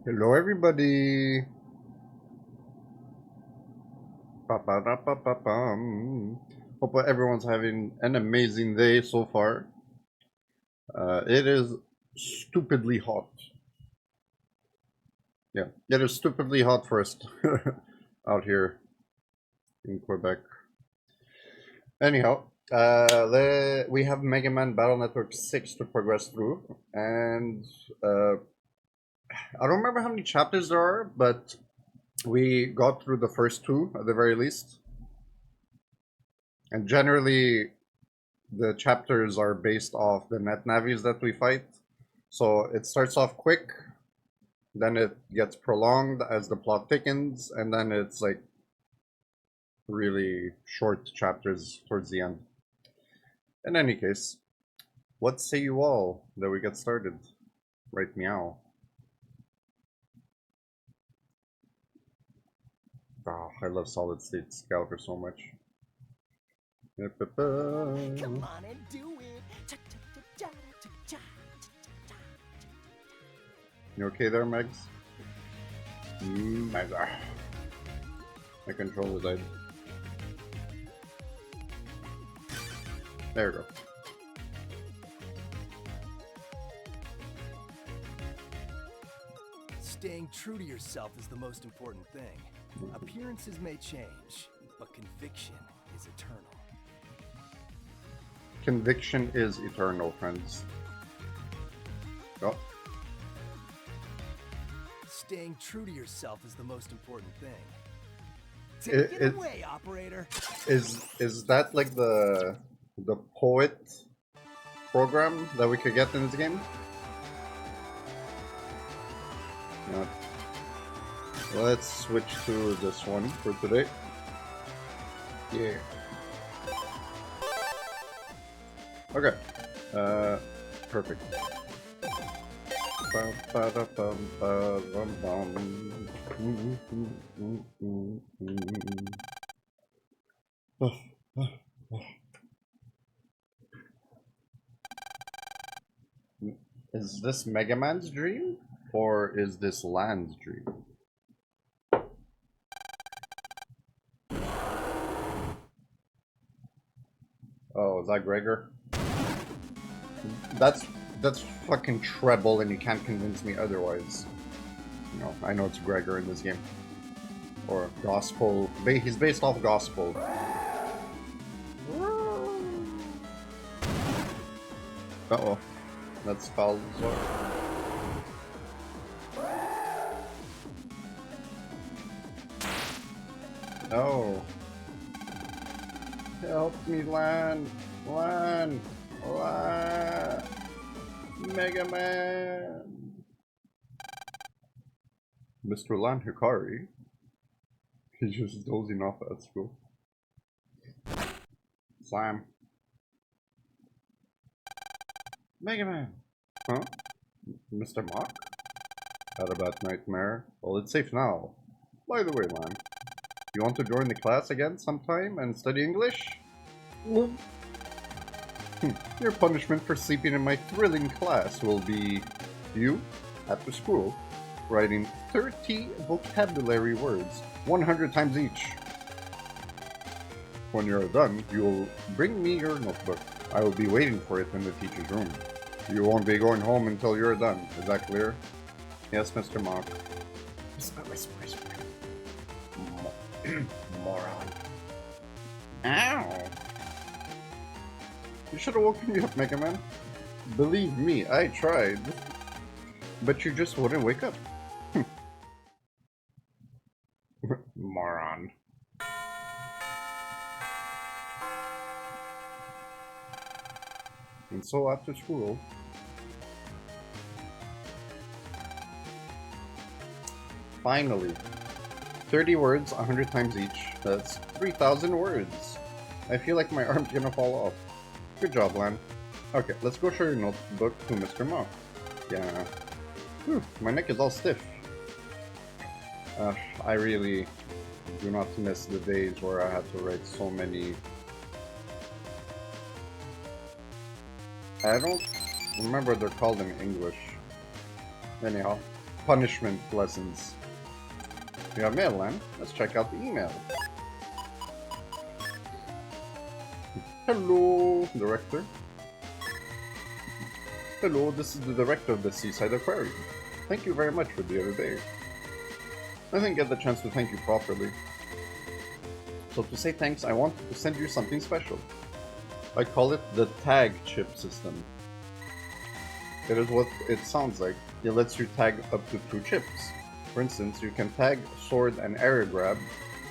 Hello, everybody. Ba-ba-da-ba-ba-bum. Hope everyone's having an amazing day so far. It is stupidly hot. Yeah, it is stupidly hot for us out here in Quebec. Anyhow, we have Mega Man Battle Network 6 to progress through, and I don't remember how many chapters there are, but we got through the first two at the very least. And generally, the chapters are based off the net navis that we fight. So it starts off quick, then it gets prolonged as the plot thickens, and then it's like really short chapters towards the end. In any case, what say you all that we get started? Right meow. Oh, I love Solid State Scalper so much. Come on and do it. You okay there, Megs? Megs. My controller died. There we go. Staying true to yourself is the most important thing. Appearances may change, but conviction is eternal. Conviction is eternal, friends. Oh. Staying true to yourself is the most important thing. Take it away, operator. Is that like the poet program that we could get in this game? No. Let's switch to this one for today. Yeah. Okay. Perfect. Is this Mega Man's dream? Or is this Land's dream? Oh, is that Gregor? That's fucking treble, and you can't convince me otherwise. You know, I know it's Gregor in this game. Or Gospel. He's based off Gospel. Uh-oh. That's foul as well. No. Help me, Lan. Lan. Lan. Mega Man. Mr. Lan Hikari. He's just dozing off at school. Slam. Mega Man. Huh? Mr. Mock? Had a bad nightmare. Well, it's safe now. By the way, Lan, you want to join the class again sometime and study English? Your punishment for sleeping in my thrilling class will be you, after school, writing 30 vocabulary words, 100 times each. When you're done, you'll bring me your notebook. I will be waiting for it in the teacher's room. You won't be going home until you're done. Is that clear? Yes, Mr. Mock. Whisper, whisper, whisper. Moron. Ow! You should have woken me up, Mega Man. Believe me, I tried. But you just wouldn't wake up. Moron. And so after school... Finally. 30 words, 100 times each. That's 3,000 words. I feel like my arm's gonna fall off. Good job, Lan. Okay, let's go show your notebook to Mr. Mock. Yeah. Whew, my neck is all stiff. I really do not miss the days where I had to write so many... I don't remember what they're called in English. Anyhow, punishment lessons. We have mail, Lan. Let's check out the email. Hello, director. Hello, this is the director of the Seaside Aquarium. Thank you very much for the other day. I didn't get the chance to thank you properly. So to say thanks, I wanted to send you something special. I call it the tag chip system. It is what it sounds like. It lets you tag up to 2 chips. For instance, you can tag sword and area grab.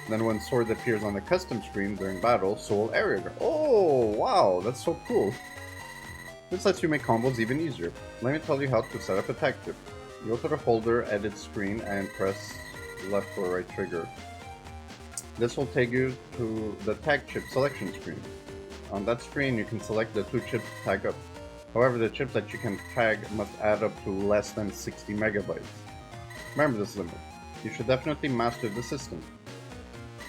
Then when sword appears on the custom screen during battle, so will area grab. Oh, wow, that's so cool. This lets you make combos even easier. Let me tell you how to set up a tag chip. Go to the folder edit screen and press left or right trigger. This will take you to the tag chip selection screen. On that screen, you can select the 2 chips to tag up. However, the chips that you can tag must add up to less than 60 megabytes. Remember this limit. You should definitely master the system.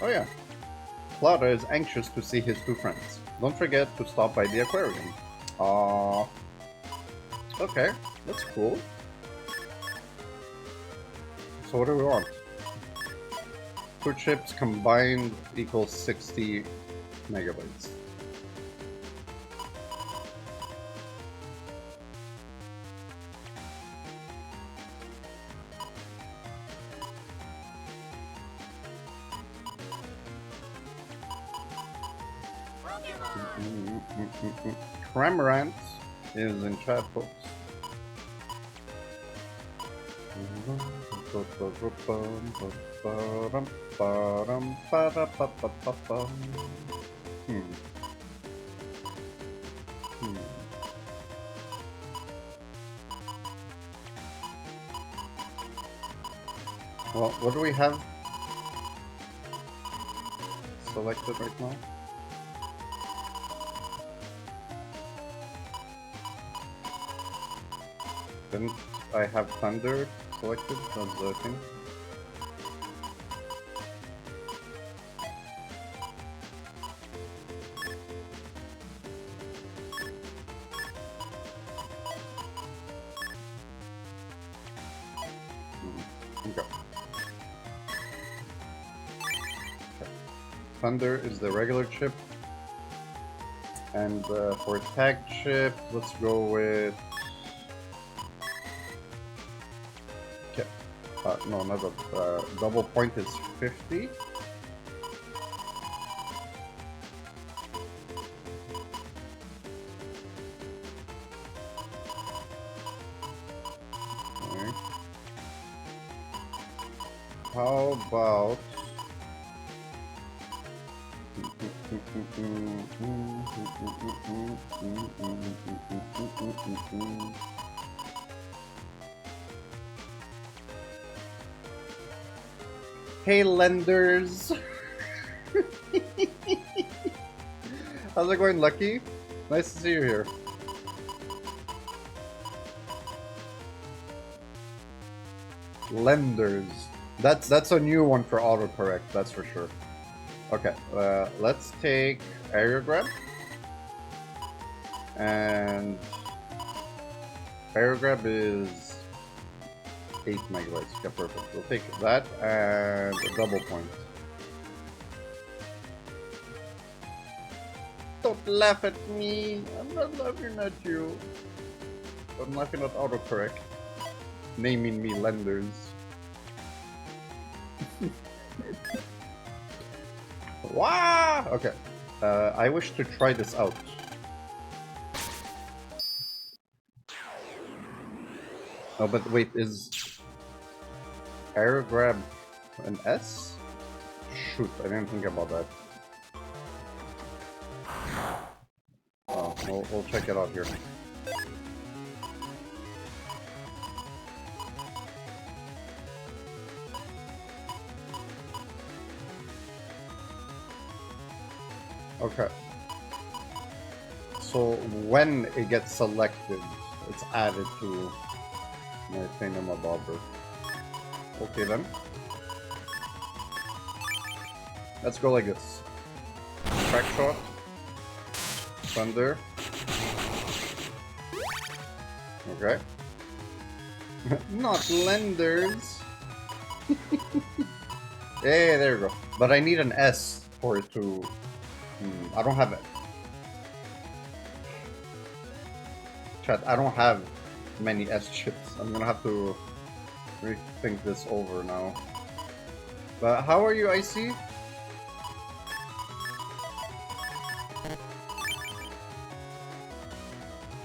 Oh yeah, Clara is anxious to see his 2 friends. Don't forget to stop by the aquarium. Aww. Okay, that's cool. So what do we want? 2 chips combined equals 60 megabytes. Cramorant is in chat, folks. Well, what do we have selected right now? Didn't I have Thunder selected? That's the thing. Okay. Thunder is the regular chip. And for tag chip, let's go with... no, not a double point is 50. Okay. How about hey lenders! How's it going, Lucky? Nice to see you here. Lenders. That's a new one for autocorrect, that's for sure. Okay, let's take area grab. And area grab is 8 megabytes. Okay, perfect. We'll take that and a double point. Don't laugh at me. I'm not laughing at you. I'm laughing at autocorrect. Naming me lenders. Wow! Okay. I wish to try this out. Oh, but wait, is air grab an S? Shoot, I didn't think about that. Oh, we'll check it out here. Okay. So when it gets selected, it's added to my thingamabobber. Okay then. Let's go like this. Crack shot. Thunder. Okay. Not lenders. Hey, there we go. But I need an S for it to... I don't have it. Chat, I don't have many S chips. I'm gonna have to rethink this over now. But how are you, Icy?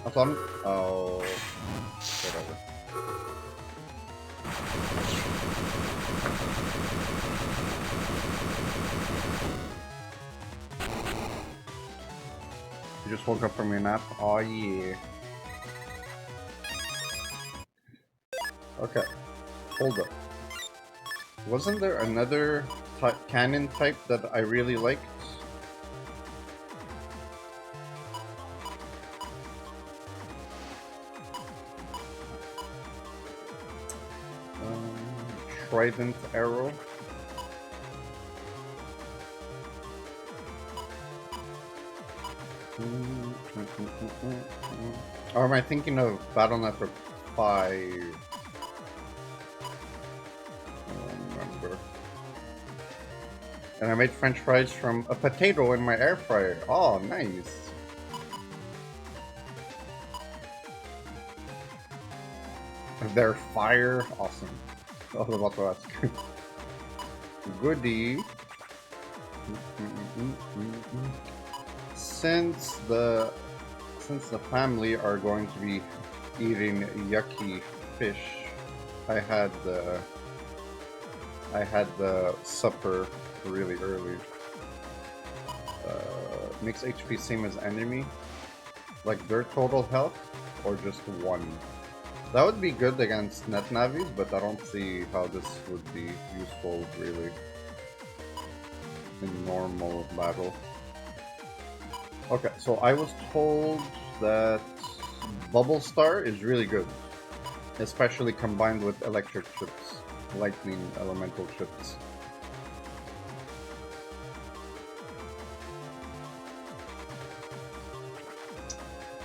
I thought... Oh... Whatever. You just woke up from your nap? Oh yeah. Okay. Hold up. Wasn't there another cannon type that I really liked? Trident arrow. Or am I thinking of Battle Network 5? I don't remember. And I made French fries from a potato in my air fryer. Oh, nice. They're fire. Awesome. I was about to ask. Goodie. Since the family are going to be eating yucky fish, I had the supper really early. Makes HP same as enemy, like their total health, or just one. That would be good against net navis, but I don't see how this would be useful really in normal battle. Okay, so I was told that Bubble Star is really good, especially combined with electric chips, lightning elemental chips.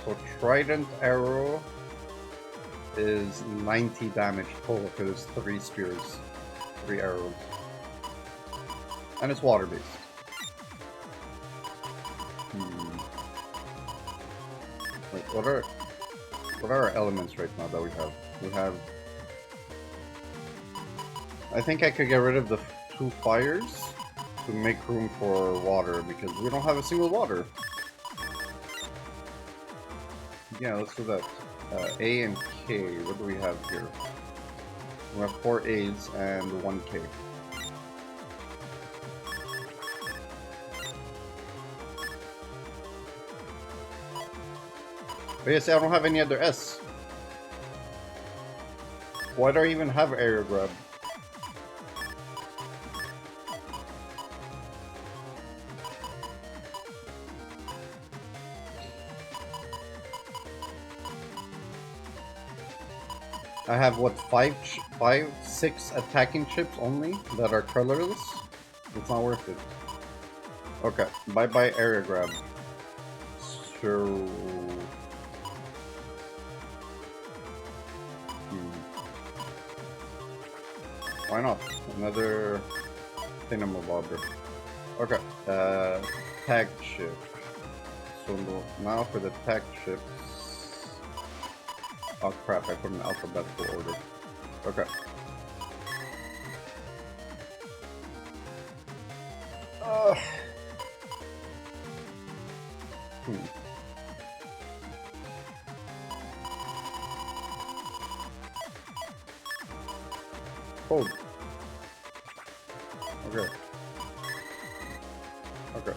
So Trident Arrow is 90 damage total for this 3 spears, 3 arrows. And it's water based. Wait, what are our elements right now that we have? We have... I think I could get rid of the 2 fires to make room for water, because we don't have a single water. Yeah, let's do that. A and K, what do we have here? We have 4 A's and 1 K. But yes, I don't have any other S. Why do I even have aerial grab? I have what, 6 attacking chips only that are colorless? It's not worth it. Okay, bye bye area grab. So... Why not? Another thingamabobber. Okay, tag chip. So now for the tag chips. Oh crap, I put an alphabetical order. Okay. Hold. Okay. Okay.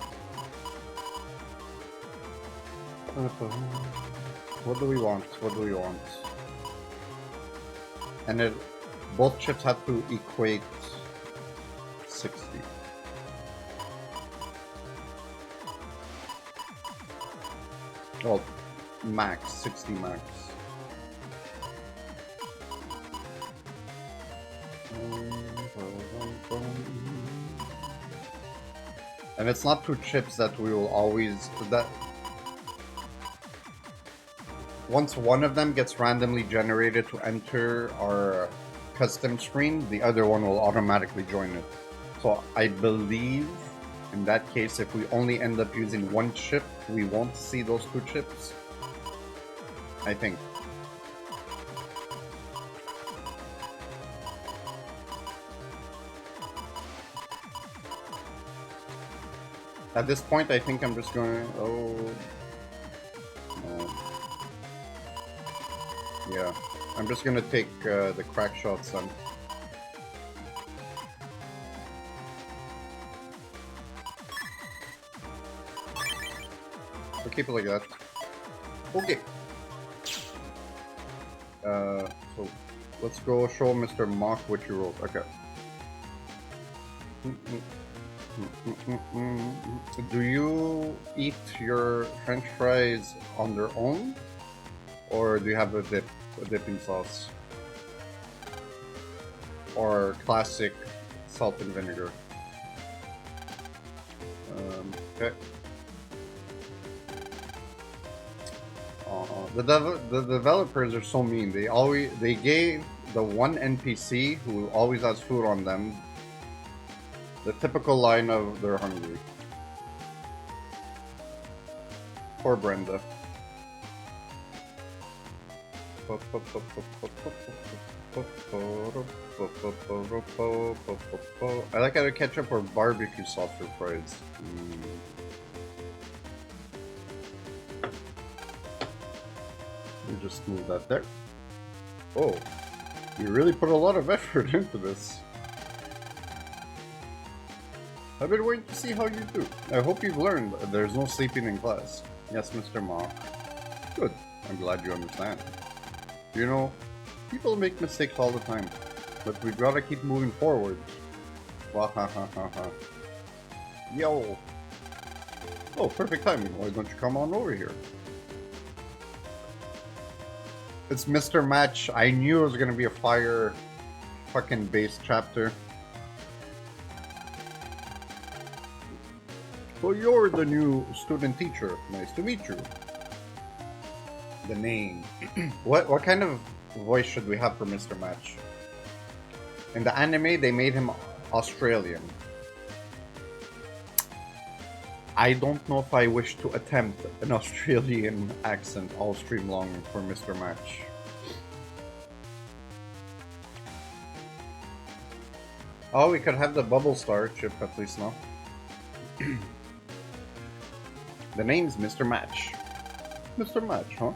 What do we want? What do we want? And it, both chips have to equate 60. Well, max, 60 max. And it's not 2 chips that we will always... once one of them gets randomly generated to enter our custom screen, the other one will automatically join it. So I believe in that case, if we only end up using one chip, we won't see those two chips. I think. At this point, I think I'm just going. Oh. No. Yeah. I'm just gonna take the crack shots then. We'll keep it like that. Okay. So let's go show Mr. Mock what you wrote. Okay. Do you eat your French fries on their own, or do you have a dipping sauce, or classic salt and vinegar? Okay. The developers are so mean. They gave the one NPC who always has food on them the typical line of "they're hungry." Poor Brenda. I like either ketchup or barbecue sauce for fries. We just move that there. Oh, you really put a lot of effort into this. I've been waiting to see how you do. I hope you've learned there's no sleeping in class. Yes, Mr. Ma. Good. I'm glad you understand. You know, people make mistakes all the time, but we've got to keep moving forward. Wahahaha. Yo. Oh, perfect timing. Why don't you come on over here? It's Mr. Match. I knew it was gonna be a fire fucking based chapter. So you're the new student teacher. Nice to meet you. The name. What kind of voice should we have for Mr. Match? In the anime, they made him Australian. I don't know if I wish to attempt an Australian accent all stream long for Mr. Match. Oh, we could have the Bubble Star chip at least now. The name's Mr. Match. Mr. Match, huh?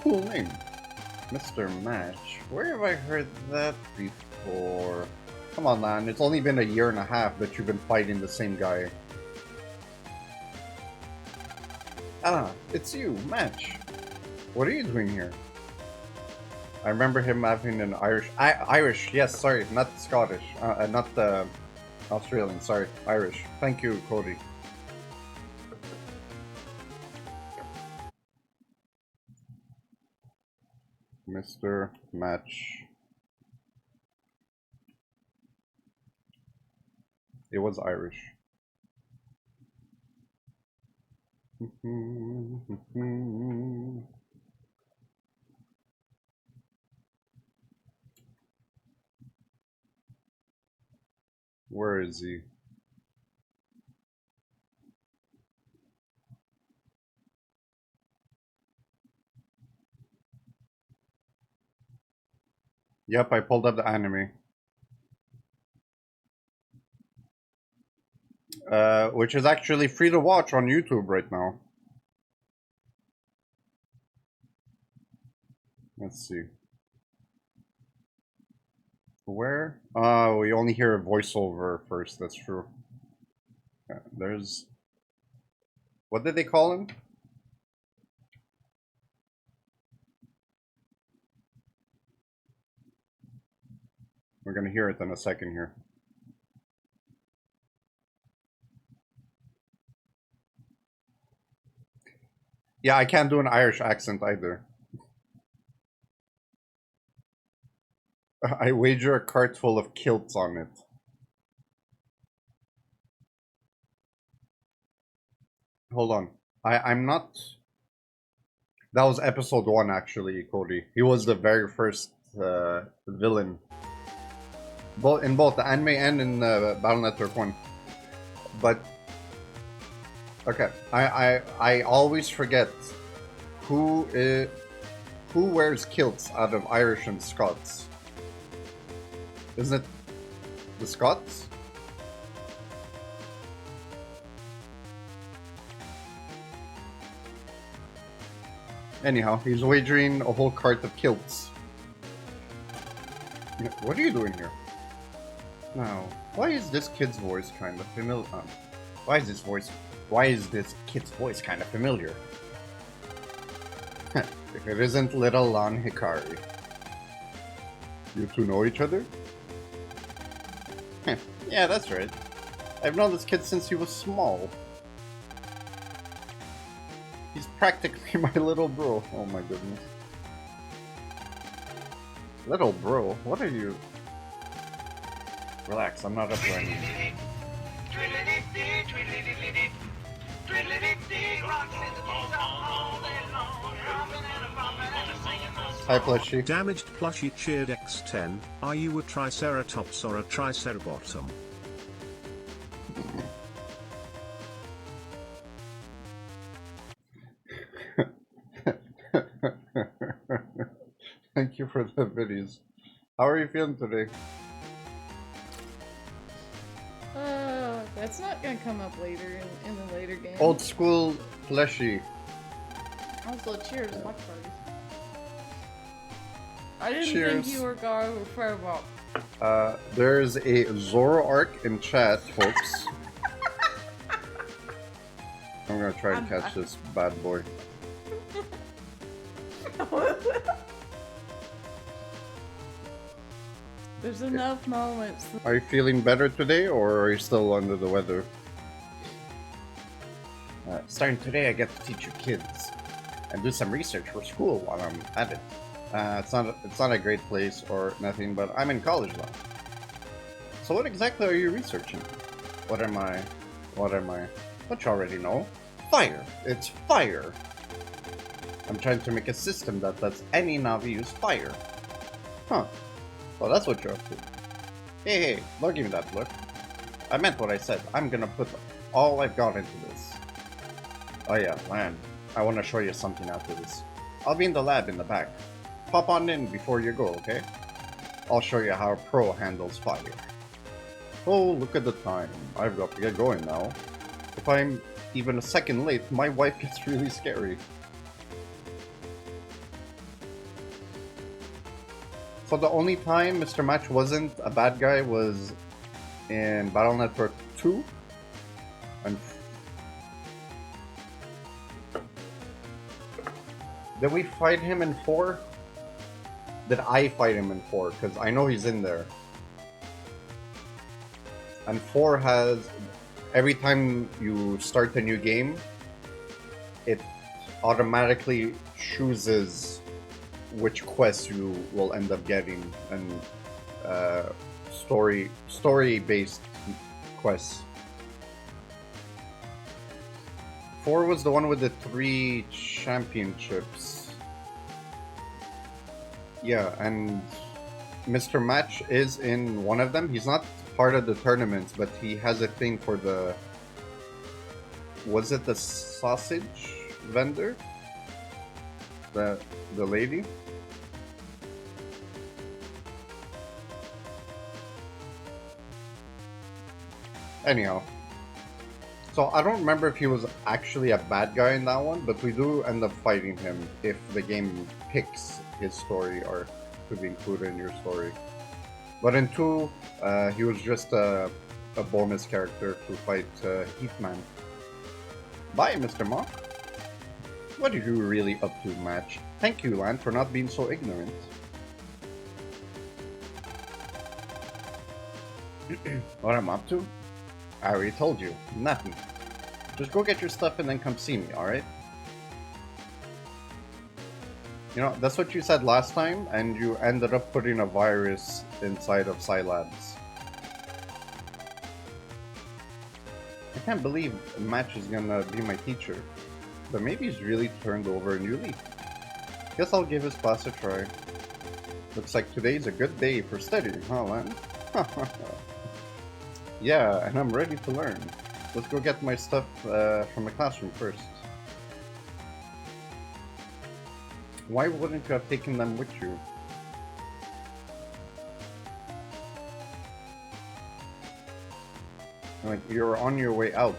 Cool name. Mr. Match. Where have I heard that before? Come on, man. It's only been a year and a half that you've been fighting the same guy. Ah, it's you, Match. What are you doing here? I remember him having an Irish, yes, sorry, not Scottish, not Australian, sorry, Irish. Thank you, Cody. Mr. Match. It was Irish. Where is he? Yep, I pulled up the anime. Which is actually free to watch on YouTube right now. Let's see. Where? Oh, we only hear a voiceover first, that's true. There's... What did they call him? We're gonna hear it in a second here. Yeah, I can't do an Irish accent either. I wager a cart full of kilts on it. Hold on. I'm not... That was episode 1, actually, Cody. He was the very first villain. Both in both the anime and in Battle Network 1. But okay, I always forget who wears kilts out of Irish and Scots. Isn't it the Scots? Anyhow, he's wagering a whole cart of kilts. What are you doing here? Now, why is this kid's voice kind of familiar? Why is this kid's voice kind of familiar? If it isn't little Lon Hikari. You two know each other? Yeah, that's right. I've known this kid since he was small. He's practically my little bro. Oh my goodness. Little bro? What are you? Relax, I'm not up to anything. Hi, Plushie. Damaged Plushie cheered X10. Are you a Triceratops or a Tricerabottom? Thank you for the videos. How are you feeling today? That's not gonna come up later in the later game. Old school Plushie. Also, cheers, watch parties. I didn't Cheers. think you were going with Fireball. There's a Zoroark in chat, folks. I'm gonna try to catch this bad boy. There's enough moments. Are you feeling better today, or are you still under the weather? Starting today, I get to teach you kids and do some research for school while I'm at it. It's not a great place or nothing, but I'm in college now. So what exactly are you researching? What am I? What you already know. Fire! It's fire! I'm trying to make a system that lets any Navi use fire. Huh. Well, that's what you're up to. Hey, don't give me that look. I meant what I said. I'm gonna put all I've got into this. Oh yeah, man. I want to show you something after this. I'll be in the lab in the back. Pop on in before you go, okay? I'll show you how a pro handles fire. Oh, look at the time. I've got to get going now. If I'm even a second late, my wife gets really scary. So the only time Mr. Match wasn't a bad guy was in Battle Network 2. And did we fight him in 4? Did I fight him in 4? Because I know he's in there. And 4 has... Every time you start a new game, it automatically chooses which quests you will end up getting, and story-based quests. 4 was the one with the 3 championships. Yeah, and Mr. Match is in one of them. He's not part of the tournaments, but he has a thing for the... Was it the sausage vendor? The lady? Anyhow. So I don't remember if he was actually a bad guy in that one, but we do end up fighting him if the game picks his story or to be included in your story. But in 2, he was just a bonus character to fight Heatman. Bye, Mr. Mock. What are you really up to, Match? Thank you, Lan, for not being so ignorant. What I'm up to? I already told you. Nothing. Just go get your stuff and then come see me, alright? You know, that's what you said last time, and you ended up putting a virus inside of Scilabs. I can't believe Match is gonna be my teacher. But maybe he's really turned over a new leaf. Guess I'll give his class a try. Looks like today's a good day for studying, huh, Lan? Yeah, and I'm ready to learn. Let's go get my stuff from the classroom first. Why wouldn't you have taken them with you? Like, you're on your way out.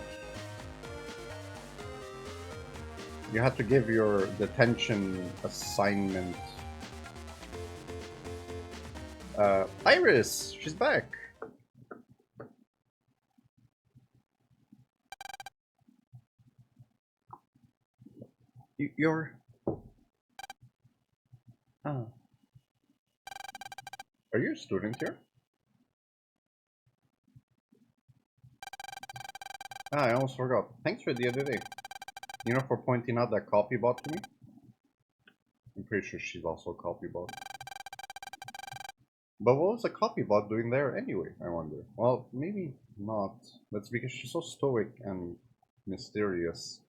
You had to give your detention assignment. Iris! She's back! You're... Ah. Are you a student here? Ah, I almost forgot. Thanks for the other day. You know, for pointing out that copy bot to me? I'm pretty sure she's also a copy bot. But what was a copy bot doing there anyway, I wonder? Well, maybe not. That's because she's so stoic and mysterious.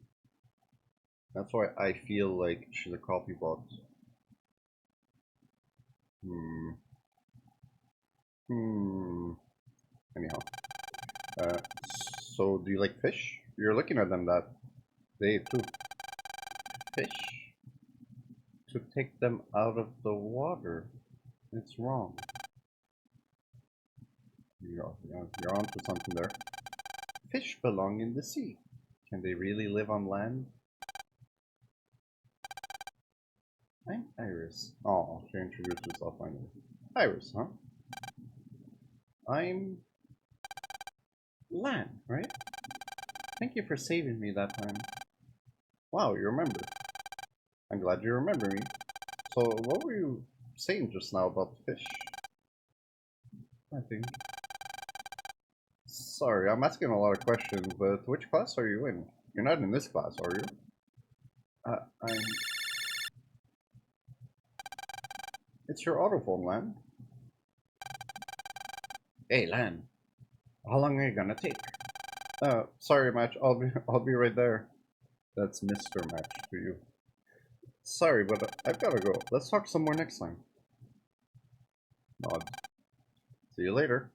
That's why I feel like she's a copy bot. Anyhow. So do you like fish? You're looking at them that day too. Fish? To take them out of the water. It's wrong. You're onto something there. Fish belong in the sea. Can they really live on land? I'm Iris. Oh, she introduced herself finally. Iris, huh? I'm Lan, right? Thank you for saving me that time. Wow, you remember. I'm glad you remember me. So, what were you saying just now about the fish? Nothing. Sorry, I'm asking a lot of questions, but which class are you in? You're not in this class, are you? I'm... It's your autophone, Lan. Hey, Lan. How long are you gonna take? Sorry, Match. I'll be right there. That's Mr. Match to you. Sorry, but I've gotta go. Let's talk some more next time. Nod. See you later.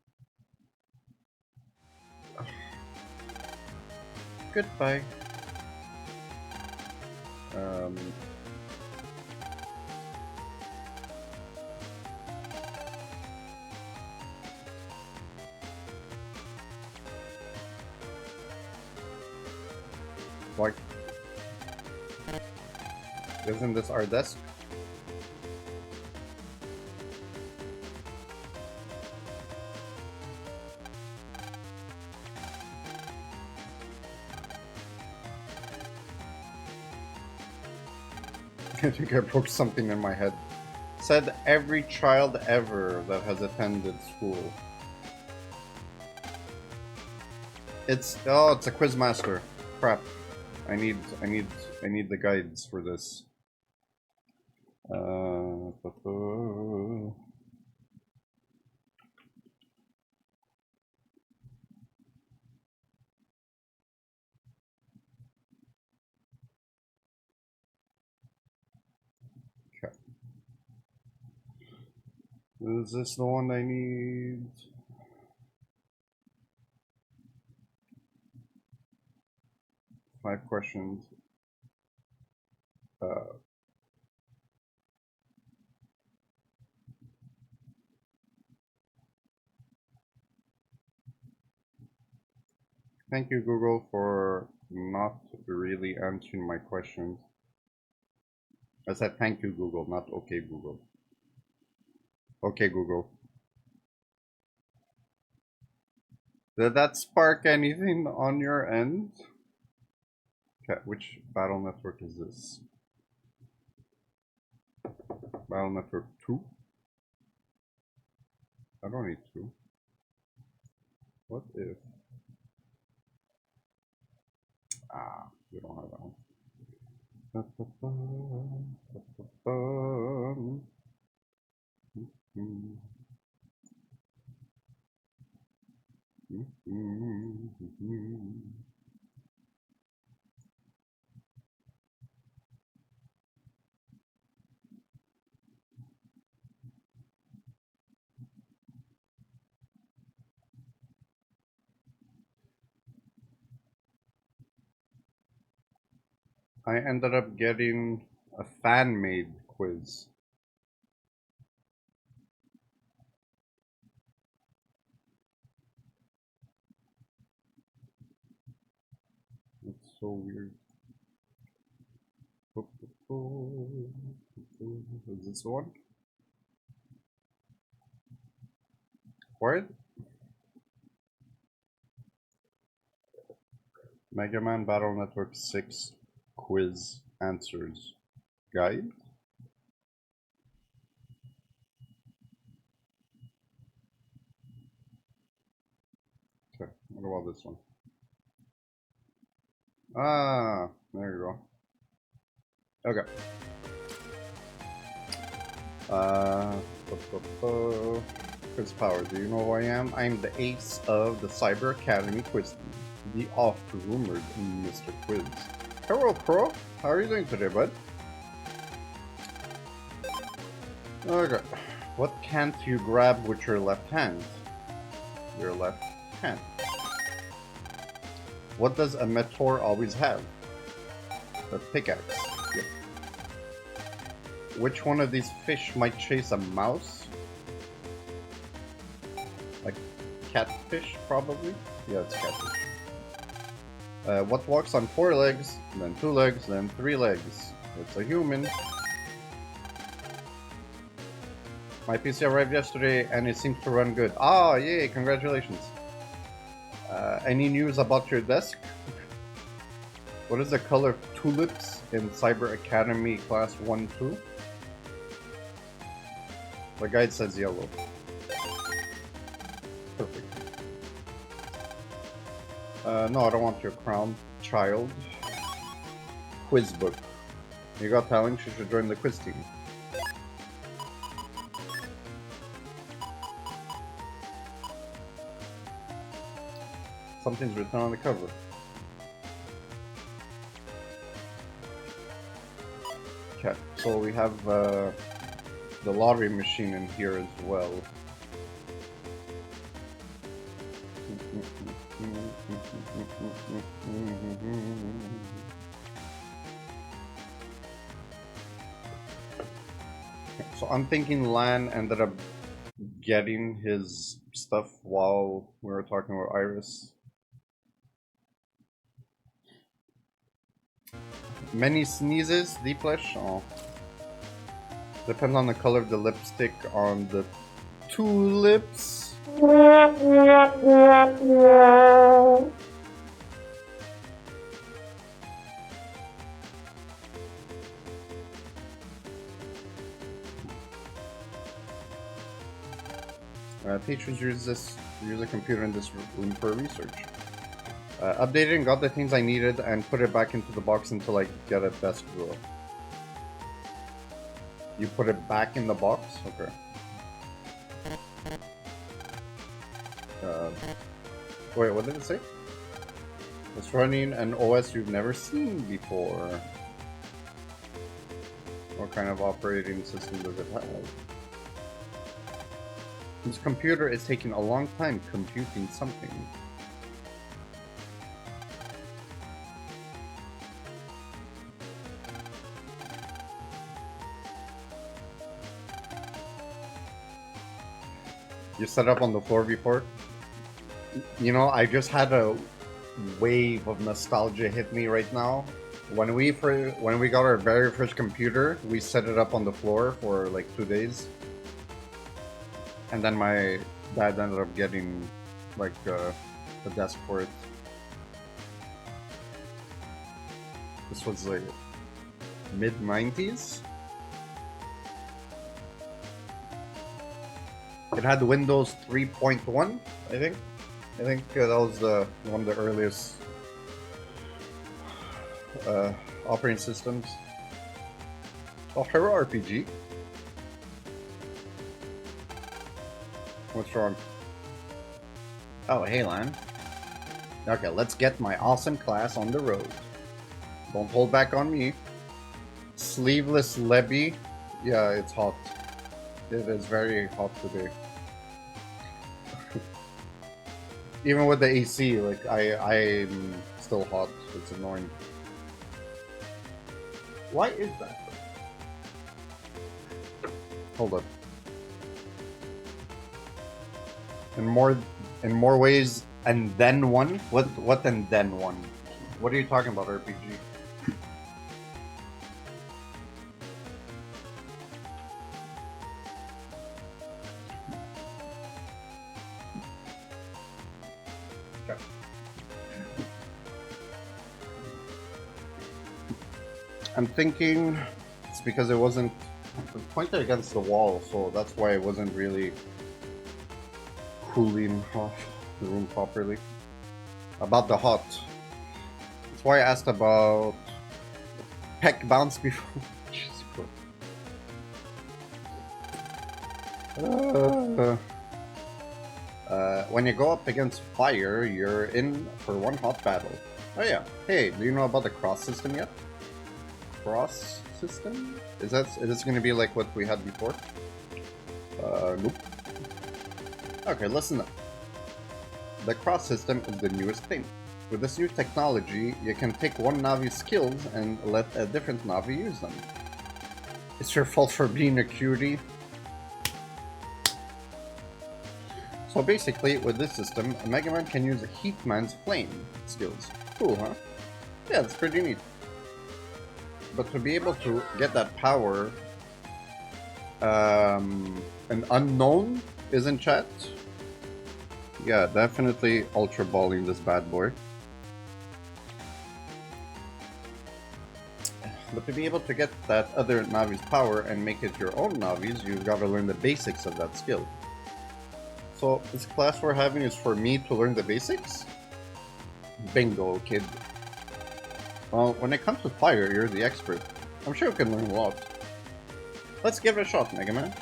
Goodbye. Like, isn't this our desk? I think I broke something in my head. Said every child ever that has attended school. It's a quizmaster. Crap. I need the guides for this. Okay. Is this the one I need? Five questions. Thank you, Google, for not really answering my questions. I said thank you, Google, not okay, Google. Okay, Google. Did that spark anything on your end? Okay, which battle network is this? Battle network 2? I don't need 2. What if... Ah, we don't have that one. I ended up getting a fan-made quiz. It's so weird. Is this the one? What? Megaman Battle Network 6 quiz answers guide? Okay, what about this one? Ah, there you go. Okay. Chris Power, do you know who I am? I'm the ace of the Cyber Academy quiz team, the oft-rumored Mr. Quiz. Hello, Crow. How are you doing today, bud? Okay. What can't you grab with your left hand? Your left hand. What does a Meteor always have? A pickaxe. Yep. Which one of these fish might chase a mouse? Like catfish, probably? Yeah, it's catfish. What walks on 4 legs, then 2 legs, then 3 legs? It's a human. My PC arrived yesterday and it seems to run good. Ah, yay, congratulations. Any news about your desk? What is the color of tulips in Cyber Academy Class 1-2? The guide says yellow. Perfect. No, I don't want your crown, child. Quiz book. You got talent, you should join the quiz team. Something's written on the cover. Okay, so we have the lottery machine in here as well. So I'm thinking Lan ended up getting his stuff while we were talking about Iris. Many sneezes, deep flesh? Oh. Depends on the color of the lipstick on the tulips. Teachers use a computer in this room for research. Updated and got the things I needed and put it back into the box until I get a desk drawer. You put it back in the box? Okay. Wait, what did it say? It's running an OS you've never seen before. What kind of operating system does it have? This computer is taking a long time computing something. You set up on the floor before? You know, I just had a wave of nostalgia hit me right now. When we got our very first computer, we set it up on the floor for like 2 days. And then my dad ended up getting like a desk for it. This was like mid-90s. It had Windows 3.1, I think. I think that was one of the earliest operating systems. Oh, Hero RPG. What's wrong? Oh, hey, Lan. Okay, let's get my awesome class on the road. Don't hold back on me. Sleeveless Lebby. Yeah, it's hot. It is very hot today. Even with the AC, like I'm still hot. It's annoying. Why is that? Hold up. In more ways, and then one? What and then one? What are you talking about, RPG? Okay. I'm thinking it's because it wasn't pointed against the wall, so that's why it wasn't really cooling off the room properly. About the hot. That's why I asked about peck bounce before. When you go up against fire, you're in for one hot battle. Oh yeah. Hey, do you know about the cross system yet? Cross system? Is this going to be like what we had before? Nope. Okay, listen up. The cross system is the newest thing. With this new technology, you can take one Navi's skills and let a different Navi use them. It's your fault for being a cutie. So basically, with this system, a Megaman can use Heatman's flame skills. Cool, huh? Yeah, that's pretty neat. But to be able to get that power, an unknown is in chat. Yeah, definitely ultra balling this bad boy. But to be able to get that other Navi's power and make it your own Navi's, you've got to learn the basics of that skill. So this class we're having is for me to learn the basics? Bingo, kid. Well, when it comes to fire, you're the expert. I'm sure you can learn a lot. Let's give it a shot, Megaman.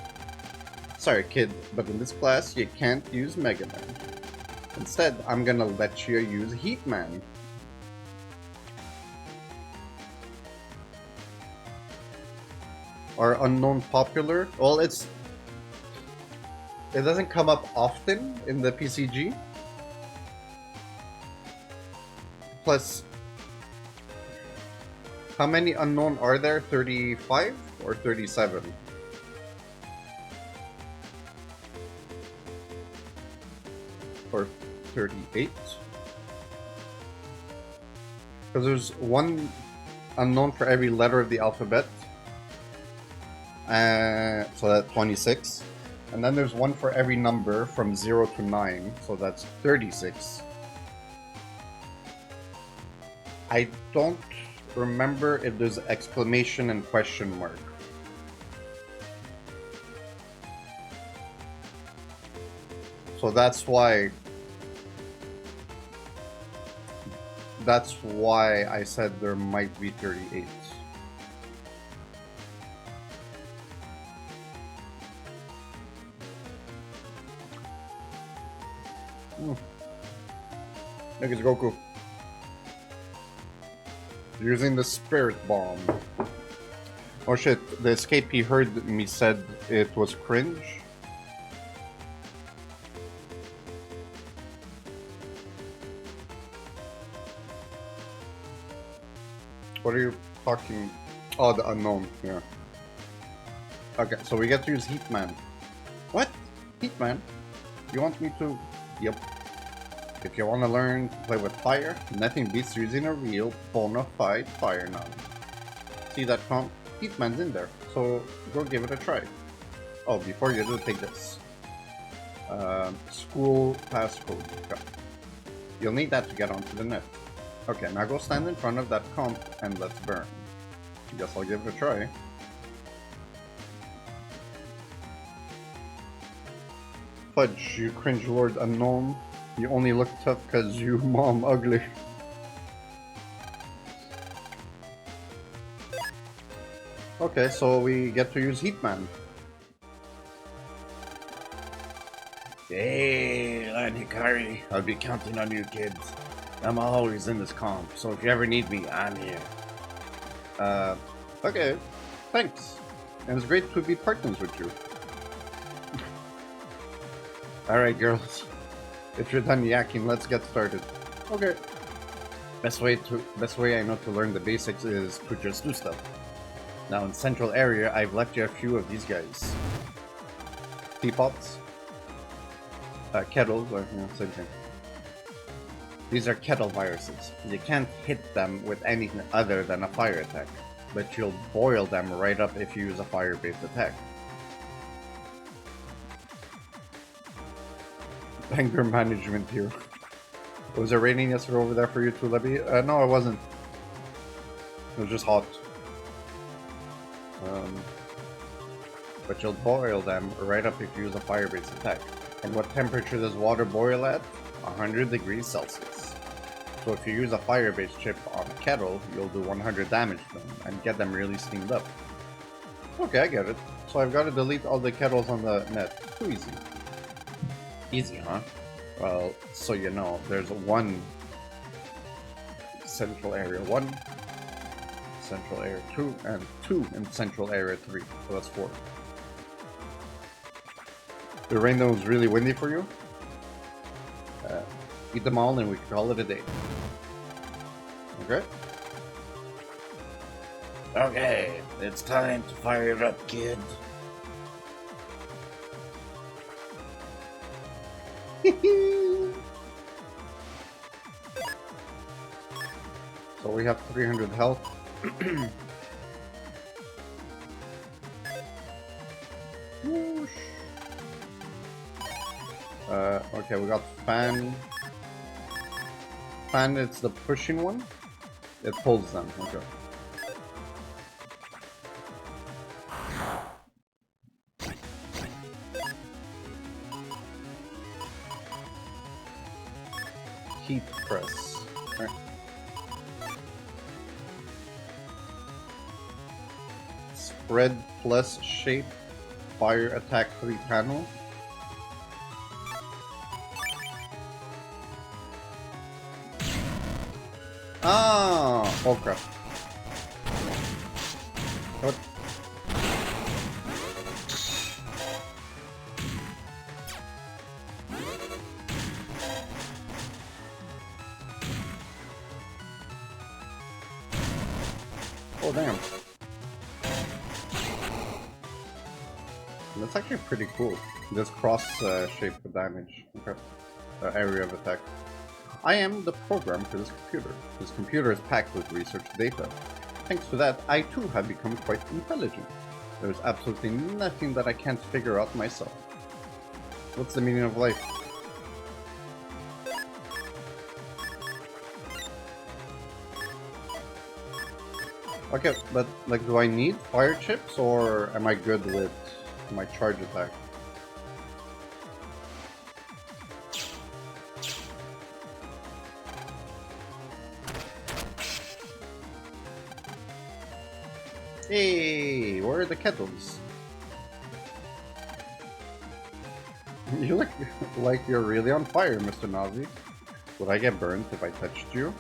Sorry, kid, but in this class, you can't use Megaman. Instead, I'm gonna let you use Heatman. Are unknown popular? Well, it doesn't come up often in the PCG. Plus, how many unknown are there? 35 or 37? Or 38? Because there's one unknown for every letter of the alphabet. So that's 26. And then there's one for every number from 0 to 9, so that's 36. I don't remember if there's exclamation and question mark. So that's why I said there might be 38. Look, it's Goku. Using the spirit bomb. Oh shit, the escapee heard me said it was cringe. What are you talking? Oh, the unknown, yeah. Okay, so we get to use Heatman. What? Heatman? You want me to... Yep. If you want to learn to play with fire, nothing beats using a real, bona fide fire now. See that comp? Heatman's in there, so go give it a try. Oh, before you do, take this. School passcode. Okay. You'll need that to get onto the net. Okay, now go stand in front of that comp and let's burn. Guess I'll give it a try. Fudge, you cringe lord unknown. You only look tough cause you mom ugly. Okay, so we get to use Heatman. Hey, Hikari, I'll be counting on you kids. I'm always in this comp, so if you ever need me, I'm here. Okay, thanks. And it's great to be partners with you. Alright, girls. If you're done yakking, let's get started. Okay. Best way I know to learn the basics is to just do stuff. Now in central area, I've left you a few of these guys. Teapots. Kettles, or same thing. These are kettle viruses. You can't hit them with anything other than a fire attack, but you'll boil them right up if you use a fire-based attack. Anger management here. Was it raining yesterday over there for you too, Libby? No, it wasn't. It was just hot. But you'll boil them right up if you use a fire-based attack. And what temperature does water boil at? 100 degrees Celsius. So if you use a fire-based chip on a kettle, you'll do 100 damage to them and get them really steamed up. Okay, I get it. So I've got to delete all the kettles on the net. Too easy. Easy, huh? Well, so you know, there's one central area 1, central area 2, and 2 in central area 3. So that's 4. The rain that was really windy for you? Eat them all and we can call it a day. Okay? Okay, it's time to fire it up, kid. So we have 300 health. Whoosh. Okay, we got fan. Fan, it's the pushing one. It pulls them. Okay. Heat press. Okay. Spread plus shape. Fire attack 3 panel. Ah, oh crap. What? Oh damn. That's actually pretty cool. This cross shape for damage. Okay. Area of attack. I am the program for this computer. This computer is packed with research data. Thanks to that, I too have become quite intelligent. There's absolutely nothing that I can't figure out myself. What's the meaning of life? Okay, but like, do I need fire chips or am I good with my charge attack? Hey, where are the kettles? You look like you're really on fire, Mr. Navi. Would I get burned if I touched you?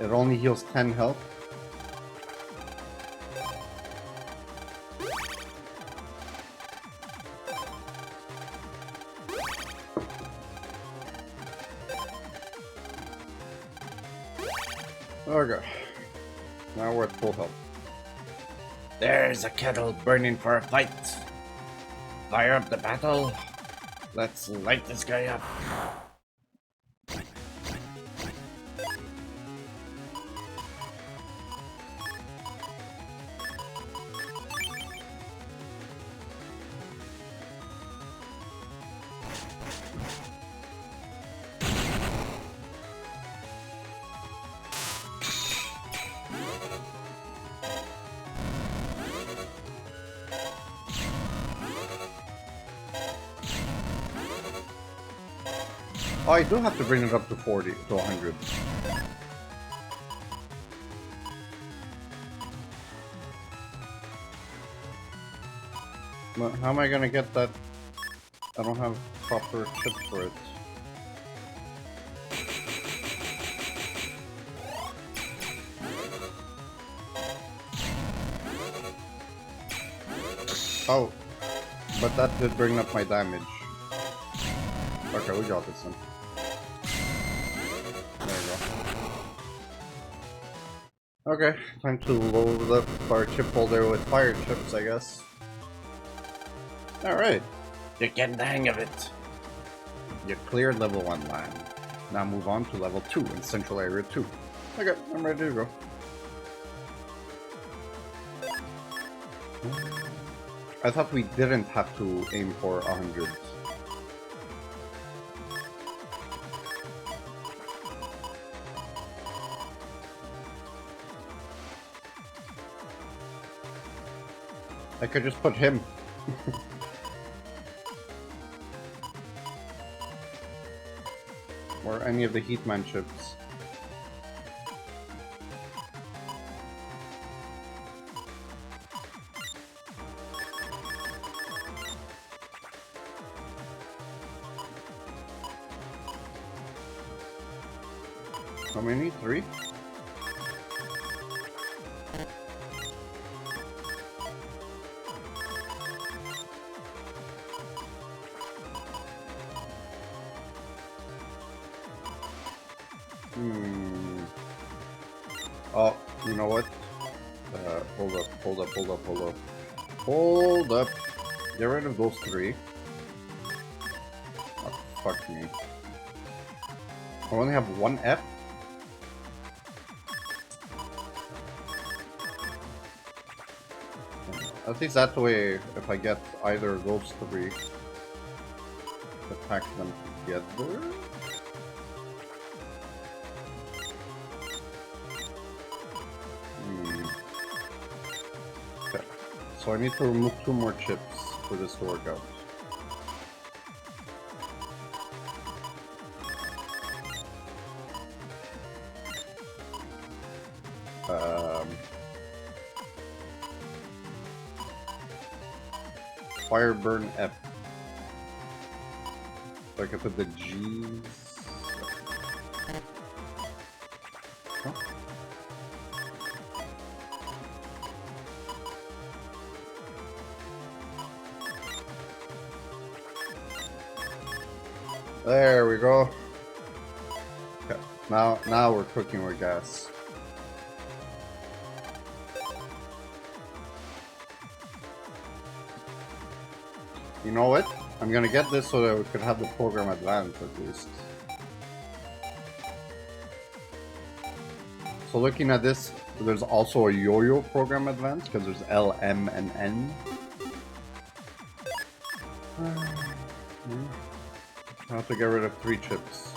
It only heals 10 health. Okay. Now we're at full health. There's a kettle burning for a fight. Fire up the battle. Let's light this guy up. Oh, I do have to bring it up to 40, to 100. But how am I gonna get that? I don't have proper chips for it. Oh, but that did bring up my damage. Okay, we got this one. There we go. Okay, time to load up our chip holder with fire chips, I guess. Alright. You're getting the hang of it. You cleared level 1 land. Now move on to level 2 in Central Area 2. Okay, I'm ready to go. I thought we didn't have to aim for 100. I could just put him. Or any of the Heatman chips. How many? 3? Oh, you know what? Hold up. Hold up. Get rid of those 3. Oh, fuck me. I only have 1 F? At least that way, if I get either of those 3, attack them together? Okay. So I need to remove 2 more chips for this to work out. Fire burn F. So I can put the G's. Huh? There we go. Okay. Now we're cooking with gas. You know what? I'm gonna get this so that we could have the program advance at least. So looking at this, there's also a yo-yo program advance because there's L, M, and N. I have to get rid of 3 chips.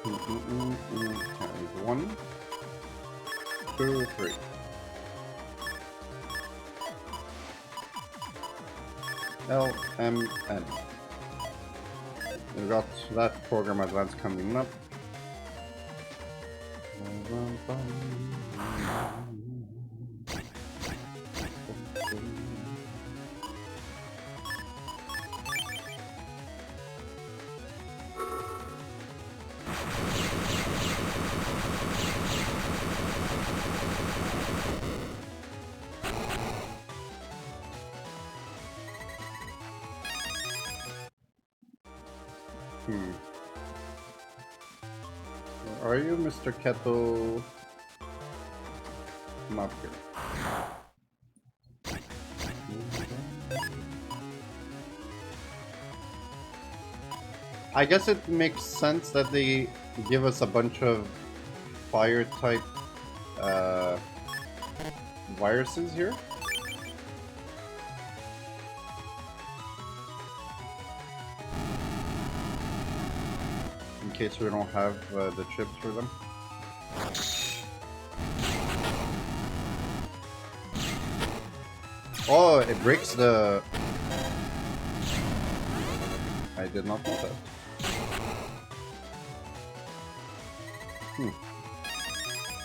Okay, 1, 2, 3. L, M, N. We got that program advance coming up. Where are you, Mr. Keto? Come up here. I guess it makes sense that they give us a bunch of fire type viruses here. In case we don't have the chips for them. Oh, it breaks the... I did not know that.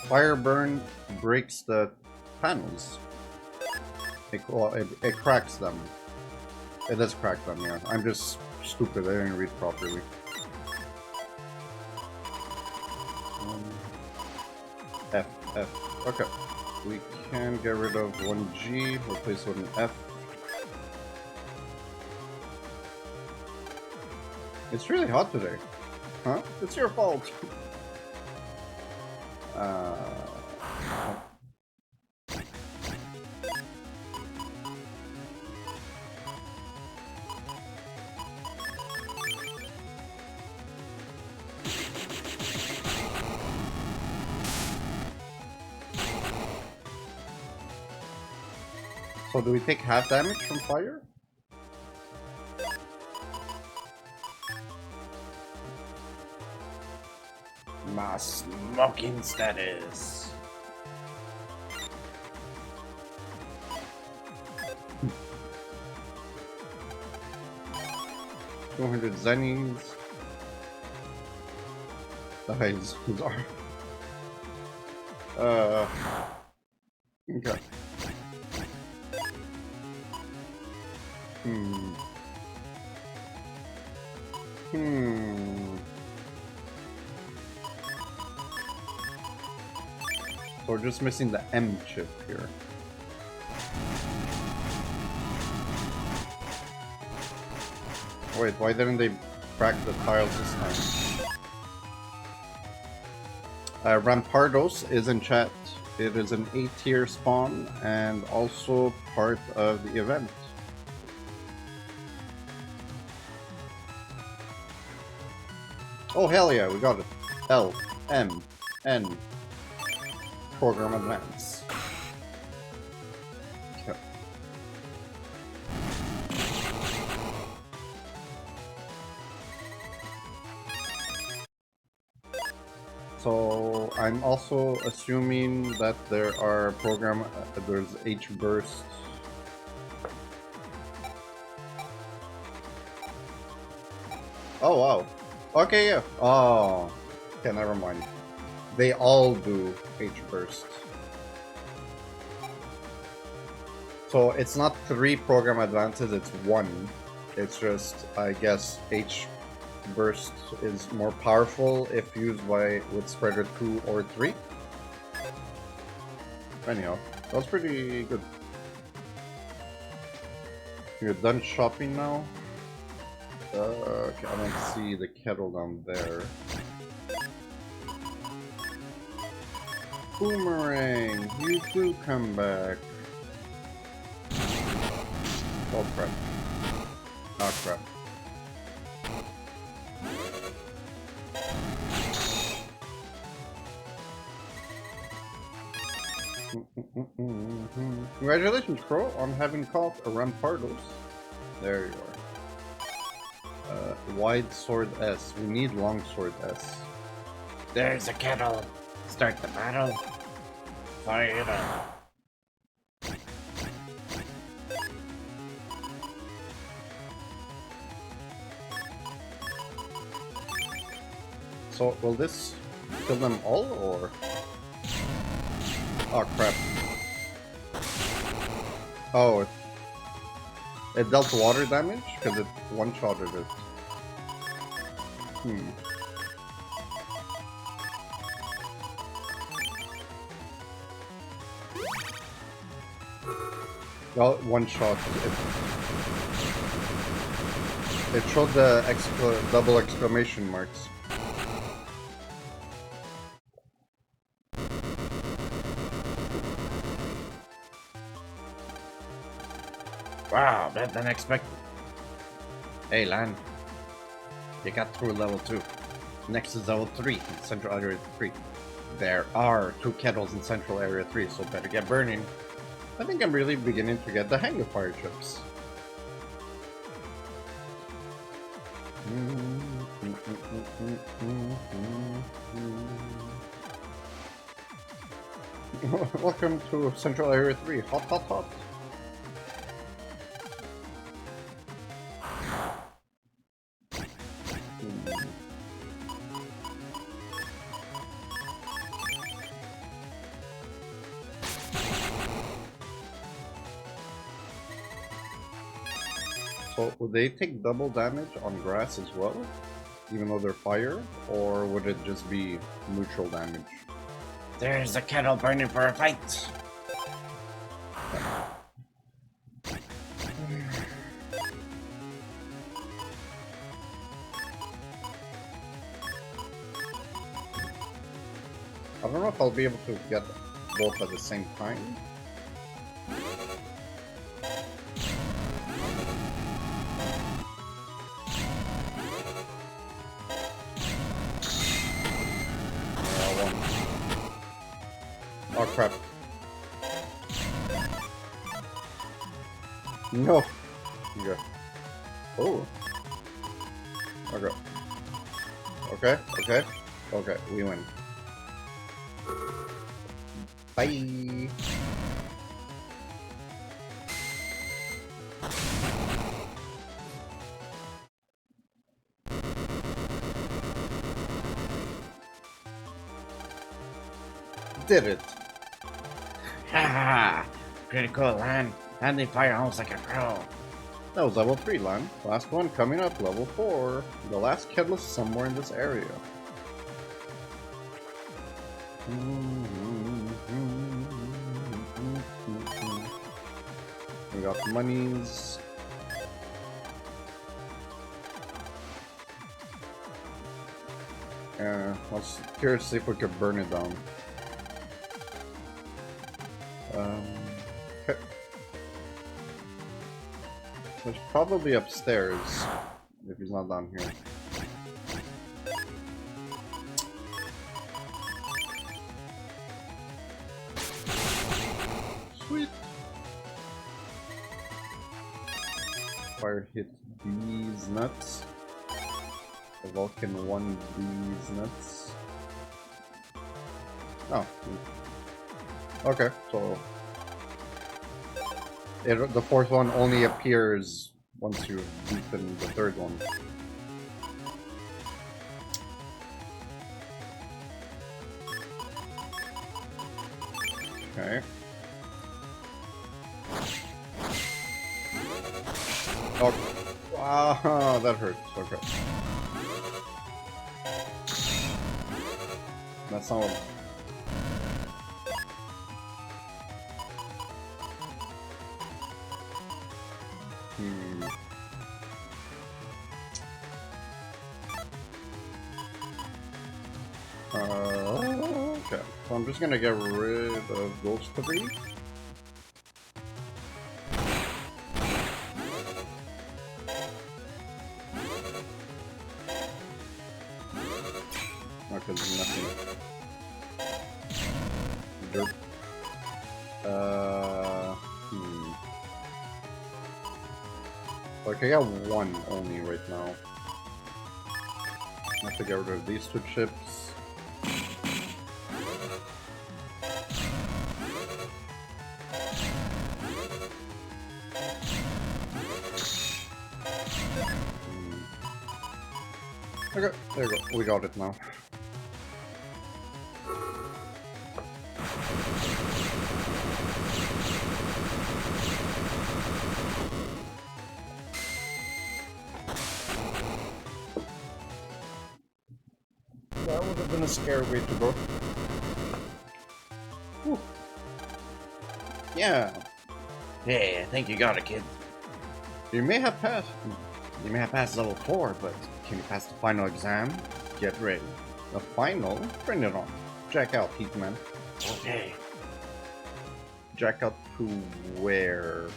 Fire burn breaks the panels. It cracks them. It does crack them, yeah. I'm just stupid, I didn't read properly. F, F. Okay. We can get rid of one G, replace it with an F. It's really hot today. Huh? It's your fault. So do we take half damage from fire? My smoking status. 200 zennies. Dies. Okay. So we're just missing the M chip here. Wait, why didn't they crack the tiles this time? Rampardos is in chat. It is an A-tier spawn and also part of the event. Oh hell yeah, we got it. L, M, N. Program advance. Okay. So I'm also assuming that there are there's H burst. Oh wow. Okay, yeah. Oh. Okay, never mind. They all do H burst. So it's not 3 program advances, it's 1. It's just, I guess, H burst is more powerful if used with spreader 2 or 3. Anyhow, that was pretty good. You're done shopping now? Okay, I don't see the kettle down there. Boomerang, you do come back. Oh crap. Oh crap. Congratulations, Crow, on having caught a Rampardos. There you are. Wide sword S. We need long sword S. There's a kettle. Start the battle. Fire it up. So, will this kill them all, or...? Oh, crap. Oh, it dealt water damage? Because it one-shotted it. Well, one shot. It showed the double exclamation marks. Wow, better than expected. Hey, Lan. You got through level 2. Next is level 3 in Central Area 3. There are 2 kettles in Central Area 3, so better get burning. I think I'm really beginning to get the hang of fire chips. Welcome to Central Area 3. Hot, hot, hot. So, would they take double damage on grass as well? even though they're fire? Or would it just be neutral damage? There's a kettle burning for a fight. I don't know if I'll be able to get both at the same time. Oh crap. No! Okay. Oh. Okay. Okay, okay. Okay, we win. Bye! Did it! Haha! Pretty cool, Lan. Landing fire almost like a pro. That was level 3, Lan. Last one coming up, level 4. The last kettle is somewhere in this area. We got the monies. I was curious to see if we could burn it down. Okay. There's probably upstairs, if he's not down here. Sweet! Fire hit these nuts. The Vulcan won these nuts. Oh. Okay, so the fourth one only appears once you've beaten the third one. Okay. Oh, wow, that hurts. Okay. That's not what... Okay, so I'm just gonna get rid of those three. Because nothing. Derp. Like, I got one only right now. I have to get rid of these two chips. Okay, there you go. We got it now. That would have been a scary way to go. Whew. Yeah. Hey, I think you got it, kid. You may have passed. You may have passed level 4, but can you pass the final exam? Get ready. The final? Bring it on. Jack out, Heatman. Okay. Jack out to where?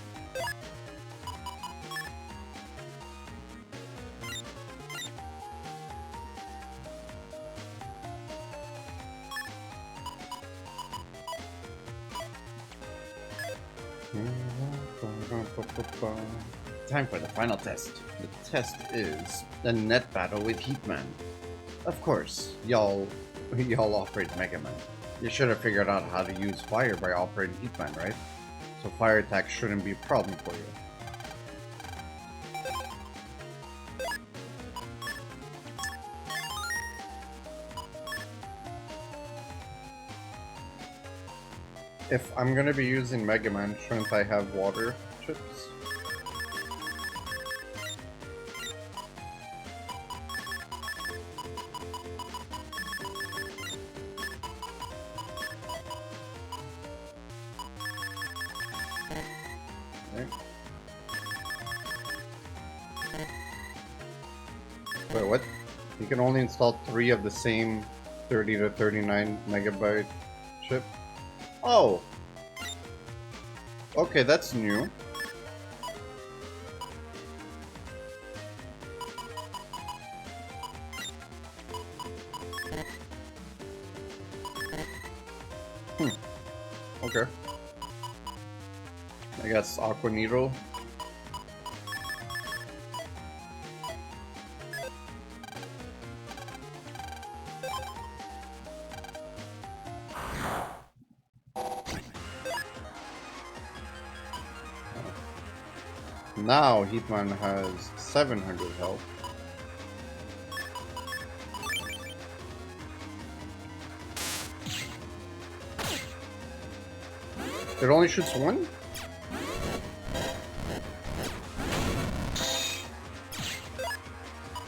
Time for the final test. The test is the net battle with Heatman. Of course, y'all operate Megaman. You should have figured out how to use fire by operating Heatman, right? So fire attacks shouldn't be a problem for you. If I'm gonna be using Megaman, shouldn't I have water chips? You can only install 3 of the same 30 to 39 megabyte chip. Oh! Okay, that's new. Okay. I guess Aqua Needle. Now Heatman has 700 health. It only shoots one?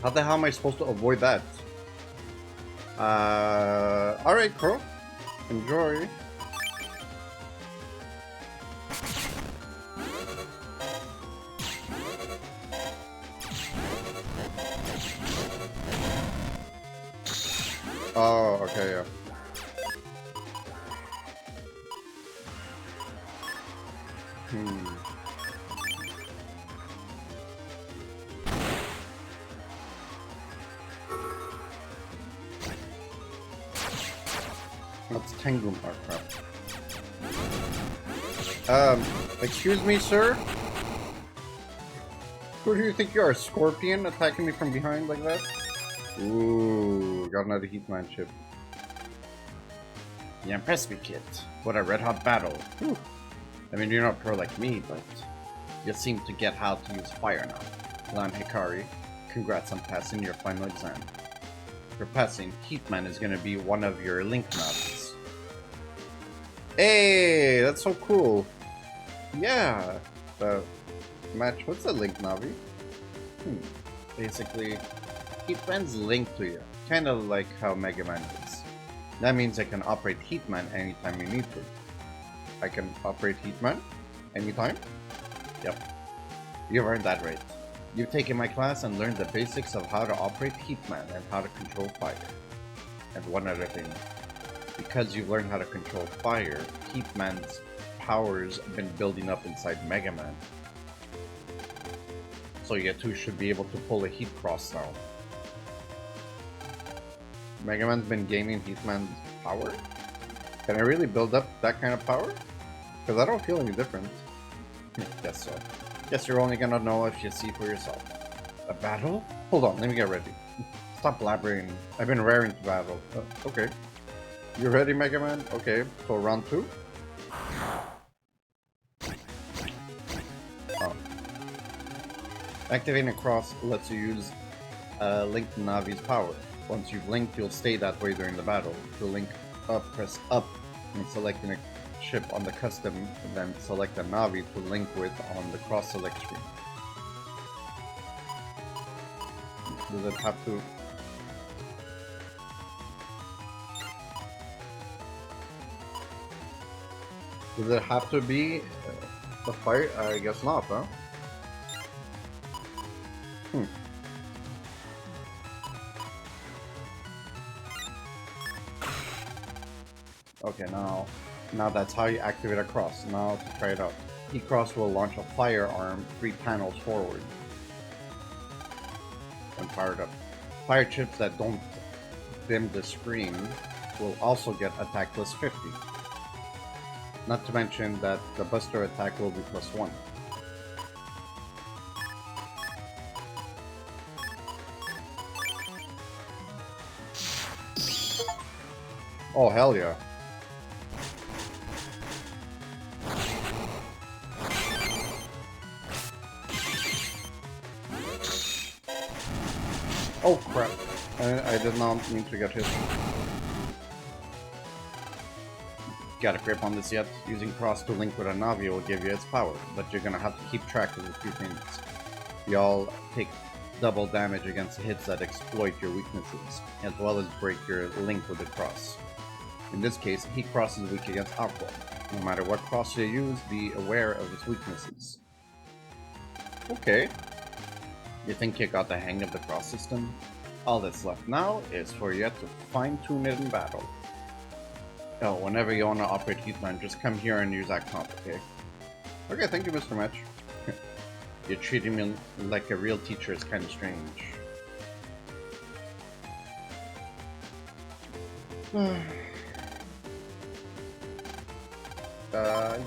How the hell am I supposed to avoid that? Alright, Crow. Enjoy. Oh, okay, yeah. That's Tengu Warcraft. Excuse me, sir? Who do you think you are, a scorpion attacking me from behind like that? Ooh, got another Heatman chip. You impressed me, kid. What a red-hot battle. Whew. I mean, you're not pro like me, but you seem to get how to use fire now. Lan Hikari, congrats on passing your final exam. For passing, Heatman is gonna be one of your Link novels. Hey, that's so cool. Yeah. Match, what's a Link Navi? Basically, Heatman's linked to you, kind of like how Megaman is. That means I can operate Heatman anytime you need to. I can operate Heatman anytime? Yep. You've earned that right. You've taken my class and learned the basics of how to operate Heatman and how to control fire. And one other thing. Because you've learned how to control fire, Heatman's powers have been building up inside Megaman. So you two should be able to pull a Heat Cross now. Megaman's been gaining Heatman's power? Can I really build up that kind of power? Because I don't feel any different. Guess so. Guess you're only gonna know if you see for yourself. A battle? Hold on, let me get ready. Stop blabbering. I've been raring to battle. Okay. You ready, Megaman? Okay, so round 2? Oh. Activating a cross lets you use Link Navi's power. Once you've linked, you'll stay that way during the battle. To link up, press up and selecting a chip on the custom, then select a Navi to link with on the cross select screen. Does it have to... Does it have to be a fire? I guess not, huh? Okay, now that's how you activate a cross. Now to try it out. E-cross will launch a firearm 3 panels forward. When fired up. Fire chips that don't dim the screen will also get attack plus 50. Not to mention that the buster attack will be plus 1. Oh, hell yeah. Oh crap. I did not mean to get hit. Got a grip on this yet? Using cross to link with a Navi will give you its power, but you're gonna have to keep track of a few things. Y'all take double damage against hits that exploit your weaknesses, as well as break your link with the cross. In this case, Heat Cross is weak against Aqua. No matter what cross you use, be aware of its weaknesses. Okay. You think you got the hang of the cross system? All that's left now is for you to fine-tune it in battle. Oh, whenever you want to operate Heatman, just come here and use that comp, okay? Okay, thank you, Mr. Match. You're treating me like a real teacher is kind of strange.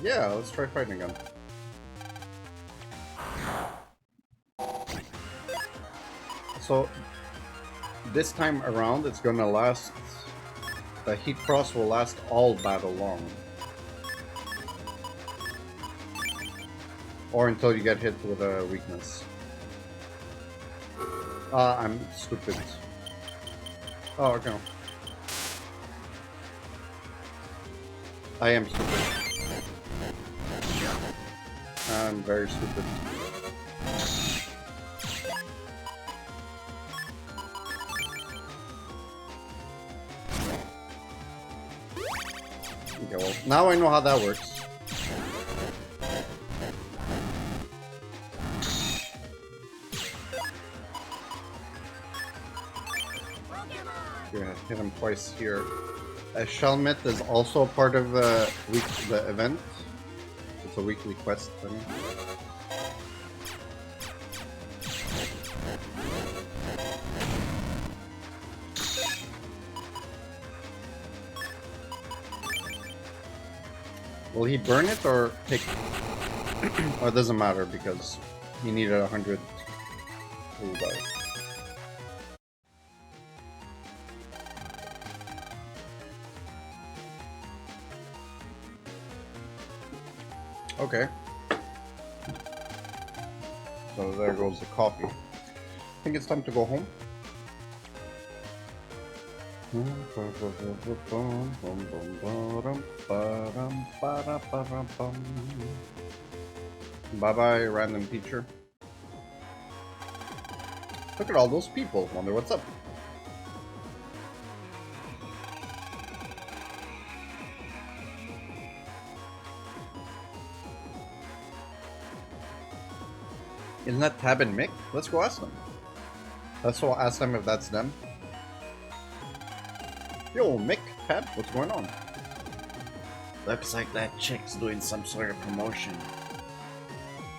Yeah, let's try fighting again. So, this time around, it's gonna last... The Heat Frost will last all battle long. Or until you get hit with a weakness. I'm stupid. Oh, okay. I am stupid. I'm very stupid. Okay, well, now I know how that works. Yeah, hit him twice here. Shelmet is also part of the event. It's a weekly quest thing. Will he burn it or pick? Oh, it doesn't matter because he needed 100 full die. Okay. So there goes the coffee. I think it's time to go home. Bye-bye, random teacher. Look at all those people. Wonder what's up. Isn't that Tab and Mick? Let's go ask them. Let's go ask them if that's them. Yo, Mick, Tab, what's going on? Looks like that chick's doing some sort of promotion.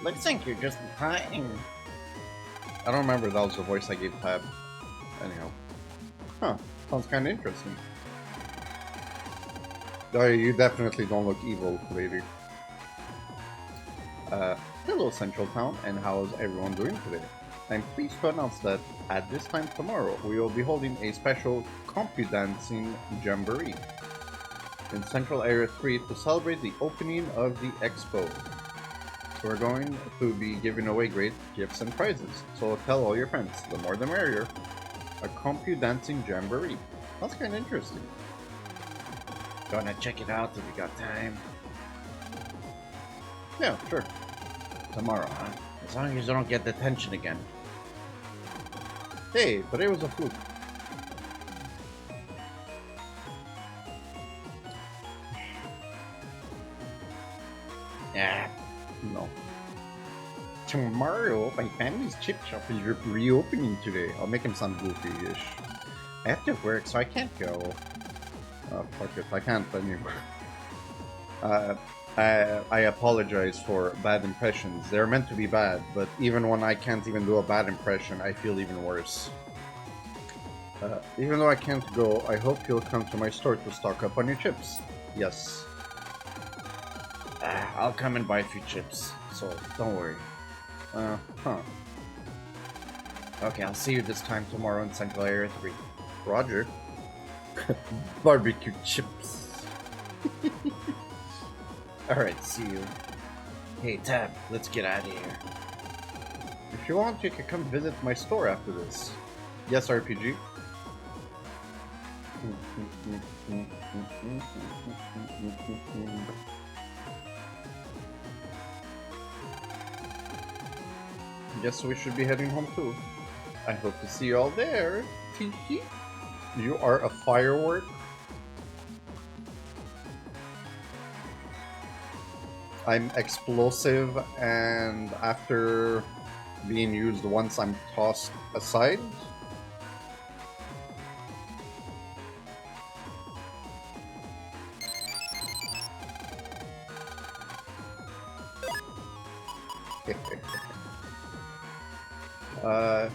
Looks like you're just in time. I don't remember that was the voice I gave Tab. Anyhow. Huh, sounds kind of interesting. Oh, you definitely don't look evil, lady. Hello Central Town, and how's everyone doing today? I'm pleased to announce that at this time tomorrow, we will be holding a special CompuDancing Jamboree in Central Area 3 to celebrate the opening of the expo. We're going to be giving away great gifts and prizes, so tell all your friends, the more the merrier. A CompuDancing Jamboree. That's kind of interesting. Gonna check it out if you got time. Yeah, sure. Tomorrow, huh? As long as you don't get detention again. Hey, but it was a fluke. Yeah. No. Tomorrow, my family's chip shop is reopening today. I'll make him sound goofy-ish. I have to work, so I can't go. Oh, fuck it. I can't anymore. I apologize for bad impressions. They're meant to be bad, but even when I can't even do a bad impression, I feel even worse. Even though I can't go, I hope you'll come to my store to stock up on your chips. Yes. I'll come and buy a few chips, so don't worry. Huh. Okay, I'll see you this time tomorrow in Central Area 3. Roger. Barbecue chips. Alright, see you. Hey, Tab, let's get out of here. If you want, you can come visit my store after this. Yes, RPG. Guess we should be heading home too. I hope to see you all there. Tee. You are a firework? I'm explosive, and after being used once, I'm tossed aside?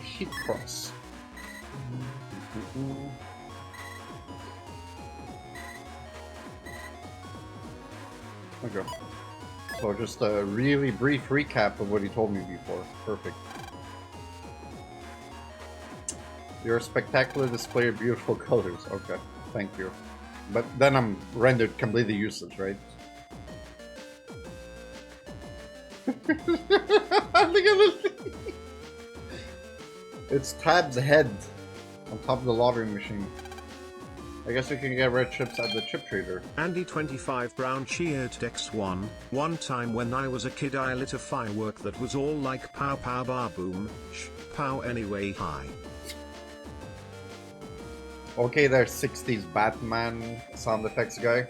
Heat cross. Okay. So just a really brief recap of what he told me before. Perfect. You're a spectacular display of beautiful colors. Okay, thank you. But then I'm rendered completely useless, right? Look at this. It's Tab's head on top of the lottery machine. I guess we can get red chips at the chip trader. Andy25 Brown cheered X1. One time when I was a kid I lit a firework that was all like pow pow bar boom, sh, pow anyway hi. Okay there, 60s Batman sound effects guy.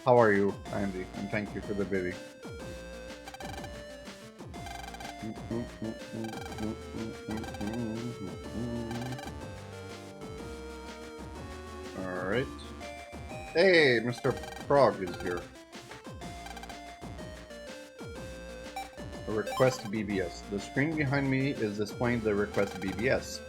How are you, Andy? And thank you for the biddy. Alright. Hey, Mr. Frog is here. A request BBS. The screen behind me is displaying the request BBS.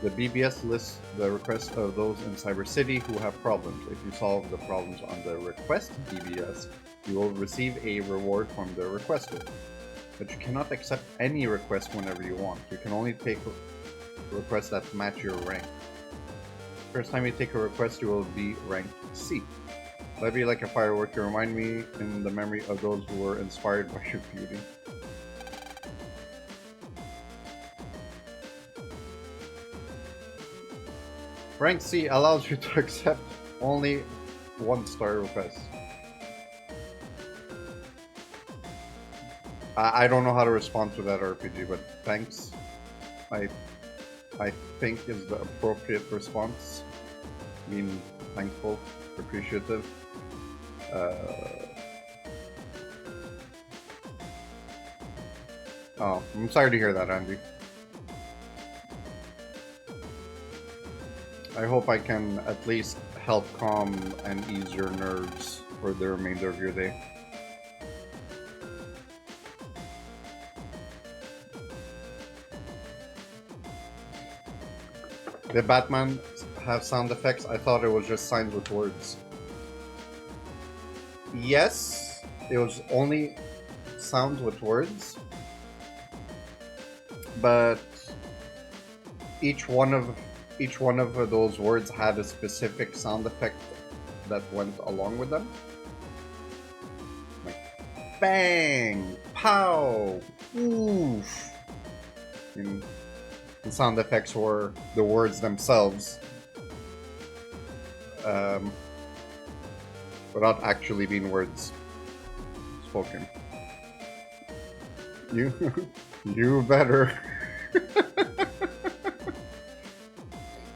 The BBS lists the requests of those in Cyber City who have problems. If you solve the problems on the request BBS, you will receive a reward from the requester. But you cannot accept any request whenever you want. You can only take requests that match your rank. First time you take a request, you will be ranked C. Let me like a firework to remind me in the memory of those who were inspired by your beauty. Rank C allows you to accept only 1-star requests. I don't know how to respond to that RPG, but thanks. I think is the appropriate response. I mean, thankful, appreciative. Oh, I'm sorry to hear that, Andy. I hope I can at least help calm and ease your nerves for the remainder of your day. Did Batman have sound effects? I thought it was just signs with words. Yes, it was only sounds with words. But each one of those words had a specific sound effect that went along with them. Like bang, pow, oof. And the sound effects were the words themselves, without actually being words spoken. You better.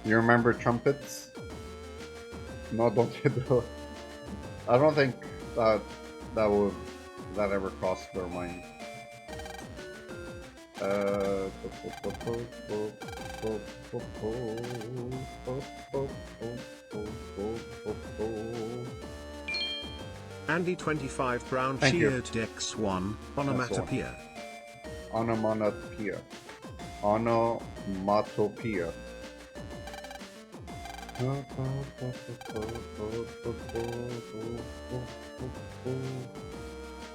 You remember trumpets? No, don't you do. I don't think that ever crossed their mind. Andy25 Brown Thank you. cheered X1. Onomatopoeia. Onomatopoeia. Onomatopoeia.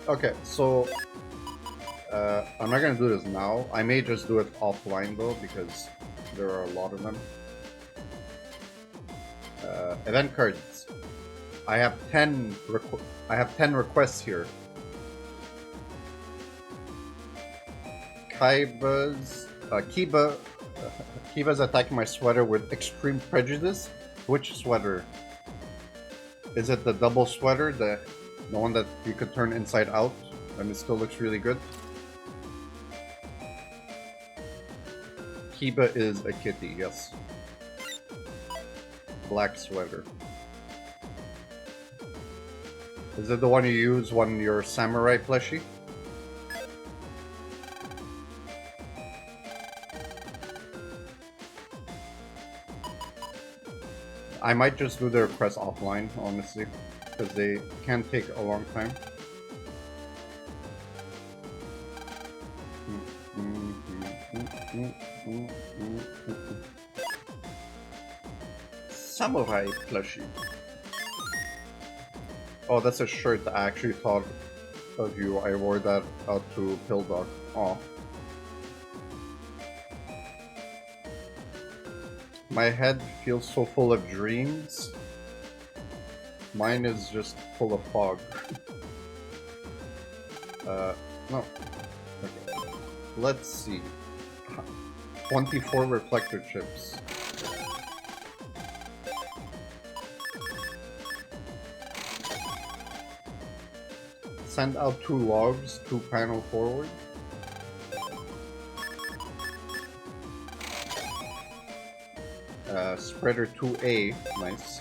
Okay, so I'm not gonna do this now. I may just do it offline though, because there are a lot of them. Event cards. I have 10 requests here. Kiba's attacking my sweater with extreme prejudice. Which sweater? Is it the double sweater, the one that you could turn inside out and it still looks really good? Kiba is a kitty, yes. Black sweater. Is it the one you use when you're samurai plushie? I might just do the request offline, honestly, because they can take a long time. samurai plushie. Oh, that's a shirt I actually thought of you. I wore that out to Pill Dog. Aw. My head feels so full of dreams. Mine is just full of fog. No. Okay. Let's see. 24 reflector chips. Send out 2 logs, 2 panel forward. Spreader 2A, nice.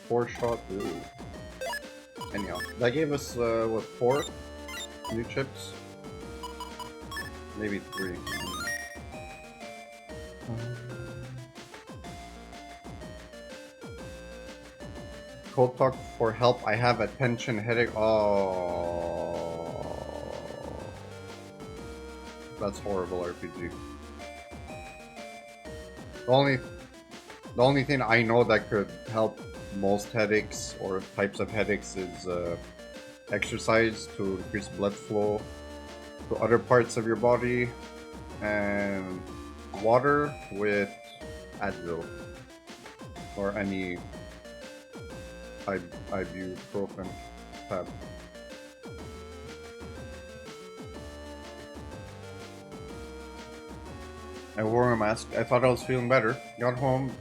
Four shot, ooh. Anyhow, that gave us, what, 4 new chips? Maybe 3. Cold talk for help. I have attention headache. Oh, that's horrible RPG. The only thing I know that could help most headaches or types of headaches is exercise to increase blood flow to other parts of your body, and water with Advil or any ibuprofen tab. I wore a mask. I thought I was feeling better. Got home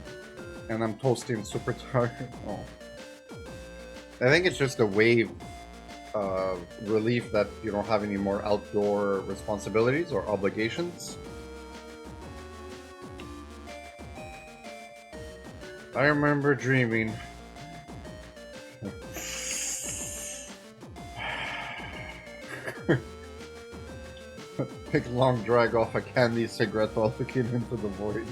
and I'm toasty and super tired. Oh. I think it's just a wave of relief that you don't have any more outdoor responsibilities or obligations. I remember dreaming. Big long drag off a candy cigarette while looking into the void.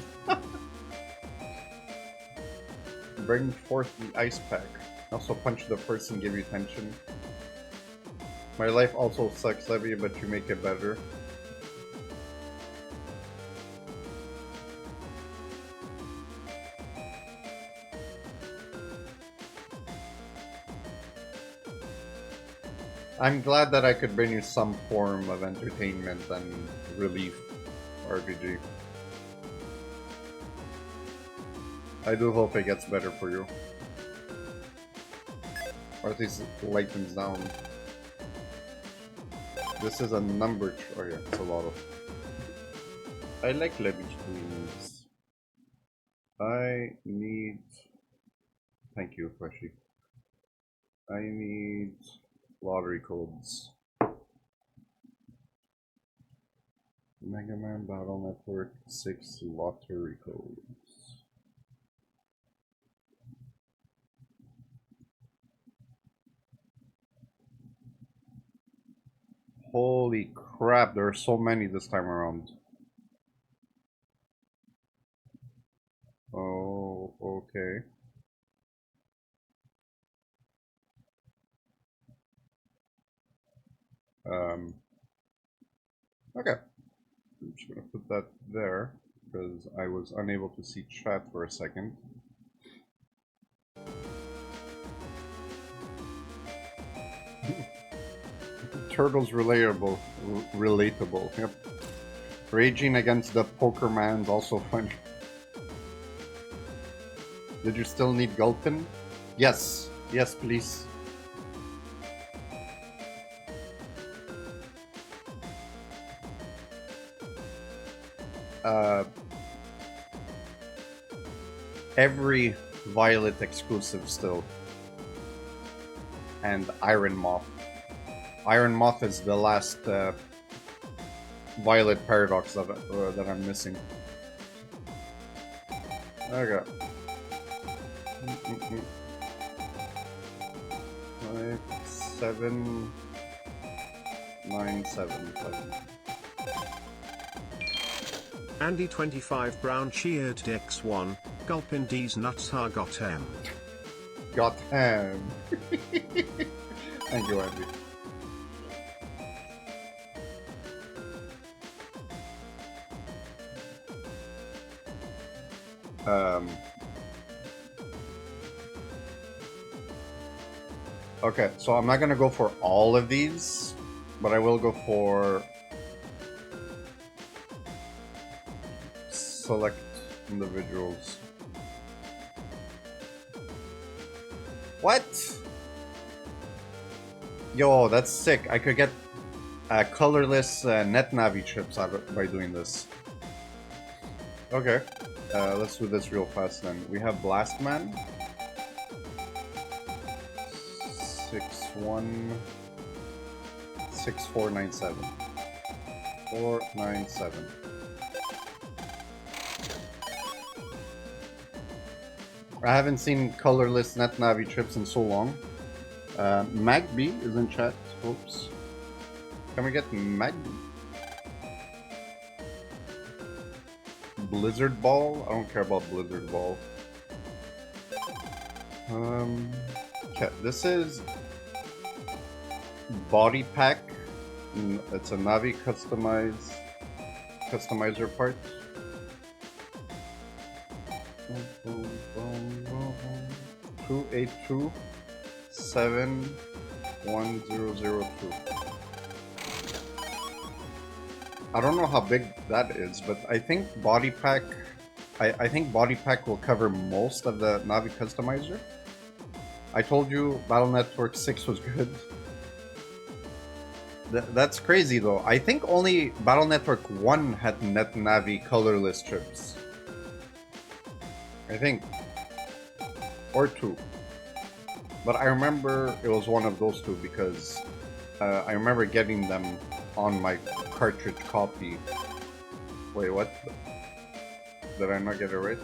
Bring forth the ice pack. Also punch the person, give you tension. My life also sucks, Levy, but you make it better. I'm glad that I could bring you some form of entertainment and relief, RPG. I do hope it gets better for you. Or at least lightens down. This is a number. Oh yeah, it's a lot of. I like Levy twins. I need. Thank you, Freshy. I need lottery codes. Megaman Battle Network 6 lottery codes. Holy crap, there are so many this time around. Oh, okay. Okay. I'm just gonna put that there because I was unable to see chat for a second. Turtles relatable. Relatable. Yep. Raging against the poker man's also fun. Did you still need Gulpin? Yes. Yes, please. Every Violet exclusive still. And Iron Moth. Iron Moth is the last Violet paradox of it, that I'm missing. Okay. 5, 7, 9, 7, 7. Andy 25 Brown cheered X1, gulpin D's nuts ha got him. Got him. Thank you, Andy. Okay, so I'm not gonna go for all of these, but I will go for select individuals. What? Yo, that's sick. I could get colorless net navi chips out of, by doing this. Okay, let's do this real fast then. We have Blastman. 6497. 497. I haven't seen colorless net navi chips in so long. Magby is in chat. Oops. Can we get Magby? Blizzard Ball? I don't care about Blizzard Ball. Okay, this is Body Pack. It's a Navi customizer part. 282-7102. I don't know how big that is, but I think Body Pack. I think Body Pack will cover most of the Navi customizer. I told you Battle Network 6 was good. That's crazy though. I think only Battle Network 1 had Net Navi colorless chips. I think. Or 2. But I remember it was one of those two because I remember getting them on my cartridge copy. Wait, what? Did I not get it right?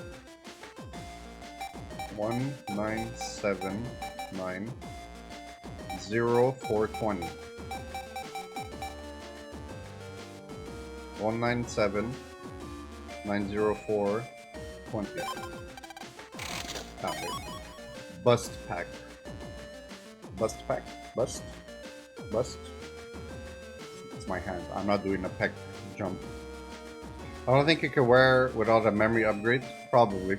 19790-420. 197-904-20. Ah, wait. Bust pack. Bust pack? Bust? Bust? It's my hand. I'm not doing a peck jump. I don't think you can wear without a memory upgrade. Probably.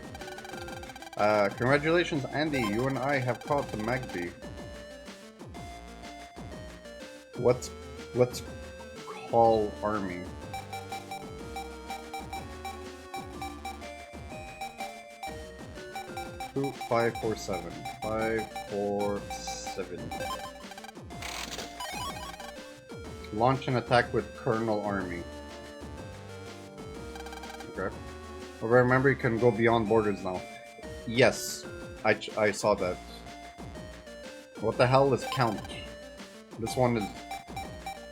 Congratulations, Andy. You and I have caught the Magby. What's call army? Two 547. 547. Launch an attack with Colonel Army. Okay. But remember, you can go beyond borders now. Yes, I saw that. What the hell is Count? This one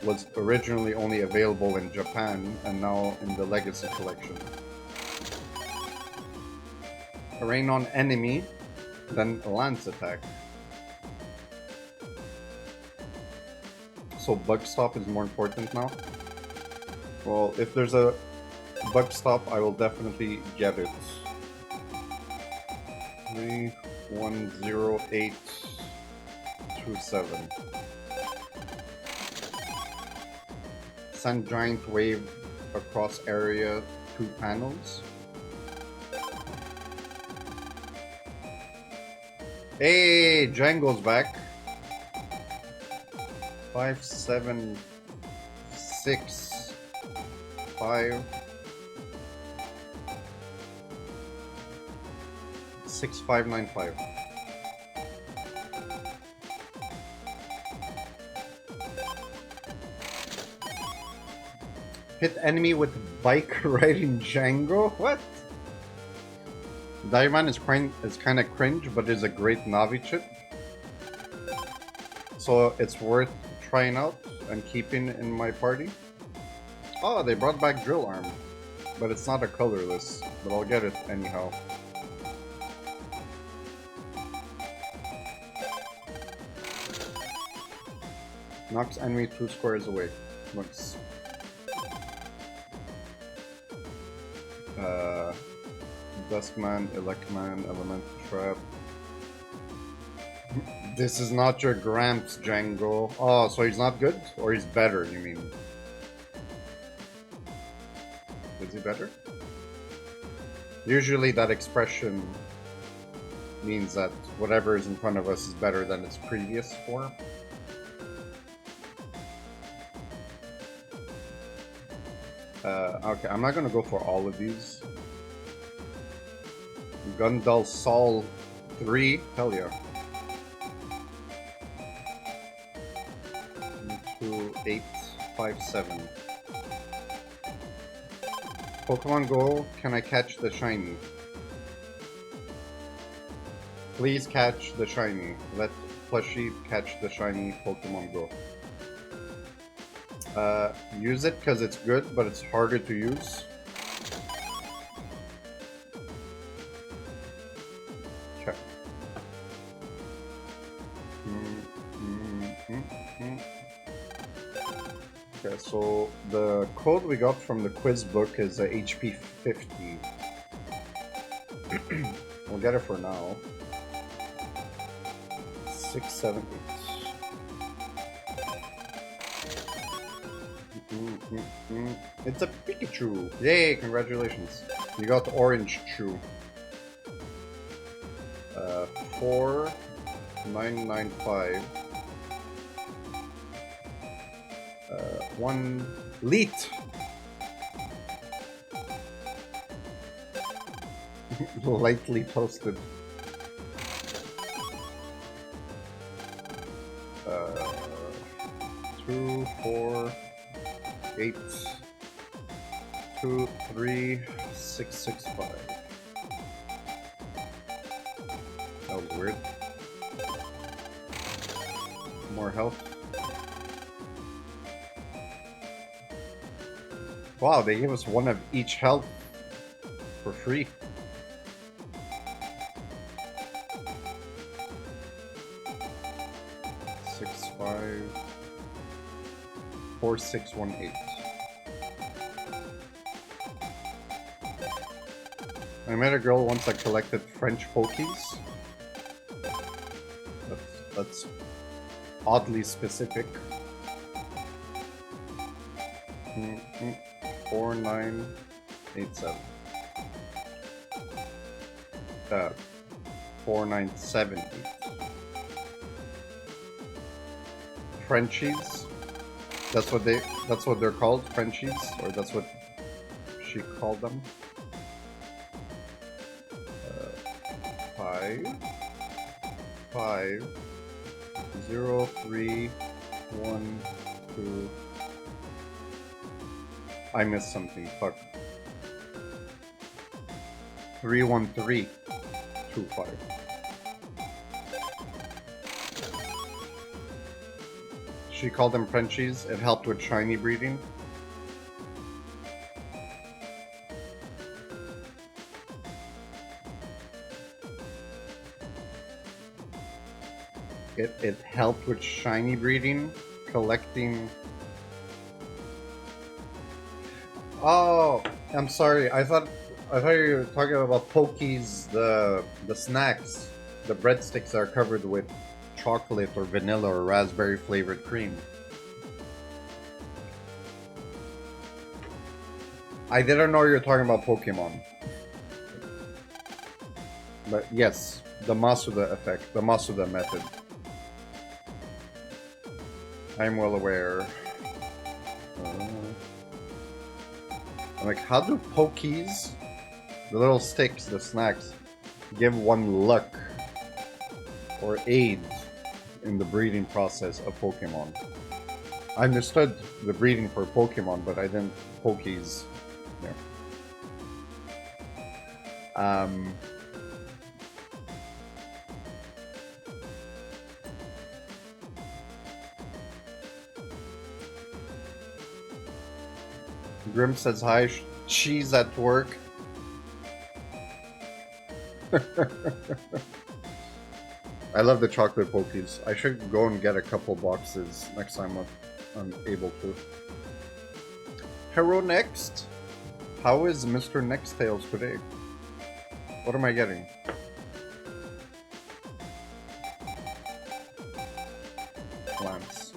was originally only available in Japan and now in the Legacy Collection. Rain on enemy, then lance attack. So bug stop is more important now? Well, if there's a bug stop, I will definitely get it. 310827. Send giant wave across area 2 panels. Hey, Django's back. 5765 6595. Hit enemy with bike riding Django? What? Diamond is kind of cringe, but is a great Navi chip. So it's worth trying out and keeping in my party. Oh, they brought back Drill Arm. But it's not a colorless, but I'll get it anyhow. Knocks enemy 2 squares away. Looks. Duskman, Electman, Elemental Trap. This is not your Gramps, Django. Oh, so he's not good? Or he's better, you mean? Is he better? Usually that expression means that whatever is in front of us is better than its previous form. Okay, I'm not gonna go for all of these. Gundal Sol 3, hell yeah. 2, 8, 5, 7. Pokemon Go, can I catch the shiny? Please catch the shiny. Let Plushie catch the shiny Pokemon Go. Use it because it's good, but it's harder to use. Okay. Okay, so the code we got from the quiz book is HP 50. We'll get it for now. 6, 7, 8. It's a Pikachu! Yay, congratulations. You got Orange Chew. 4995. 1 Leet! Lightly toasted. 2, 4, 8, 2, 3, 6, 6, 5. That was weird. More health. Wow, they gave us one of each health for free. Six, 5, 4, 6, 1, 8. I met a girl once that collected French pokies. That's oddly specific. 4, 9, 8, 7. 4, 9, 7, 8. Frenchies. That's what they're called, Frenchies, or that's what she called them. 5, 5, 0, 3, 1, 2. I missed something. Fuck. 313 25. She called them Frenchies. It helped with shiny breeding. It helped with shiny breeding, collecting. Oh, I'm sorry. I thought you were talking about Pokies, the snacks. The breadsticks are covered with chocolate or vanilla or raspberry flavored cream. I didn't know you were talking about Pokemon. But yes, the Masuda effect, the Masuda method. I'm well aware. I'm like, how do Pokies, the little sticks, the snacks, give one luck or aid in the breeding process of Pokemon? I understood the breeding for Pokemon, but I didn't Pokies. Yeah. Grim says hi. She's at work. I love the chocolate Pokies. I should go and get a couple boxes next time I'm able to. Hero next. How is Mr. Nextails today? What am I getting? Lance.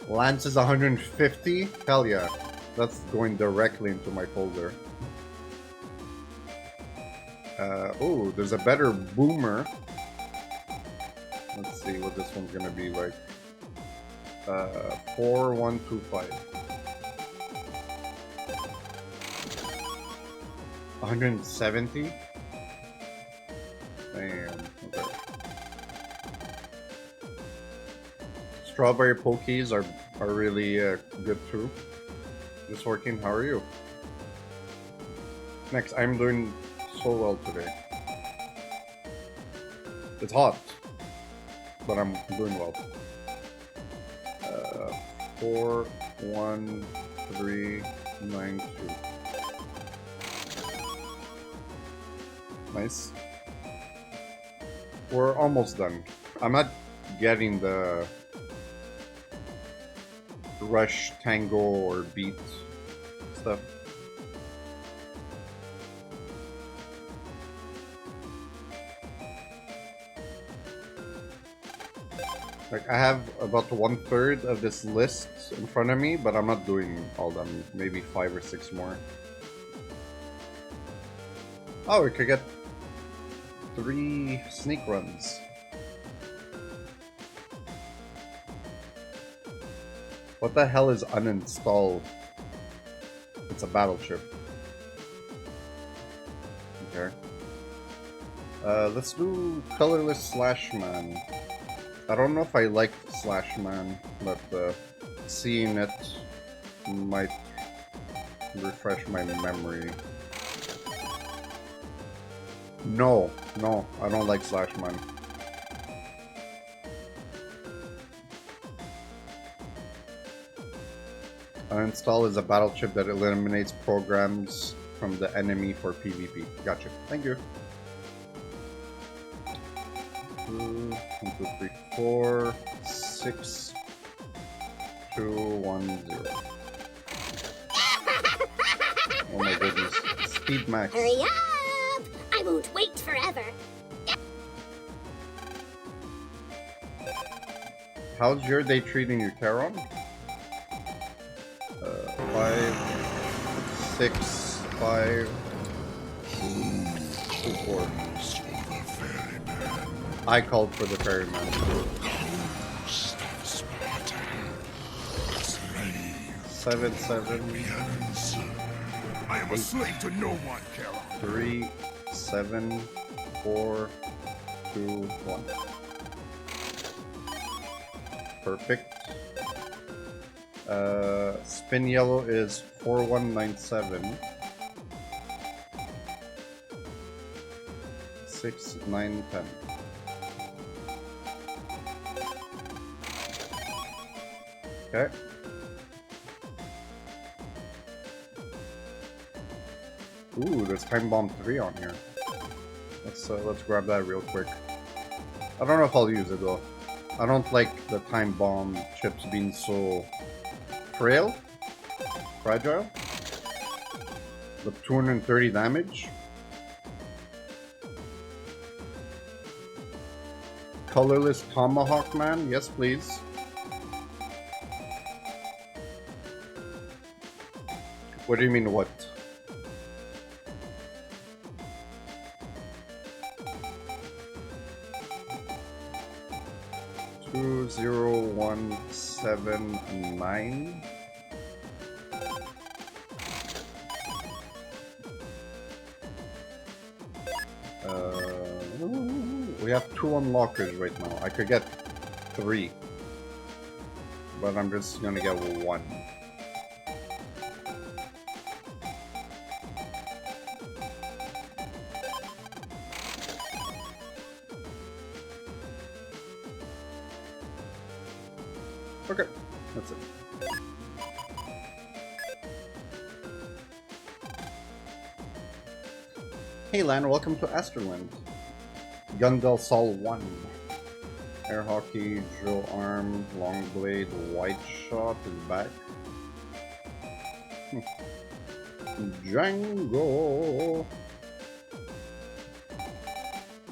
Lance is 150? Hell yeah. That's going directly into my folder. Oh, there's a better boomer. Let's see what this one's gonna be like. 4125. 170? Damn, okay. Strawberry pokies are really good too. Just working, how are you? Next, I'm doing so well today. It's hot, but I'm doing well. 41392. Nice. We're almost done. I'm not getting the rush, tango, or beat stuff. Like, I have about 1/3 of this list in front of me, but I'm not doing all of them. Maybe 5 or 6 more. Oh, we could get 3 sneak runs. What the hell is uninstall? It's a battleship. Okay. Let's do colorless Slash Man. I don't know if I liked Slash Man, but seeing it might refresh my memory. No, I don't like Slash Man. Uninstall is a battleship that eliminates programs from the enemy for PvP. Gotcha. Thank you. 1, 2, 3, 4, 6, 2, 1, 0. Oh my goodness. Speed max. Hurry up! I won't wait forever. How's your day treating you, Charon? 5, 6, 5, 2, 4. I called for the ferryman. 7, 7. I am a slave to no one, Carol. 3, 7, 4, 2, 1. Perfect. Spin yellow is 4197. 6, 9, 10. Okay. Ooh, there's Time Bomb 3 on here. Let's grab that real quick. I don't know if I'll use it though. I don't like the Time Bomb chips being so fragile. With 230 damage. Colorless Tomahawk Man, yes please. What do you mean what? Two 0179. We have 2 unlockers right now. I could get 3, but I'm just gonna get 1. Okay, that's it. Hey Lan, welcome to Asterland. Gundel Sol 1. Air hockey, drill arm, long blade, white shot is back. Django.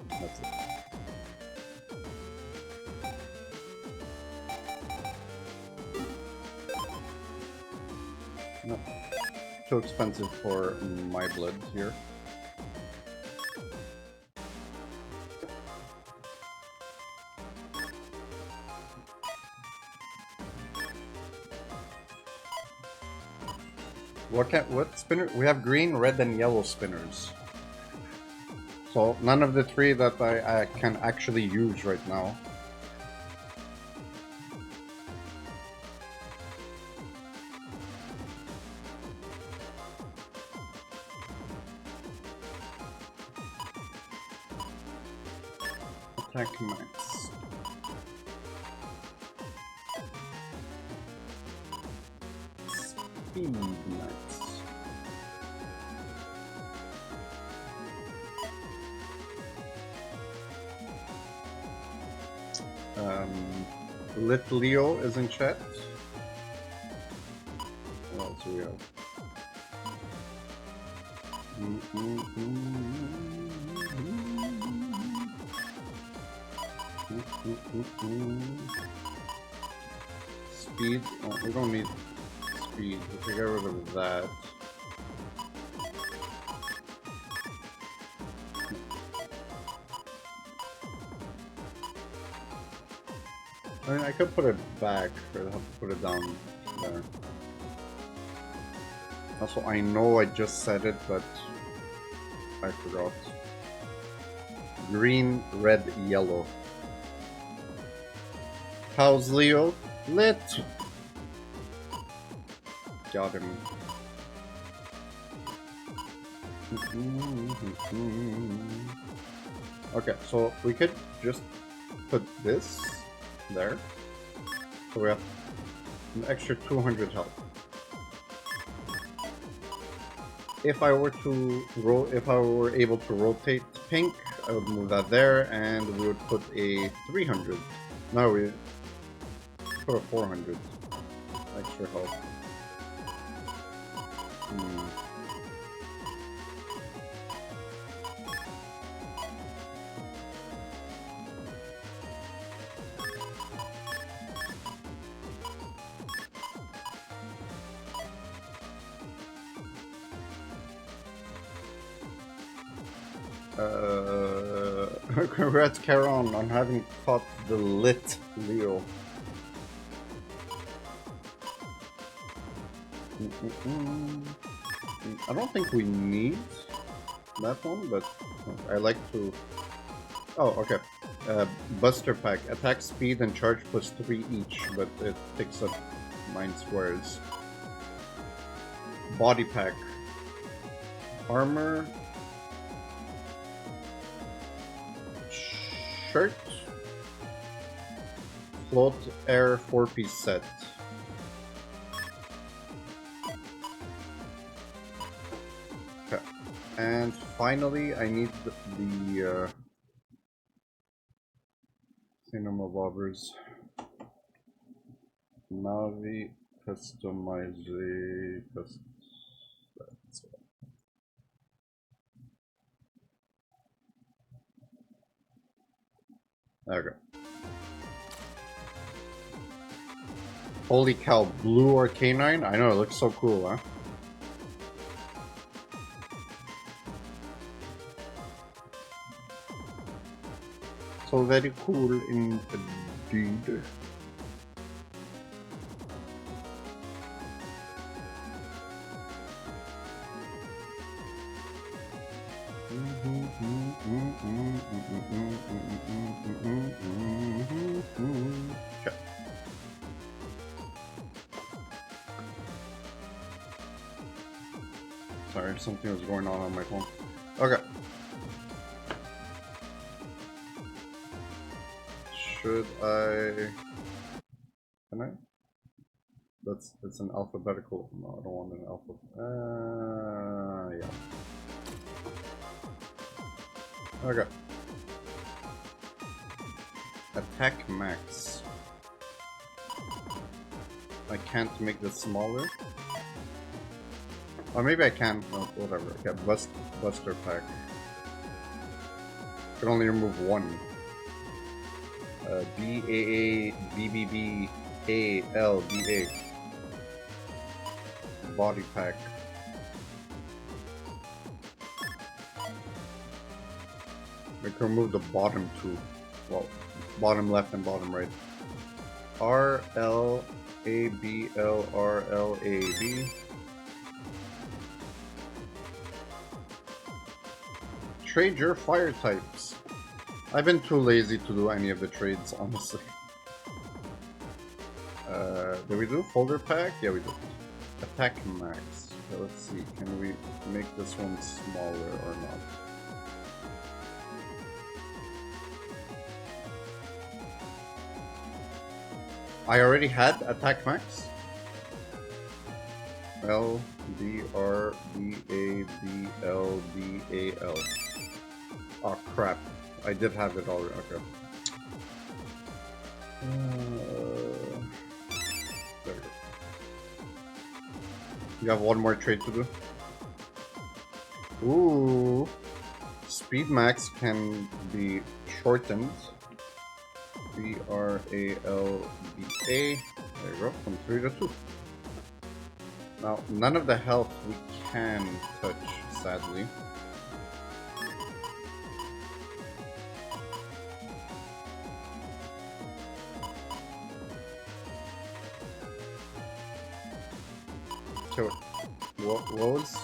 That's it. No. Too expensive for my blood here. What spinner? We have green, red, and yellow spinners. So none of the three that I can actually use right now. Attack max. Speed max. Lit Leo is in chat. What else do we have? Speed. Oh, we don't need speed. We can get rid of that. I mean, I could put it back, or I'll have to put it down there. Also, I know I just said it, but I forgot. Green, red, yellow. How's Leo? Lit! Got him. Okay, so we could just put this there. So we have an extra 200 health. If I were able to rotate pink, I would move that there, and we would put a 300. No, we put a 400 extra health. Congrats, Karon, on having caught the lit Leo. I don't think we need that one, but I like to... Oh, okay. Buster Pack. Attack speed and charge plus 3 each, but it picks up 9 squares. Body Pack. Armor... Shirt, float air 4-piece set. Okay, and finally I need the cinema bobbers. Navi customize. Okay. Holy cow, blue or canine? I know, it looks so cool, huh? So very cool indeed. Okay. Sorry, something was going on my phone. Okay. Should I... Can I? It's an alphabetical. No, I don't want an alphabet. Yeah. Okay. Attack max. I can't make this smaller. Or maybe I can. Oh, whatever. Yeah, Buster Pack. Can only remove one. BAA BBB ALBA. Body Pack. We can remove the bottom two. Well, bottom left and bottom right. RLABLRLAB. Trade your fire types. I've been too lazy to do any of the trades, honestly. Did we do folder pack? Yeah, we did. Attack max. Okay, let's see. Can we make this one smaller or not? I already had attack max. L D R B A B L D A L. Oh crap! I did have it already. Okay. There we go. You have one more trade to do. Ooh, speed max can be shortened. BRALBA. There you go, from 3 to 2. Now, none of the health we can touch, sadly. So, what was?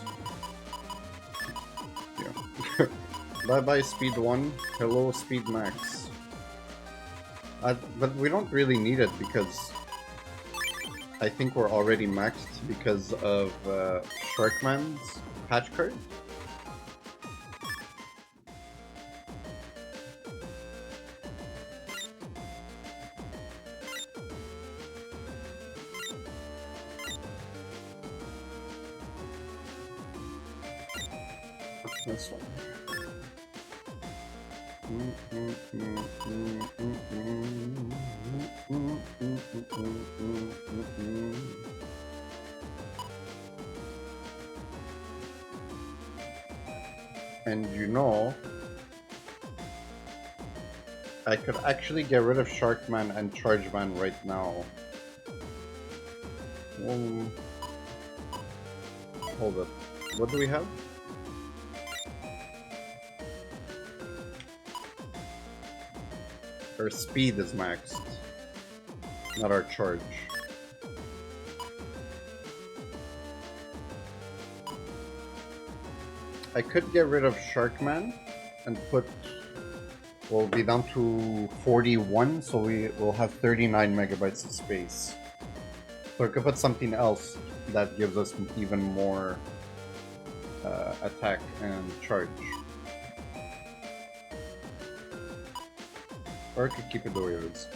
Yeah. Bye bye, speed 1. Hello, speed max. But we don't really need it because I think we're already maxed because of Sharkman's patch card. This one. And you know, I could actually get rid of Sharkman and Chargeman right now. Hold up. What do we have? Our speed is maxed, not our charge. I could get rid of Sharkman and put... We'll be down to 41, so we will have 39 megabytes of space. So I could put something else that gives us even more attack and charge. Or I could keep it the way it is.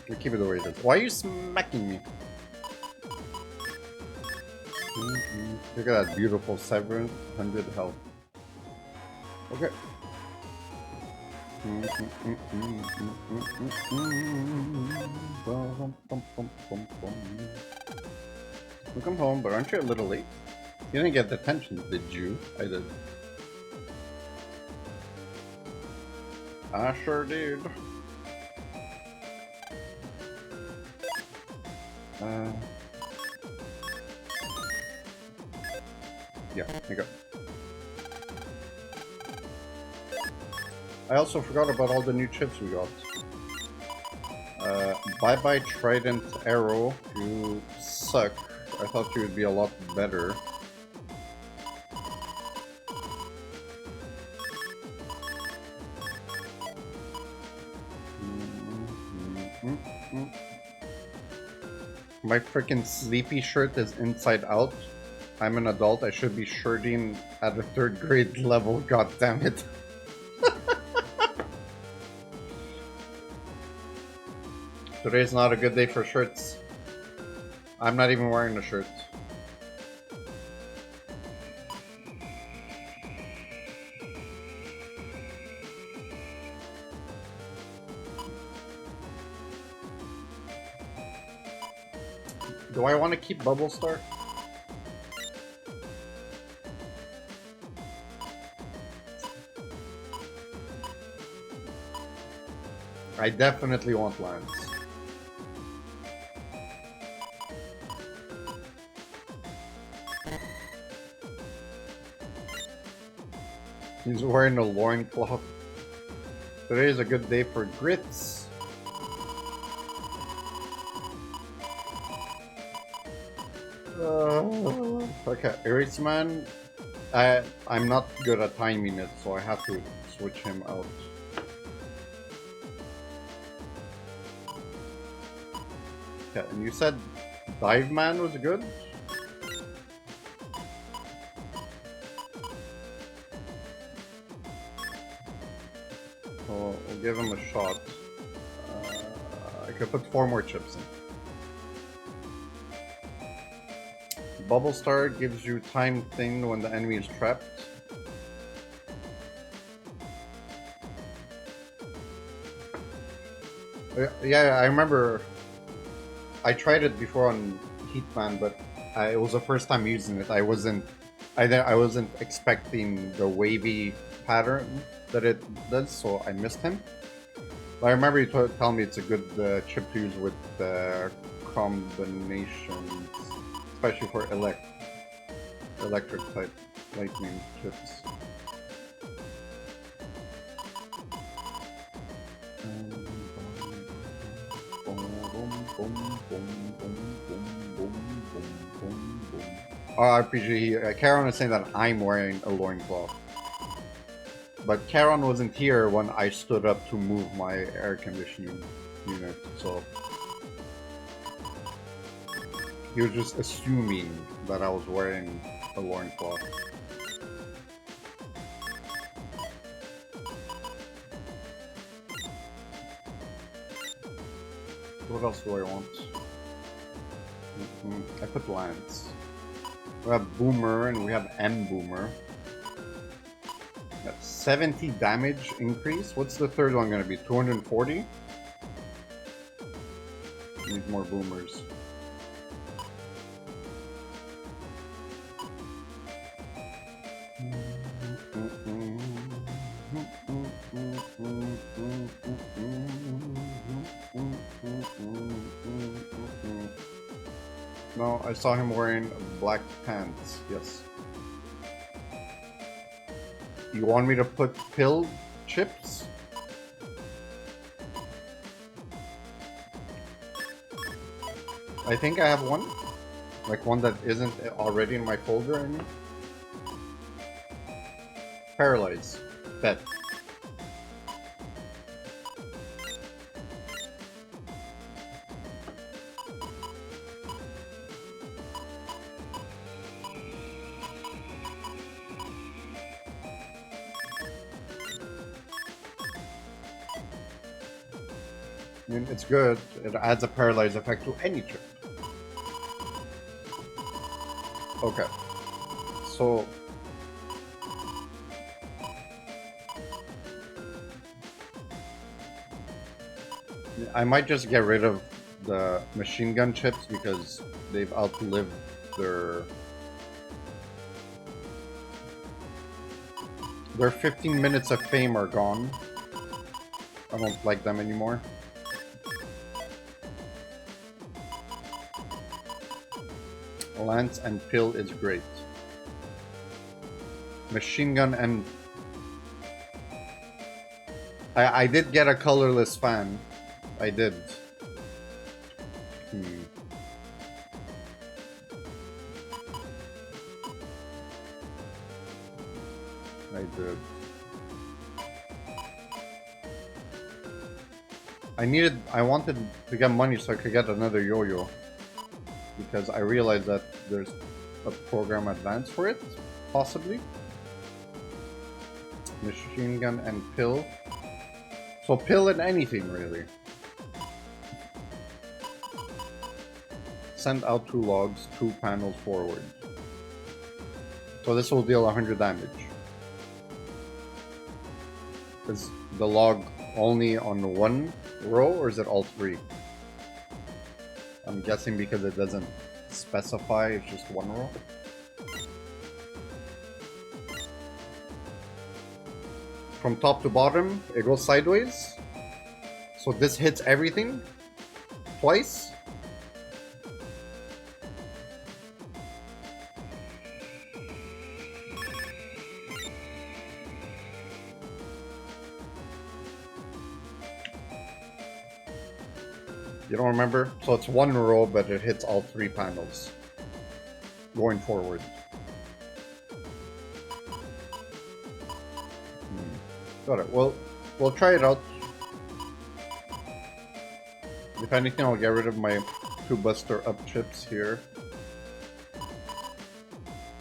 We keep it the way it is. Why are you smacking me? Look at that beautiful 700 health. Okay. Welcome home, but aren't you a little late? You didn't get detention, did you? I did. I sure did. Yeah, there you go. I also forgot about all the new chips we got. Bye-bye Trident Arrow, you suck. I thought you would be a lot better. My freaking sleepy shirt is inside out. I'm an adult, I should be shirting at a 3rd grade level, god damn it. Today's not a good day for shirts. I'm not even wearing a shirt. Do I want to keep Bubble Star? I definitely want Lance. He's wearing a loincloth. Today is a good day for grits. Okay, Eraseman. I'm not good at timing it, so I have to switch him out. Okay, and you said Dive Man was good? So we'll give him a shot. I could put 4 more chips in. Bubble Star gives you time thing when the enemy is trapped. Yeah, I remember I tried it before on Heatman, but it was the first time using it. I wasn't expecting the wavy pattern that it does, so I missed him. But I remember you telling me it's a good chip to use with combinations, especially for electric type lightning chips. RPG, Charon is saying that I'm wearing a loincloth. But Charon wasn't here when I stood up to move my air conditioning unit, so... He was just assuming that I was wearing a loincloth. What else do I want? I put Lance. We have Boomer and we have M Boomer. That's 70 damage increase. What's the third one going to be? 240? Need more Boomers. No, I saw him wearing black pants, yes. You want me to put pill chips? I think I have one. Like one that isn't already in my folder, I mean. Paralyze. Bet. I mean, it's good. It adds a paralyze effect to any chip. Okay. So... I might just get rid of the machine gun chips because they've outlived their 15 minutes of fame are gone. I don't like them anymore. Lance and Pill is great. Machine gun and... I did get a colorless fan. I did. I did. I wanted to get money so I could get another yo-yo. Because I realized that there's a program advance for it, possibly. Machine gun and pill. So pill and anything, really. Send out 2 logs, 2 panels forward. So this will deal 100 damage. Is the log only on 1 row, or is it all 3? I'm guessing because it doesn't specify, it's just 1 row. From top to bottom, it goes sideways. So this hits everything? Twice? You don't remember? So it's one row, but it hits all 3 panels. Going forward. Got it. Well, we'll try it out. If anything, I'll get rid of my 2 Buster Up chips here.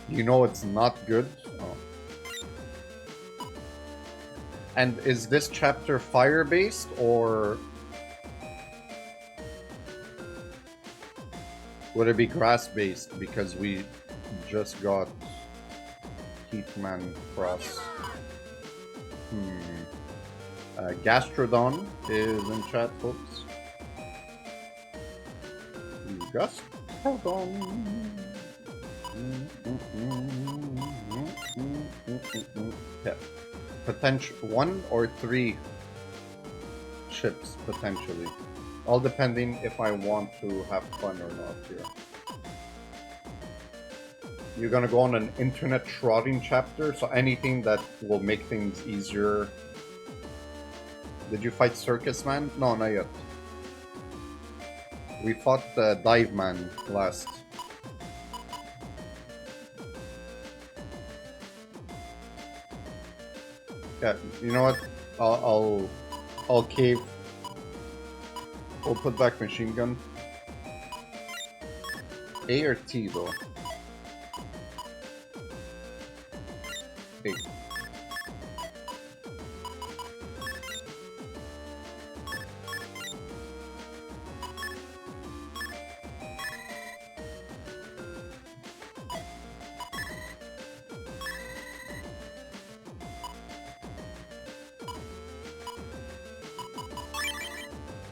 You know it's not good. Oh. And is this chapter fire-based, or would it be grass-based because we just got Heatman Cross? Gastrodon is in chat, folks. Gastrodon. Yeah. Potential 1 or 3 chips, potentially. All depending if I want to have fun or not here. You're gonna go on an internet trotting chapter, so anything that will make things easier. Did you fight Circus Man? No, not yet. We fought the Dive Man last. Yeah, you know what? I'll cave. We'll put back machine gun. A or T though? A.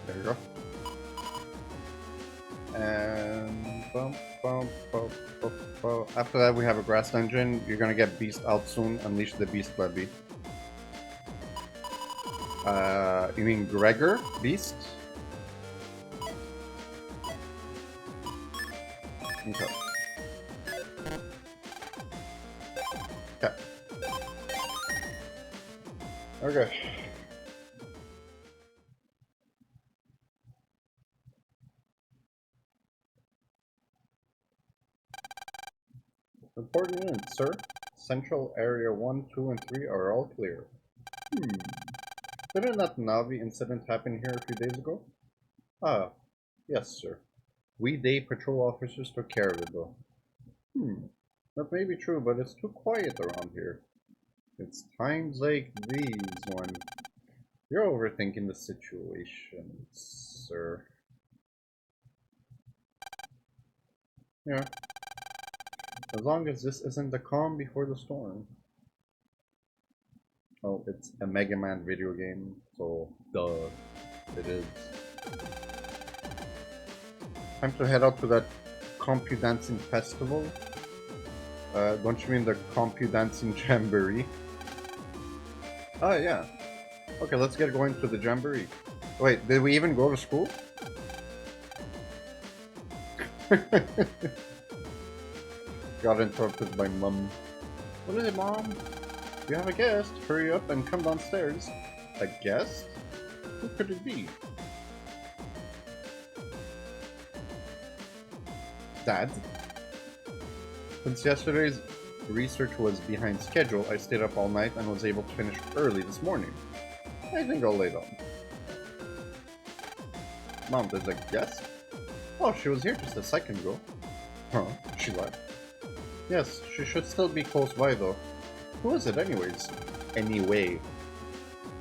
There you go. And after that we have a grass dungeon. You're gonna get Beast Out soon. Unleash the Beast Levy. You mean Gregor Beast? Okay. Okay. Okay. Important units, sir. Central Area 1, 2, and 3 are all clear. Didn't that Navi incident happen here a few days ago? Ah, yes, sir. We day patrol officers took care of it, though. That may be true, but it's too quiet around here. It's times like these when you're overthinking the situation, sir. Yeah. As long as this isn't the calm before the storm. Oh, it's a Mega Man video game, so duh, it is. Time to head out to that Compu-Dancing Festival. Don't you mean the Compu-Dancing Jamboree? Oh yeah. Okay, let's get going to the Jamboree. Wait, did we even go to school? Got interrupted by Mum. What is it, Mom? You have a guest. Hurry up and come downstairs. A guest? Who could it be? Dad? Since yesterday's research was behind schedule, I stayed up all night and was able to finish early this morning. I think I'll lay down. Mom, there's a guest? Oh, she was here just a second ago. Huh, she left. Yes, she should still be close by though. Who is it anyways? Anyway.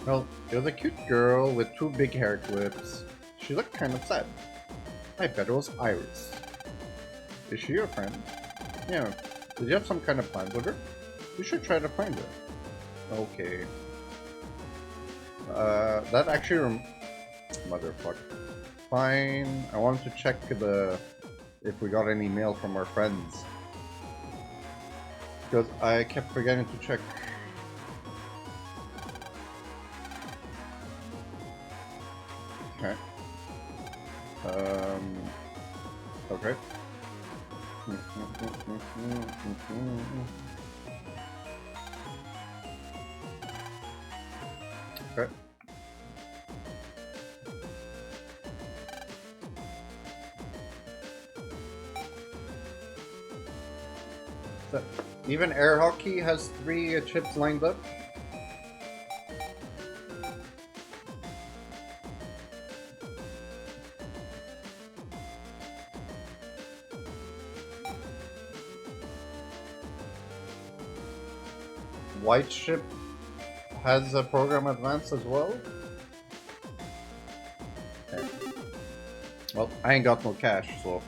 Well, it was a cute girl with 2 big hair clips. She looked kind of sad. I bet it was Iris. Is she your friend? Yeah. Did you have some kind of plan with her? You should try to find her. Okay. That actually motherfucker. Fine. I wanted to check if we got any mail from our friends. Because I kept forgetting to check. Okay. Okay. Okay. So, even air hockey has 3 chips lined up. White ship has a program advance as well. Okay. Well, I ain't got no cash, so.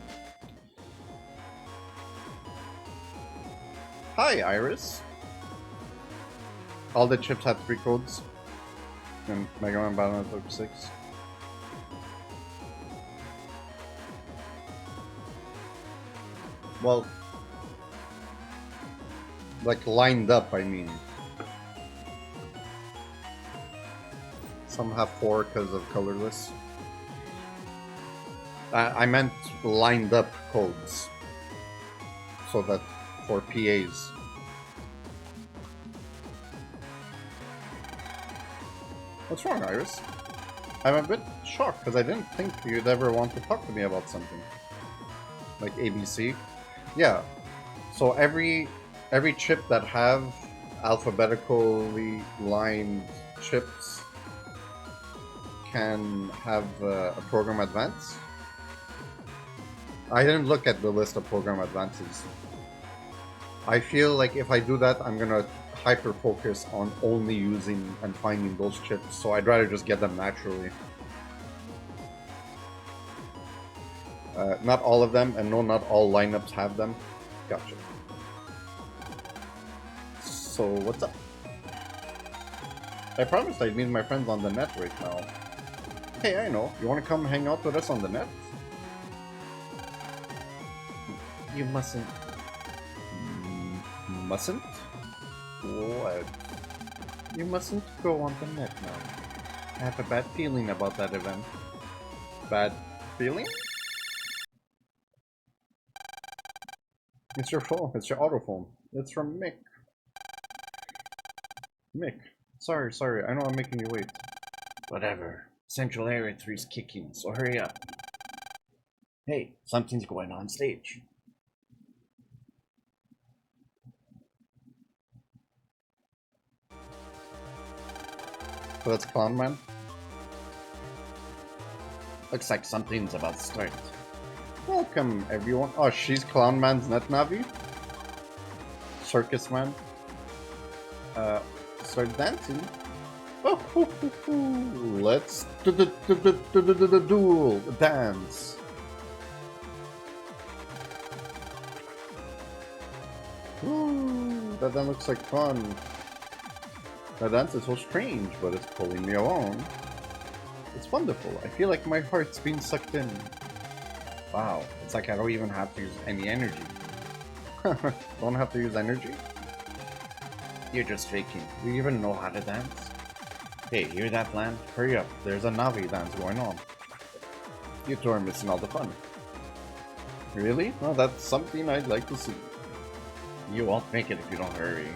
Hi, Iris. All the chips had 3 codes. And Megaman Beasts Out 6. Well, like lined up, I mean. Some have 4 because of colorless. I meant lined up codes. So that for PAs. What's wrong, Iris? I'm a bit shocked because I didn't think you'd ever want to talk to me about something. Like ABC. Yeah. So every chip that have alphabetically lined chips can have a program advance. I didn't look at the list of program advances. I feel like if I do that, I'm gonna hyper focus on only using and finding those chips, so I'd rather just get them naturally. Not all of them, and no, not all lineups have them. Gotcha. So, what's up? I promised I'd meet my friends on the net right now. Hey, I know. You want to come hang out with us on the net? You mustn't. Mustn't? What? You mustn't go on the net now. I have a bad feeling about that event. Bad feeling? It's your phone. It's your auto phone. It's from Mick. Mick. Sorry. I know I'm making you wait. Whatever. Central Area 3's kicking, so hurry up. Hey, something's going on stage. So that's Clown Man? Looks like something's about to start. Welcome, everyone. Oh, she's Clown Man's net Navi? Circus Man? Start dancing? Oh, let's duel dance. Ooh, that looks like fun. The dance is so strange, but it's pulling me along. It's wonderful. I feel like my heart's being sucked in. Wow, it's like I don't even have to use any energy. Don't have to use energy? You're just faking. Do you even know how to dance? Hey, hear that, Lan? Hurry up, there's a Navi dance going on. You two are missing all the fun. Really? Well, that's something I'd like to see. You won't make it if you don't hurry.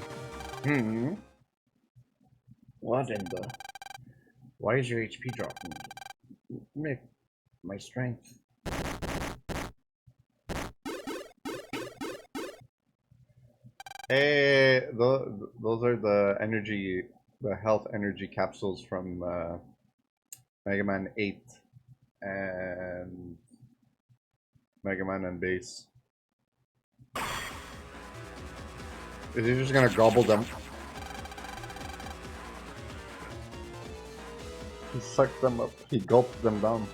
What in the... Why is your HP dropping? Mick, my strength. Hey, those are the energy, the health energy capsules from Megaman 8 and Megaman and Base. Is he just gonna gobble them? He sucked them up. He gulped them down.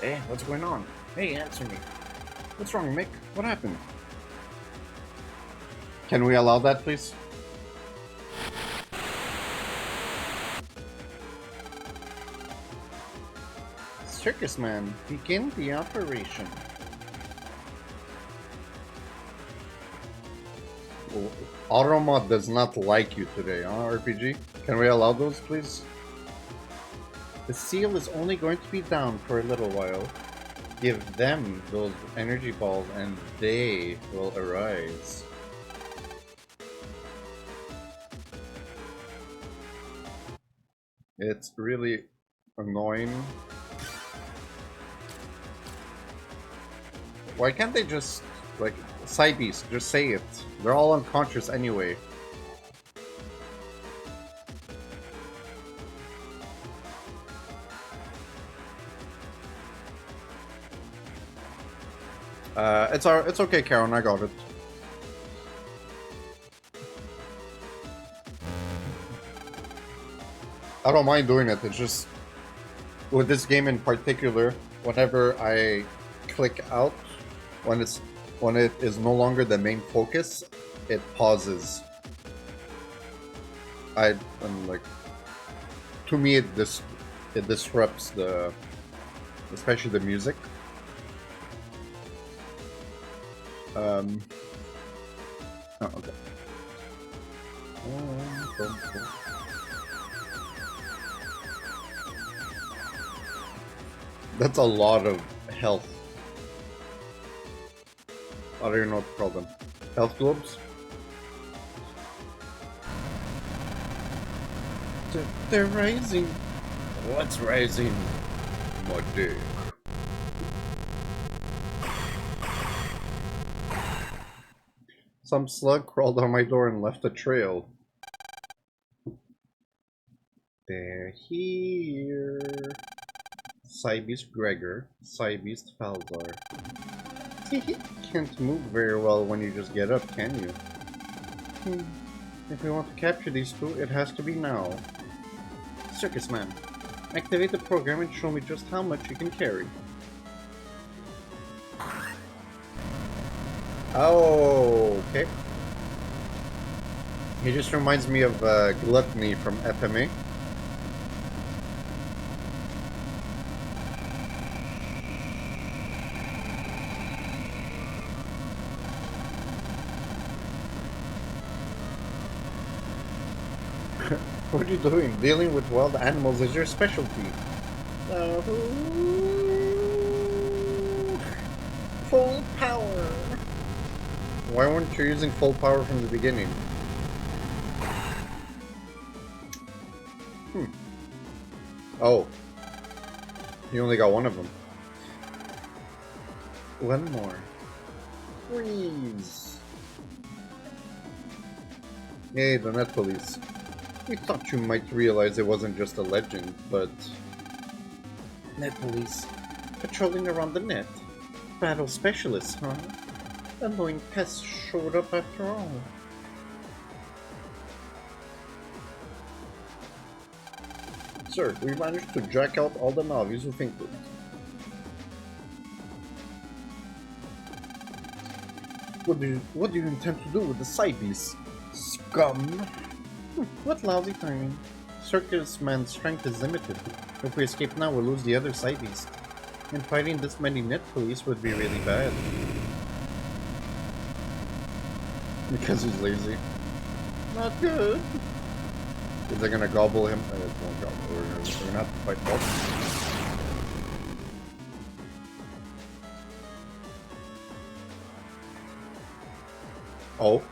Hey, what's going on? Hey, answer me. What's wrong, Mick? What happened? Can we allow that, please? Circus Man, begin the operation. Automa does not like you today, huh, RPG? Can we allow those, please? The seal is only going to be down for a little while. Give them those energy balls and they will arise. It's really annoying. Why can't they just, like, side beast, just say it? They're all unconscious anyway. It's okay, Karen, I got it. I don't mind doing it, it's just... with this game in particular, whenever I click out, when it is no longer the main focus, it pauses. I'm like... to me, it disrupts the... especially the music. Oh, okay. That's a lot of health. I don't even know what to call them. Health globes? They're rising. What's rising? My dick. Some slug crawled on my door and left a trail. They're here. Cybeast Gregor, Cybeast Falzar. Can't move very well when you just get up, can you? If we want to capture these two, it has to be now. Circus Man, activate the program and show me just how much you can carry. Oh, okay. He just reminds me of Gluttony from FMA. What are you doing? Dealing with wild animals is your specialty. Full power. Why weren't you using full power from the beginning? Oh. You only got one of them. One more. Freeze. Hey, the net police. We thought you might realize it wasn't just a legend, but... Net police. Patrolling around the net. Battle specialists, huh? Annoying pests showed up after all. Sir, we managed to jack out all the Navis who think it. What do you intend to do with the Cybeasts? Scum! What lousy timing. Circus Man's strength is limited. If we escape now, we'll lose the other Cybeast. And fighting this many net police would be really bad. Because he's lazy. Not good. Is they gonna gobble him? It won't gobble. We're gonna have to fight both. Oh.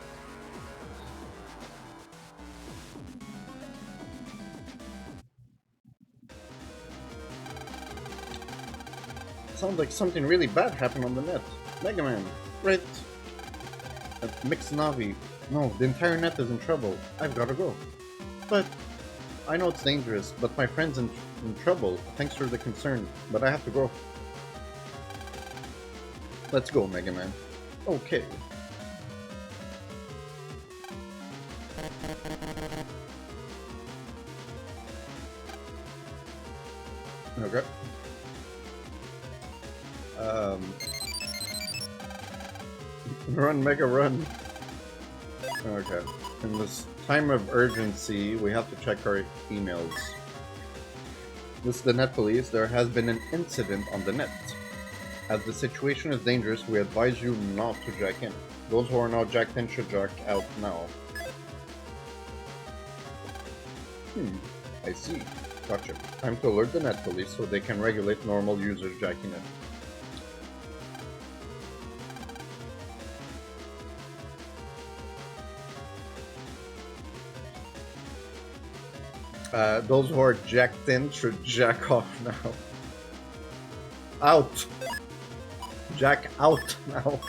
Sounds like something really bad happened on the net. Megaman, right? Mixed Navi. No, the entire net is in trouble. I've gotta go. But I know it's dangerous, but my friend's in trouble. Thanks for the concern, but I have to go. Let's go, Megaman. Okay. Okay. Run, Mega, run. Okay. In this time of urgency, we have to check our emails. This is the net police. There has been an incident on the net. As the situation is dangerous, we advise you not to jack in. Those who are now jacked in should jack out now. I see. Gotcha. Time to alert the net police so they can regulate normal users jacking in. Those who are jacked in should jack off now. Out! Jack out now.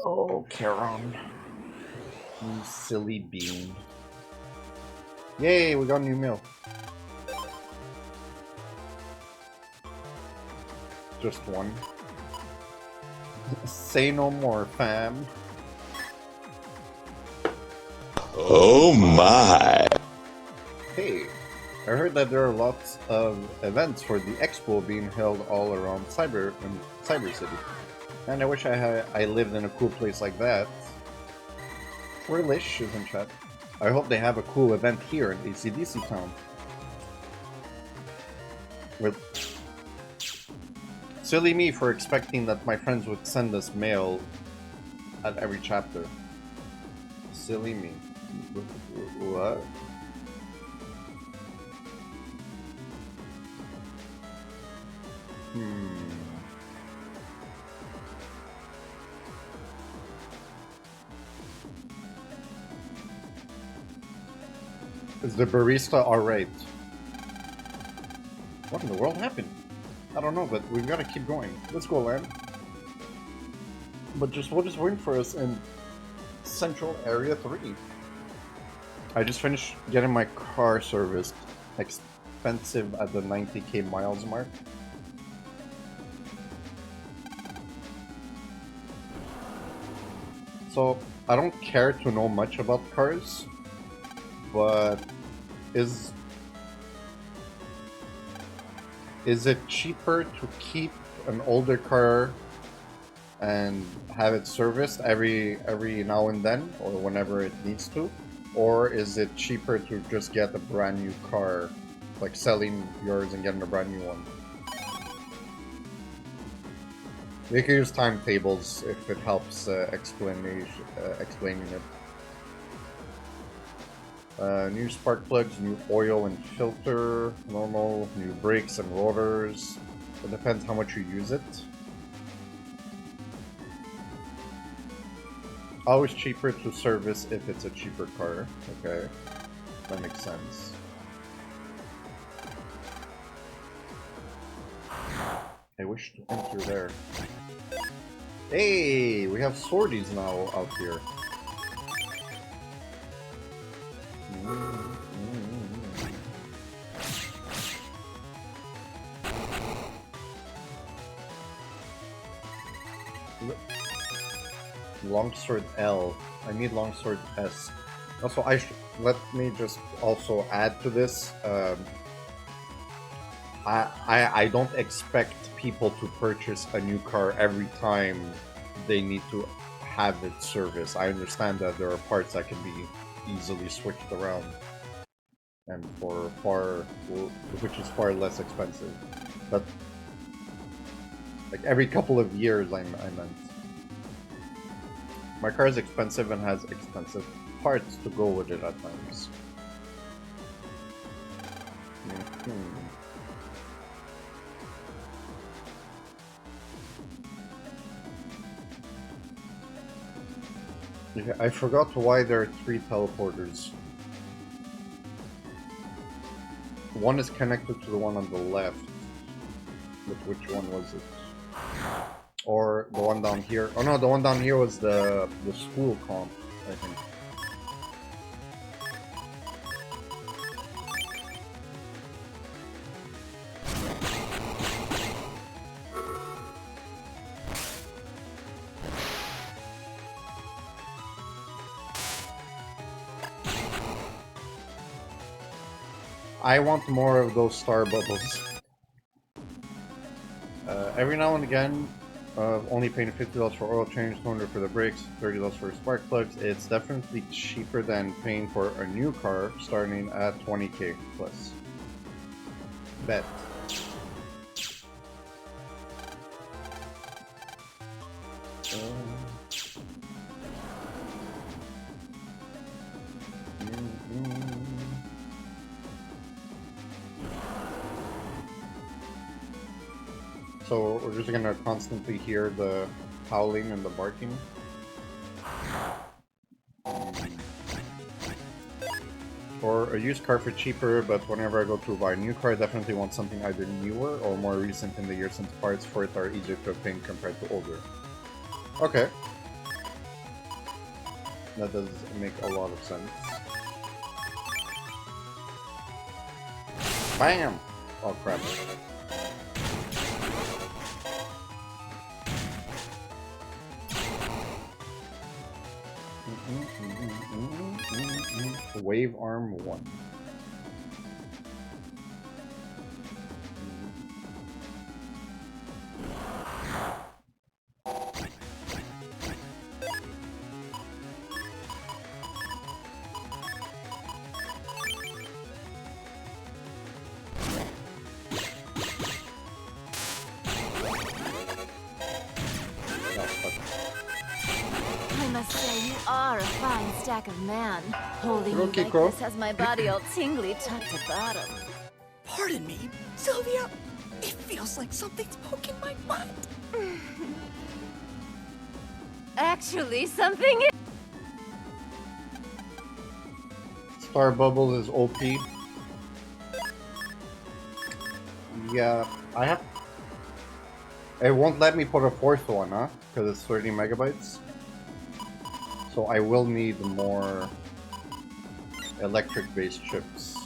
Oh, Charon. You silly bean. Yay, we got a new meal. Just one. Say no more, fam. Oh my! Hey, I heard that there are lots of events for the expo being held all around Cyber City. And I wish I lived in a cool place like that. Lish is in chat. I hope they have a cool event here in ACDC Town. With silly me for expecting that my friends would send us mail at every chapter. Silly me. What? Is the barista alright? What in the world happened? I don't know, but we've got to keep going. Let's go, Lan. But just what is waiting for us in Central Area 3? I just finished getting my car serviced. Expensive at the 90k miles mark. So, I don't care to know much about cars, but is it cheaper to keep an older car and have it serviced every now and then, or whenever it needs to? Or is it cheaper to just get a brand new car, like selling yours and getting a brand new one? We can use timetables if it helps explaining it. New spark plugs, new oil and filter, normal, new brakes and rotors. It depends how much you use it. Always cheaper to service if it's a cheaper car. Okay, that makes sense. I wish to enter there. Hey, we have swordies now out here. Longsword L. I need longsword S. Also, let me just also add to this. I don't expect people to purchase a new car every time they need to have it serviced. I understand that there are parts that can be easily switched around, and which is far less expensive. But like every couple of years, I meant. My car is expensive and has expensive parts to go with it at times. I forgot why there are 3 teleporters. One is connected to the one on the left. But which one was it? Or the one down here? Oh no, the one down here was the school comp, I think. I want more of those star bubbles. Every now and again, only paying $50 for oil change, $200 for the brakes, $30 for spark plugs. It's definitely cheaper than paying for a new car starting at 20k plus. Bet. So we're just gonna constantly hear the howling and the barking. Or a used car for cheaper, but whenever I go to buy a new car, I definitely want something either newer or more recent in the year since parts for it are easier to obtain compared to older. Okay. That does make a lot of sense. Bam! Oh crap. Wave arm 1. I must say, you are a fine stack of man. Holding you like Kiko. this has my body all tingly top to bottom. Pardon me, Sylvia. It feels like something's poking my butt. Actually, something is... Star Bubbles is OP. Yeah, I have... It won't let me put a fourth one, huh? Because it's 30 megabytes. So I will need more electric-based chips.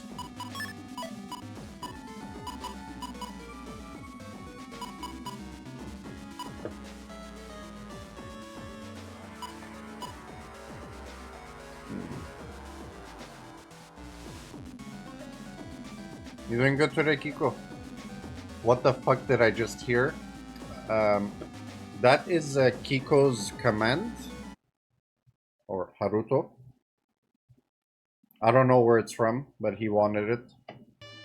You doing good today, Kiko? What the fuck did I just hear? That is Kiko's command. Or Haruto. I don't know where it's from, but he wanted it.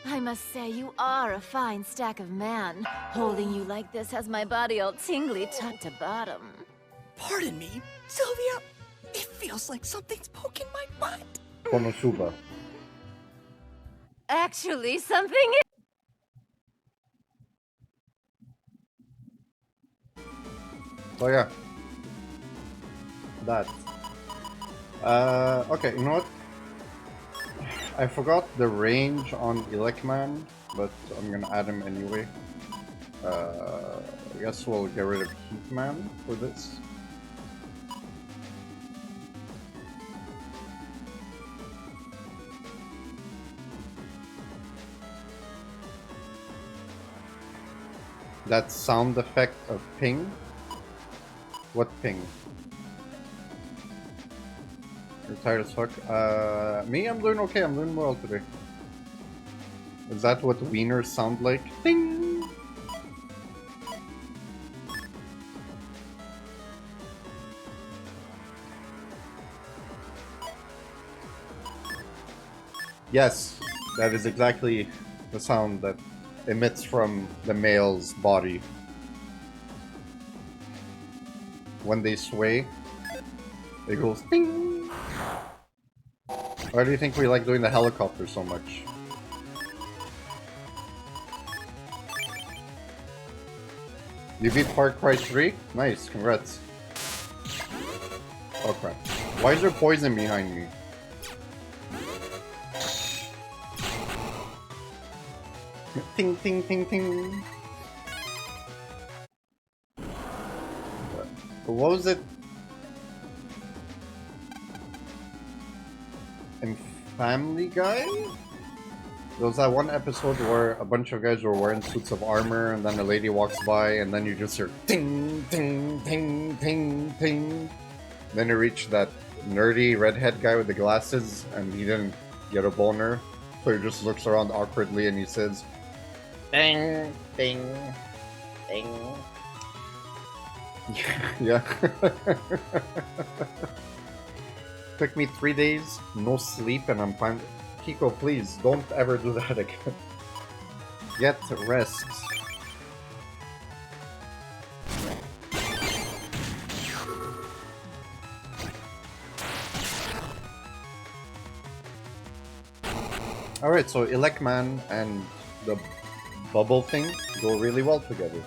I must say, you are a fine stack of man. Holding you like this has my body all tingly top to bottom. Pardon me, Sylvia. It feels like something's poking my butt. Konosuba. Actually, something is... So yeah. That. Okay, you know what? I forgot the range on Elecman, but I'm gonna add him anyway. I guess we'll get rid of Heatman for this. That sound effect of ping? What ping? You're tired as fuck. Me? I'm doing okay. I'm doing well today. Is that what wieners sound like? Ding! Yes, that is exactly the sound that emits from the male's body. When they sway, it goes ding! Why do you think we like doing the helicopter so much? You beat Far Cry 3? Nice, congrats. Oh crap. Why is there poison behind me? Ting ting ting ting. What was it? In Family Guy? There was that one episode where a bunch of guys were wearing suits of armor and then a lady walks by and then you just hear ting ting ting ting ting. Then you reach that nerdy redhead guy with the glasses and he didn't get a boner. So he just looks around awkwardly and he says, Ding, ding, ding. yeah. Took me 3 days, no sleep, and I'm fine. Kiko, please, don't ever do that again. Get rest. Alright, so Elecman and the bubble thing go really well together.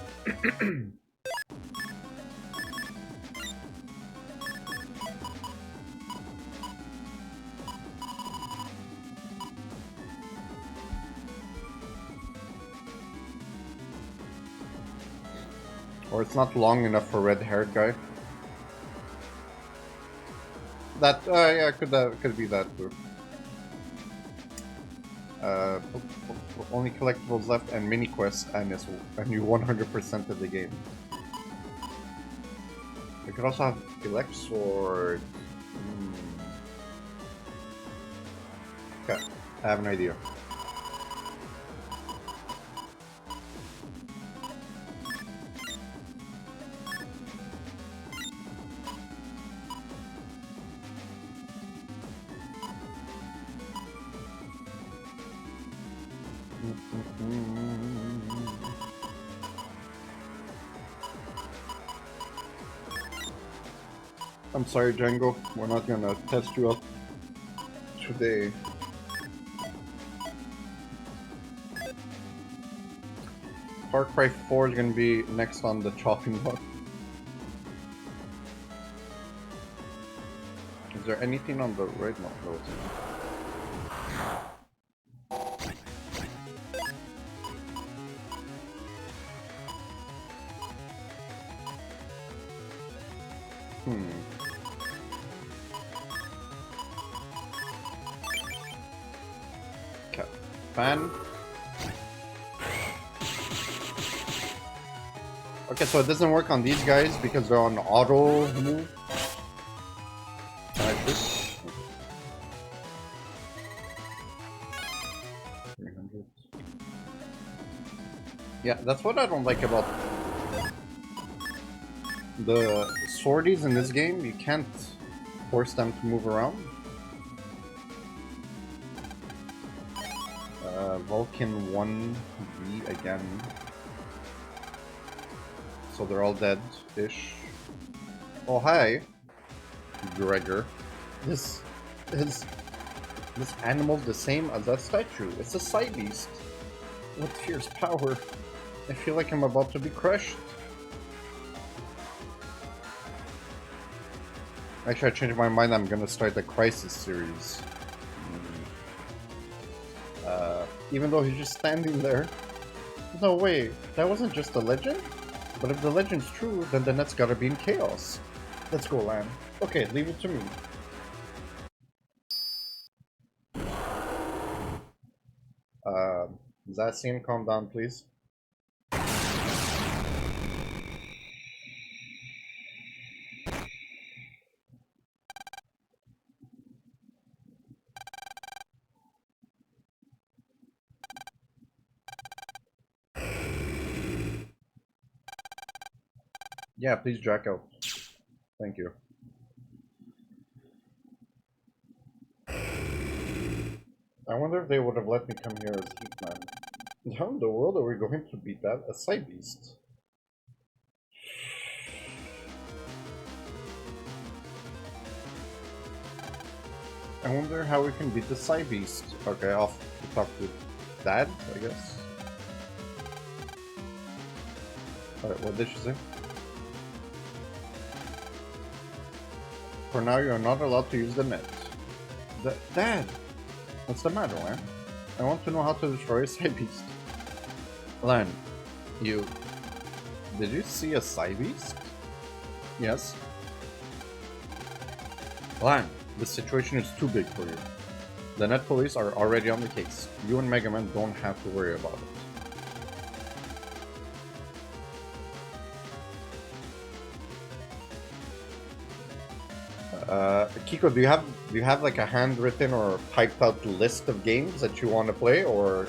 Or it's not long enough for red-haired guy. That, yeah, could be that too. Only collectibles left and mini quests, and you 100% of the game. We could also have elect sword. Okay, I have an idea. I'm sorry, Django. We're not gonna test you out today. Far Cry 4 is gonna be next on the chopping block. Is there anything on the right? No, no, it's not. Okay. Fan. Okay, so it doesn't work on these guys because they're on auto move. Can I shoot? 300. Yeah, that's what I don't like about the swordies in this game. You can't force them to move around. Vulcan 1V again. So they're all dead-ish. Oh, hi, Gregor. This animal's the same as that statue. It's a side beast. What fierce power. I feel like I'm about to be crushed. Actually, I changed my mind. I'm gonna start the Crisis series. Even though he's just standing there. No way, that wasn't just a legend? But if the legend's true, then the net's gotta be in chaos. Let's go, Lan. Okay, leave it to me. Zacian, calm down, please. Yeah, please jack out. Thank you. I wonder if they would have let me come here as Heatman. How in the world are we going to beat that? A side beast? I wonder how we can beat the side beast. Okay, off to talk to Dad, I guess. Alright, what did she say? For now, you are not allowed to use the net. Dad! What's the matter, Lan? I want to know how to destroy a side beast. Lan, you... Did you see a side beast? Yes. Lan, the situation is too big for you. The net police are already on the case. You and Megaman don't have to worry about it. Kiko, do you have like a handwritten or typed out list of games that you want to play, or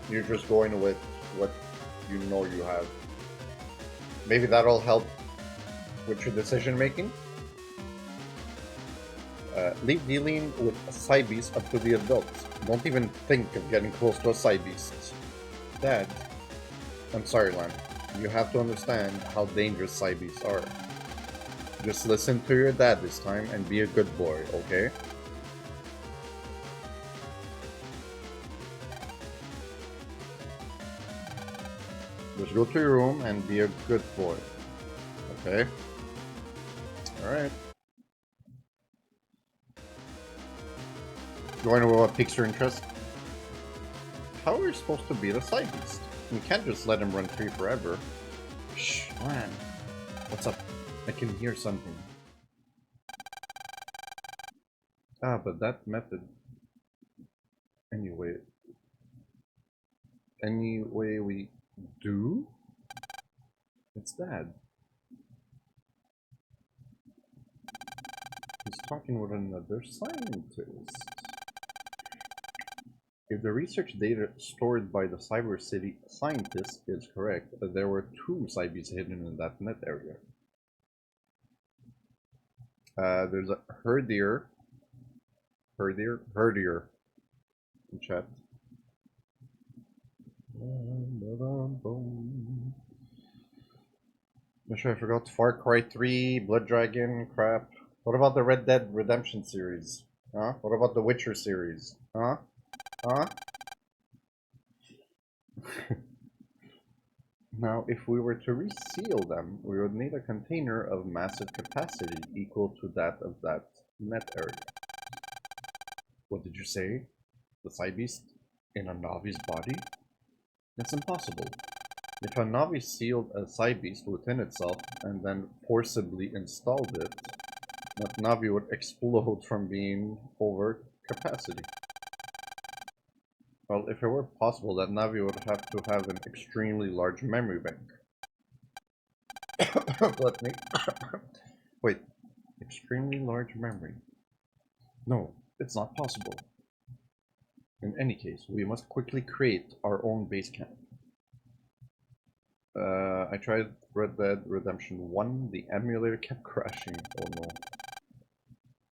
you're just going with what you know you have? Maybe that'll help with your decision making. Leave dealing with a side beast up to the adults. Don't even think of getting close to a side beast. Dad, I'm sorry, Lan. You have to understand how dangerous side beasts are. Just listen to your dad this time and be a good boy, okay? Just go to your room and be a good boy. Okay? Alright. You wanna know what piques your interest? How are we supposed to beat a side beast? We can't just let him run free forever. Shh, man. What's up? I can hear something. Ah, but that method... Anyway... Anyway we do? It's Dad. He's talking with another scientist. If the research data stored by the Cyber City scientist is correct, there were 2 Cybeats hidden in that net area. There's a herdier in chat. Make sure I forgot Far Cry 3, Blood Dragon, crap. What about the Red Dead Redemption series? Huh? What about the Witcher series? Huh? Huh? Now, if we were to reseal them, we would need a container of massive capacity equal to that of that net area. What did you say? The Side Beast? In a Navi's body? It's impossible. If a Navi sealed a Side Beast within itself and then forcibly installed it, that Navi would explode from being over capacity. Well, if it were possible, that Navi would have to have an extremely large memory bank. Let me... Wait. Extremely large memory. No, it's not possible. In any case, we must quickly create our own base camp. I tried Red Dead Redemption 1. The emulator kept crashing. Oh no.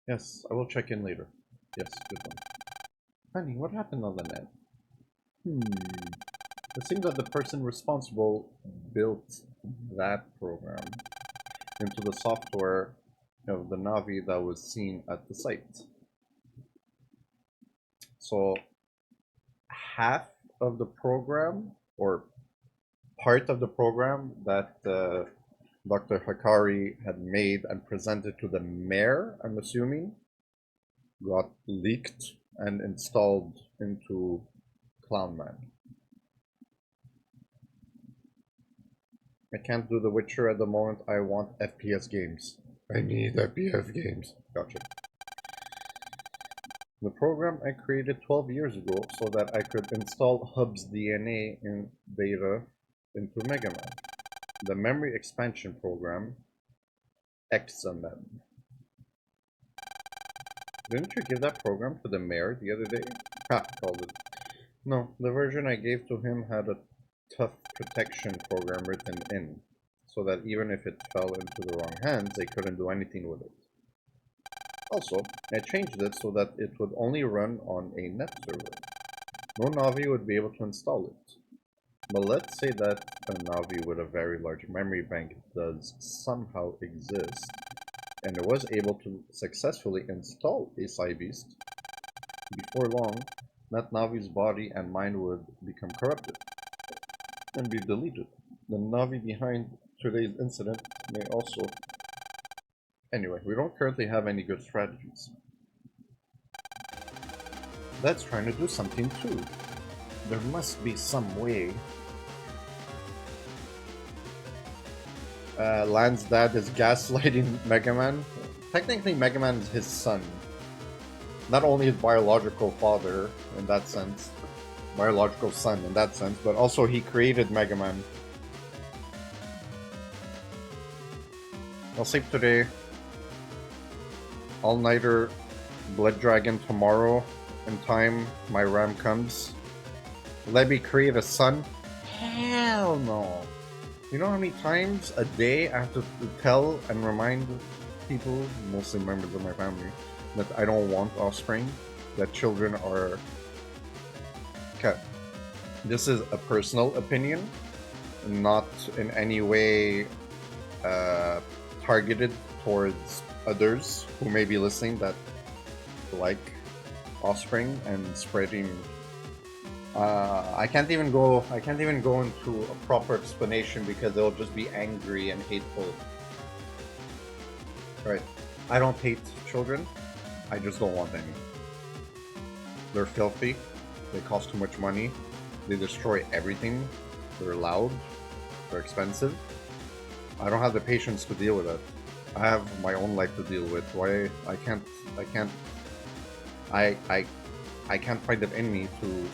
Yes, I will check in later. Yes, good one. Honey, what happened on the net? It seems that the person responsible built that program into the software of the Navi that was seen at the site. So, half of the program, or part of the program that Dr. Hakari had made and presented to the mayor, I'm assuming, got leaked and installed into Clownman. I can't do The Witcher at the moment. I want FPS games. I need FPS games. Gotcha. The program I created 12 years ago so that I could install Hub's DNA in beta into Megaman. The memory expansion program, Examen. Didn't you give that program to the mayor the other day? Ha, called it. No, the version I gave to him had a tough protection program written in, so that even if it fell into the wrong hands, they couldn't do anything with it. Also, I changed it so that it would only run on a net server. No Navi would be able to install it. But let's say that a Navi with a very large memory bank does somehow exist, and it was able to successfully install a Cybeast. Before long, that Navi's body and mind would become corrupted and be deleted. The Navi behind today's incident may also... Anyway, we don't currently have any good strategies. That's trying to do something too. There must be some way. Lan's dad is gaslighting Megaman. Technically, Megaman is his son. Not only his biological father, in that sense. Biological son, in that sense. But also he created Megaman. I'll sleep today. All-nighter Blood Dragon tomorrow. In time, my RAM comes. Let me create a son? Hell no. You know how many times a day I have to tell and remind people, mostly members of my family, that I don't want offspring? That children are... Okay. This is a personal opinion, not in any way targeted towards others who may be listening that like offspring and spreading I can't even go into a proper explanation because they'll just be angry and hateful. Right. I don't hate children. I just don't want any. They're filthy. They cost too much money. They destroy everything. They're loud. They're expensive. I don't have the patience to deal with it. I have my own life to deal with. Why I can't find it in me to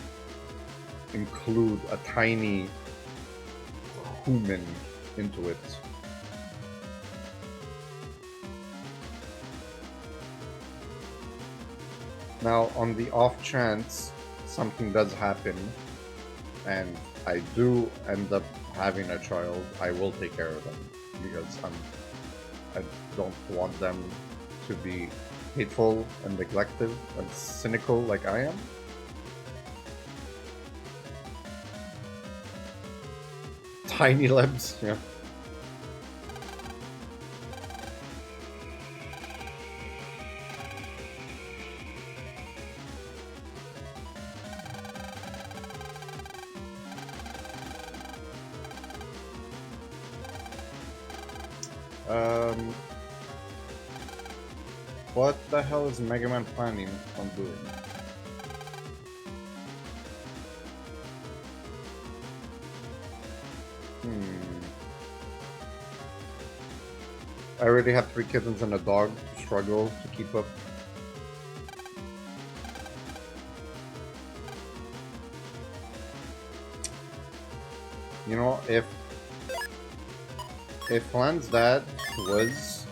include a tiny human into it. Now, on the off chance something does happen and I do end up having a child, I will take care of them because I don't want them to be hateful and neglected and cynical like I am. Tiny lebs, yeah. What the hell is Megaman planning on doing? I already have 3 kittens and a dog to struggle to keep up. You know, if Lan's dad was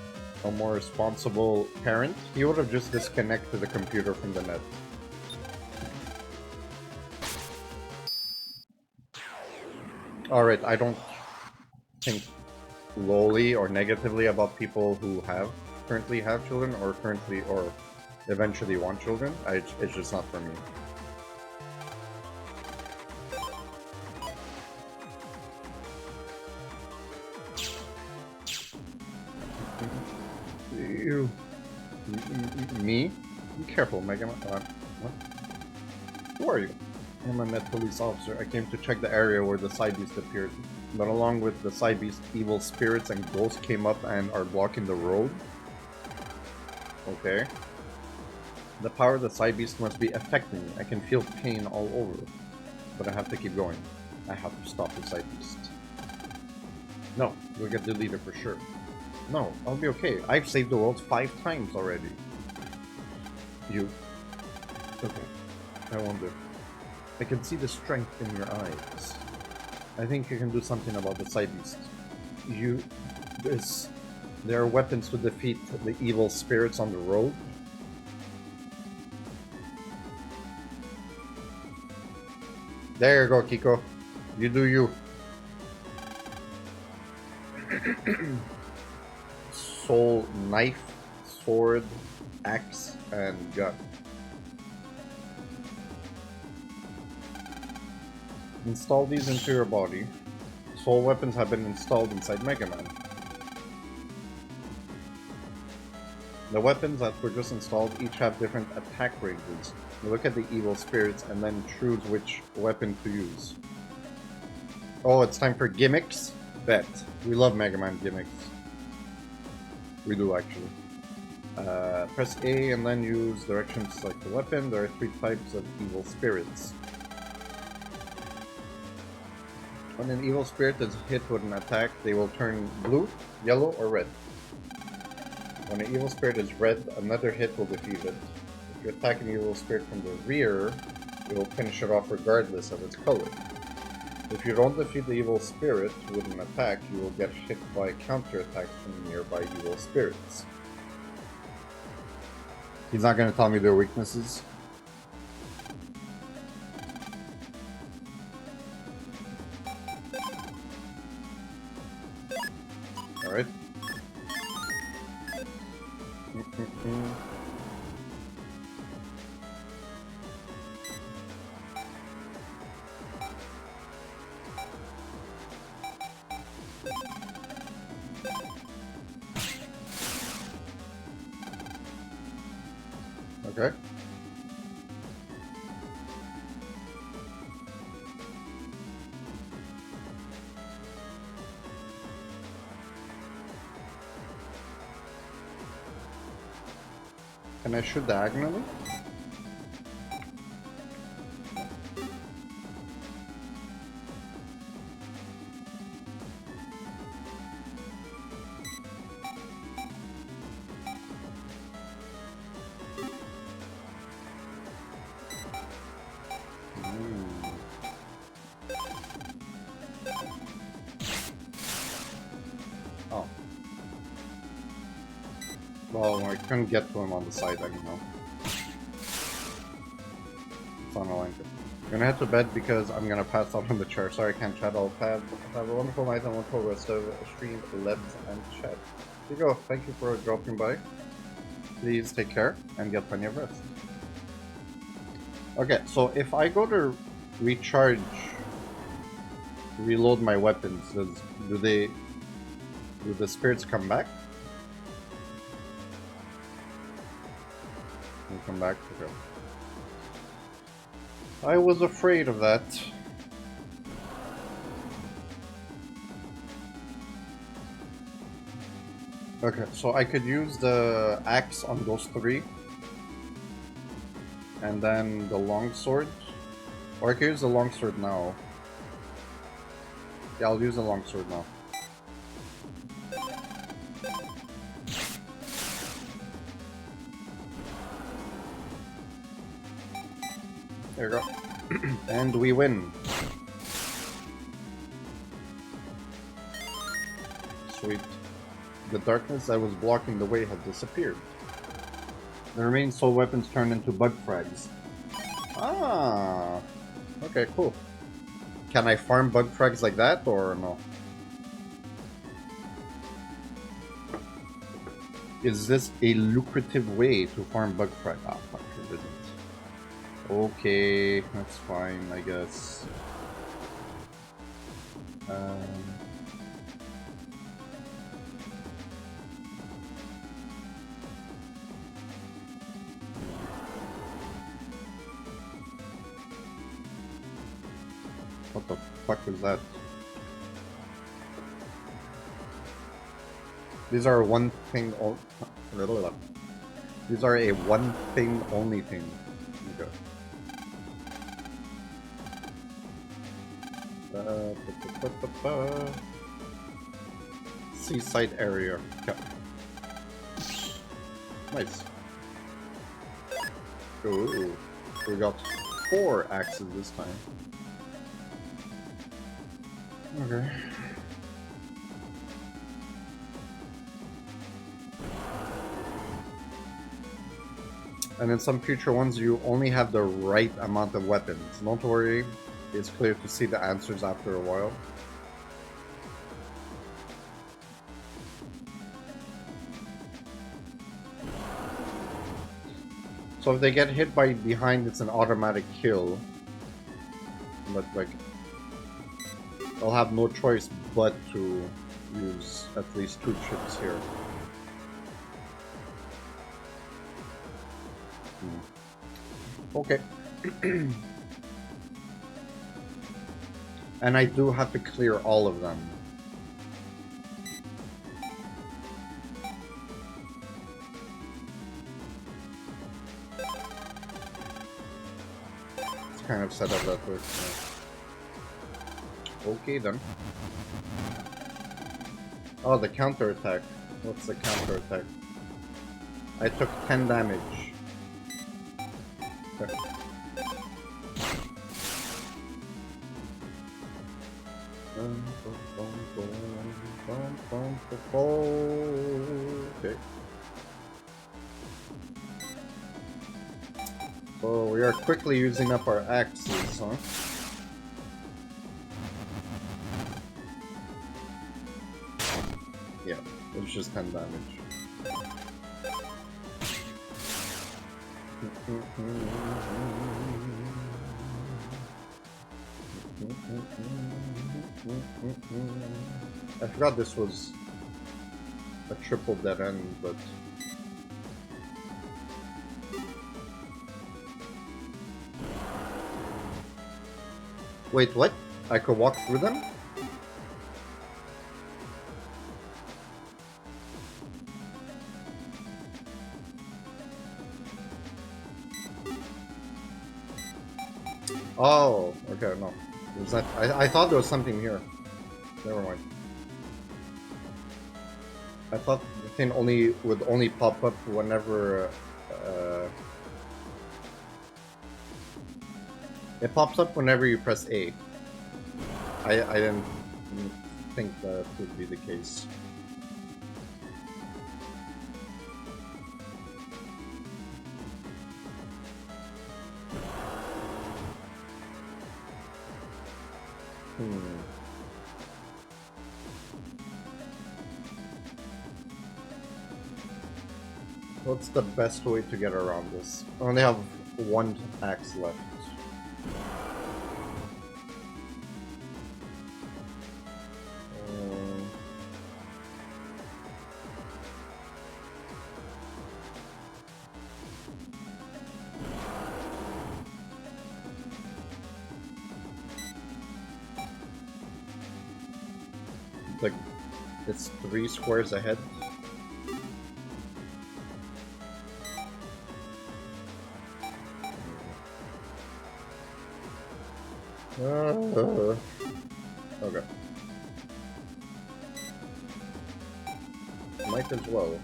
a more responsible parent, he would have just disconnected the computer from the net. Alright, I don't think lowly or negatively about people who currently have children or eventually want children. It's just not for me. Me? Be careful, Megaman. What? Who are you? I'm a Met police officer. I came to check the area where the side beast appeared. But along with the side beast, evil spirits and ghosts came up and are blocking the road. Okay. The power of the side beast must be affecting me. I can feel pain all over. But I have to keep going. I have to stop the side beast. No, you'll get deleted for sure. No, I'll be okay. I've saved the world 5 times already. You. Okay. I wonder. I can see the strength in your eyes. I think you can do something about the side beast. There are weapons to defeat the evil spirits on the road. There you go, Kiko. You do you. Soul, knife, sword, axe, and gun. Install these into your body. Soul weapons have been installed inside Megaman. The weapons that were just installed each have different attack ranges. You look at the evil spirits and then choose which weapon to use. Oh, it's time for gimmicks? Bet. We love Megaman gimmicks. We do, actually. Press A and then use directions to select the weapon. There are 3 types of evil spirits. When an evil spirit is hit with an attack, they will turn blue, yellow, or red. When an evil spirit is red, another hit will defeat it. If you attack an evil spirit from the rear, it will finish it off regardless of its color. If you don't defeat the evil spirit with an attack, you will get hit by counterattacks from nearby evil spirits. He's not going to tell me their weaknesses. Alright. Okay. Can I shoot diagonally? Oh. Well, I couldn't get to him on the side anyhow. It's on a line. I'm gonna head to bed because I'm gonna pass out on the chair. Sorry I can't chat. I'll have a wonderful night and wonderful rest of stream, lebs, and chat. Here you go. Thank you for dropping by. Please take care and get plenty of rest. Okay, so if I go to recharge, reload my weapons, do the spirits come back? They come back? Okay. I was afraid of that. Okay, so I could use the axe on those three. And then the longsword. Or I could use the longsword now. Yeah, I'll use the longsword now. There you go. And we win. Sweet. The darkness that was blocking the way had disappeared. The remaining soul weapons turned into bug frags. Ah! Okay, cool. Can I farm bug frags like that, or no? Is this a lucrative way to farm bug frag? Ah, fuck, it isn't. Okay, that's fine, I guess. What the fuck is that? These are one thing. These are a one thing only thing. Okay. Seaside area. Okay. Nice. Ooh, we got 4 axes this time. Okay. And in some future ones, you only have the right amount of weapons. Don't worry, it's clear to see the answers after a while. So if they get hit by behind, it's an automatic kill. But like, they'll have no choice but to use at least 2 chips here. Okay. And I do have to clear all of them. It's kind of set up that way. Okay then. Oh, the counter attack. What's the counter attack? I took 10 damage. Okay. Okay. So we are quickly using up our axes, huh? Yeah, it's just 10 damage. I forgot this was a triple dead end, but wait, what? I could walk through them? Oh, okay, no. Is that? I thought there was something here. Never mind. I thought the thing would only pop up whenever it pops up whenever you press A. I didn't think that would be the case. What's the best way to get around this? I only have one axe left. Like, it's 3 squares ahead. Okay. Might as well.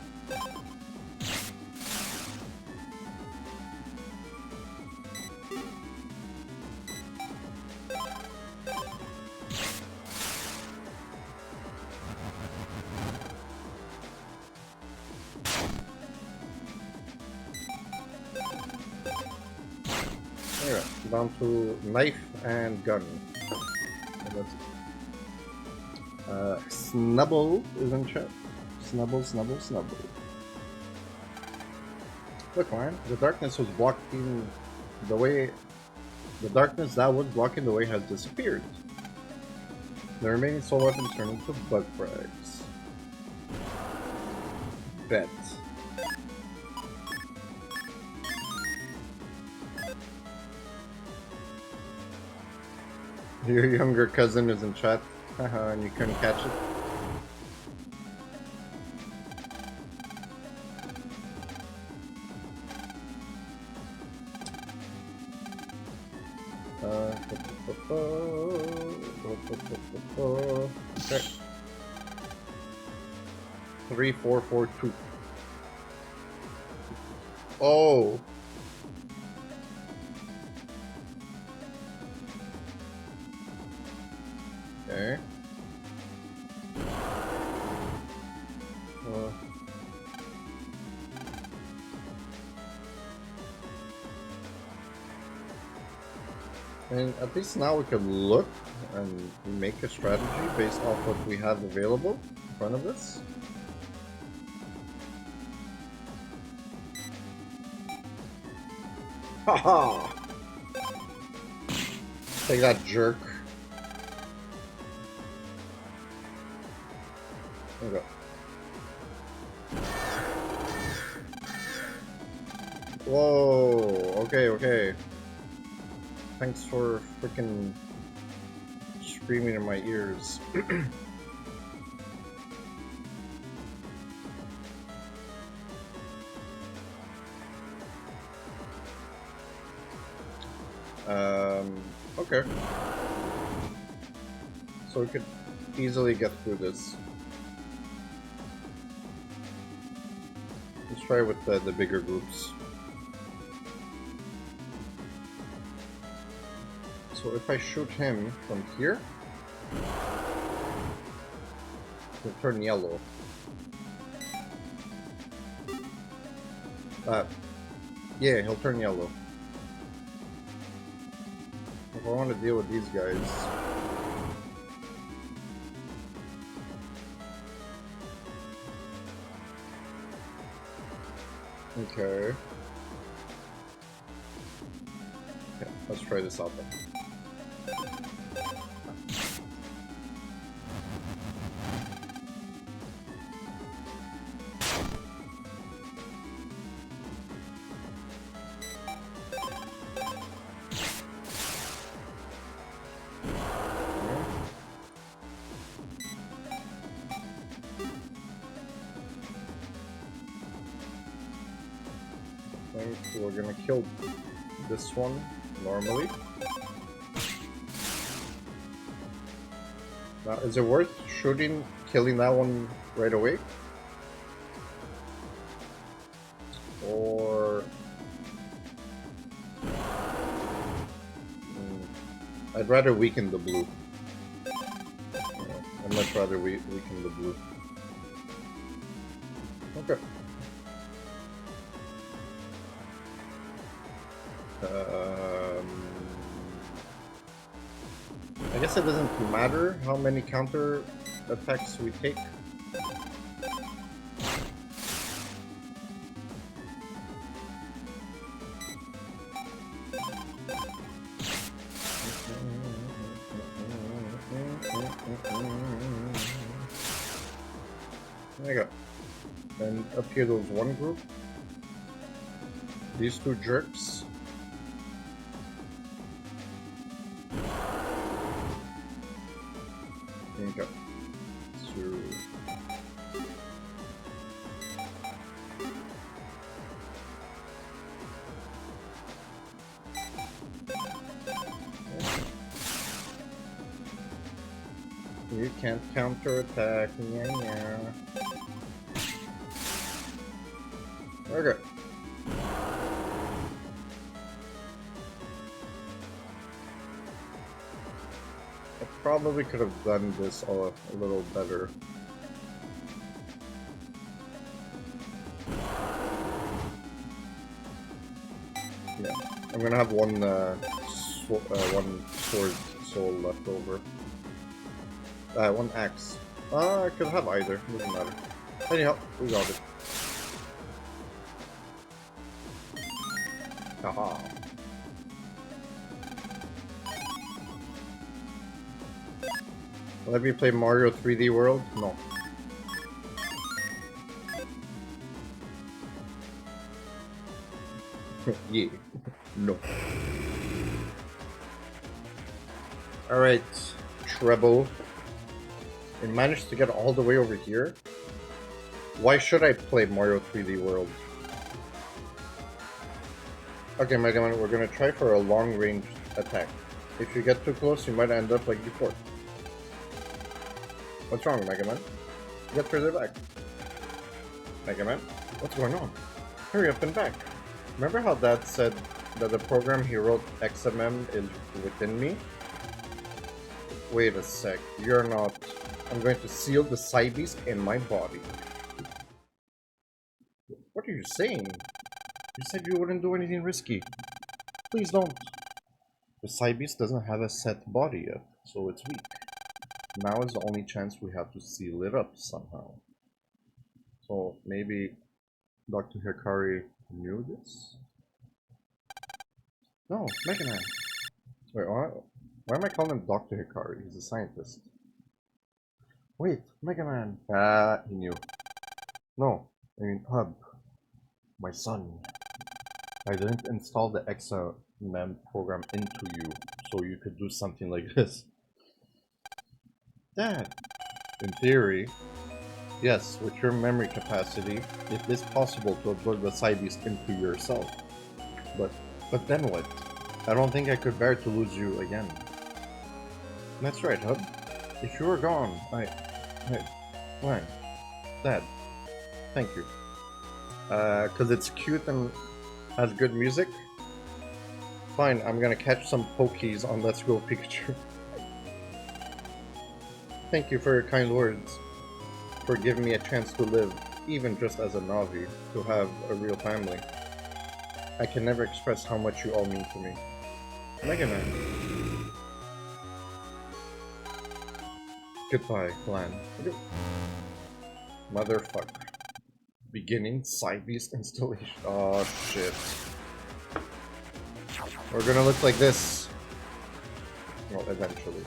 Alright, down to knife and gun. Snubble is in chat. Snubble, snubble, snubble. Look, man, the darkness was blocking the way. The darkness that was blocking the way has disappeared. The remaining soul weapons turn into bug frags. Bet. Your younger cousin is in chat, haha, and you couldn't catch it. Okay. 3, 4, 4, 2. Oh. Okay. And at least now we can look and make a strategy based off what we have available in front of us. Haha! Take that, jerk. Okay. Whoa! Okay, okay. Thanks for freaking screaming in my ears. Okay. So we could easily get through this. Let's try with the bigger groups. So if I shoot him from here, he'll turn yellow. Yeah, he'll turn yellow. If I want to deal with these guys... Okay. Okay, let's try this out then. We're gonna kill this one normally. Now, is it worth killing that one right away? Or... I'd rather weaken the blue. I'd much rather weaken the blue. Okay. I guess it doesn't matter how many counter attacks we take. There you go. And up here goes one group. These two jerks. There you go. So... You can't counterattack. Yeah. Okay. I probably could have done this a little better. Yeah, I'm gonna have one sword soul left over. One axe. I could have either. Doesn't matter. Anyhow, we got it. Haha. Let me play Mario 3D World? No. Yeah. No. Alright, Treble. We managed to get all the way over here. Why should I play Mario 3D World? Okay, Megaman, we're gonna try for a long-range attack. If you get too close, you might end up like before. What's wrong, Megaman? Get further back. Megaman, what's going on? Hurry up and back. Remember how Dad said that the program he wrote XMM is within me? Wait a sec, you're not... I'm going to seal the Psybeast in my body. What are you saying? You said you wouldn't do anything risky. Please don't. The Psybeast doesn't have a set body yet, so it's weak. Now is the only chance we have to seal it up somehow. So maybe Dr. Hikari knew this? No, Megaman. Wait, why am I calling him Dr. Hikari? He's a scientist. Wait, Megaman. He knew. No, I mean Hub. My son. I didn't install the XMM program into you, so you could do something like this. Dad! In theory, yes, with your memory capacity, it is possible to absorb the Psybeast into yourself. But then what? I don't think I could bear to lose you again. That's right, Hub. If you were gone, Why? Dad. Thank you. 'Cause it's cute and has good music? Fine, I'm gonna catch some Pokies on Let's Go Pikachu. Thank you for your kind words. For giving me a chance to live, even just as a Navi, to have a real family. I can never express how much you all mean to me. Megaman. Goodbye, Lan. Motherfucker. Beginning Psybeast installation. Oh shit. We're gonna look like this. Well, eventually.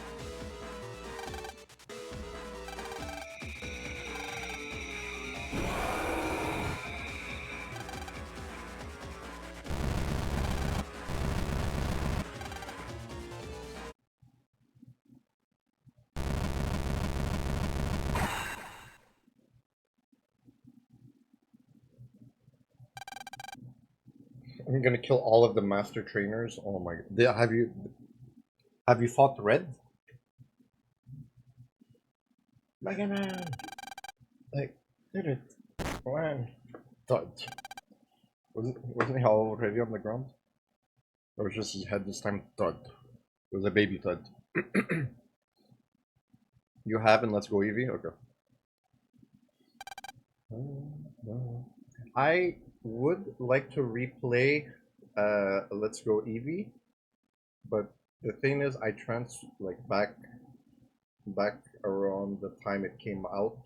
I'm gonna kill all of the master trainers. Oh my god. Have you fought Red? Megaman! I did it. Man. Thud. Wasn't he already on the ground? Or was just his head this time? Thud. It was a baby thud. You haven't? Let's go Eevee? Okay. I would like to replay Let's Go Eevee, but the thing is I back around the time it came out,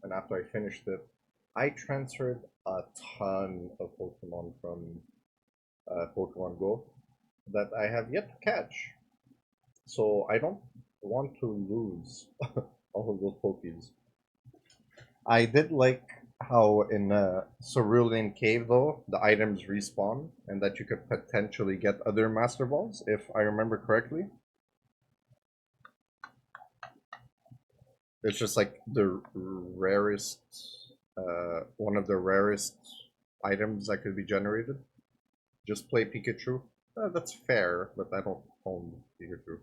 and after I finished it, I transferred a ton of Pokemon from Pokemon Go that I have yet to catch. So I don't want to lose all of those Pokés. I did like how in Cerulean Cave though, the items respawn and that you could potentially get other Master Balls, if I remember correctly. It's just like the rarest, one of the rarest items that could be generated. Just play Pikachu. That's fair, but I don't own Pikachu.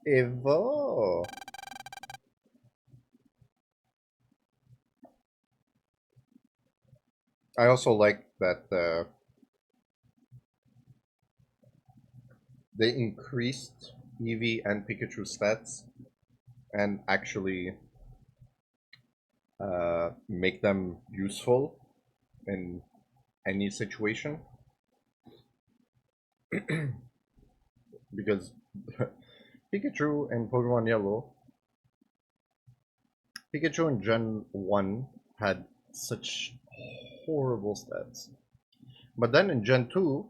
Evo! I also like that they increased Eevee and Pikachu stats and actually make them useful in any situation. Because Pikachu in Pokemon Yellow, Pikachu in Gen 1 had such horrible stats. But then in Gen 2,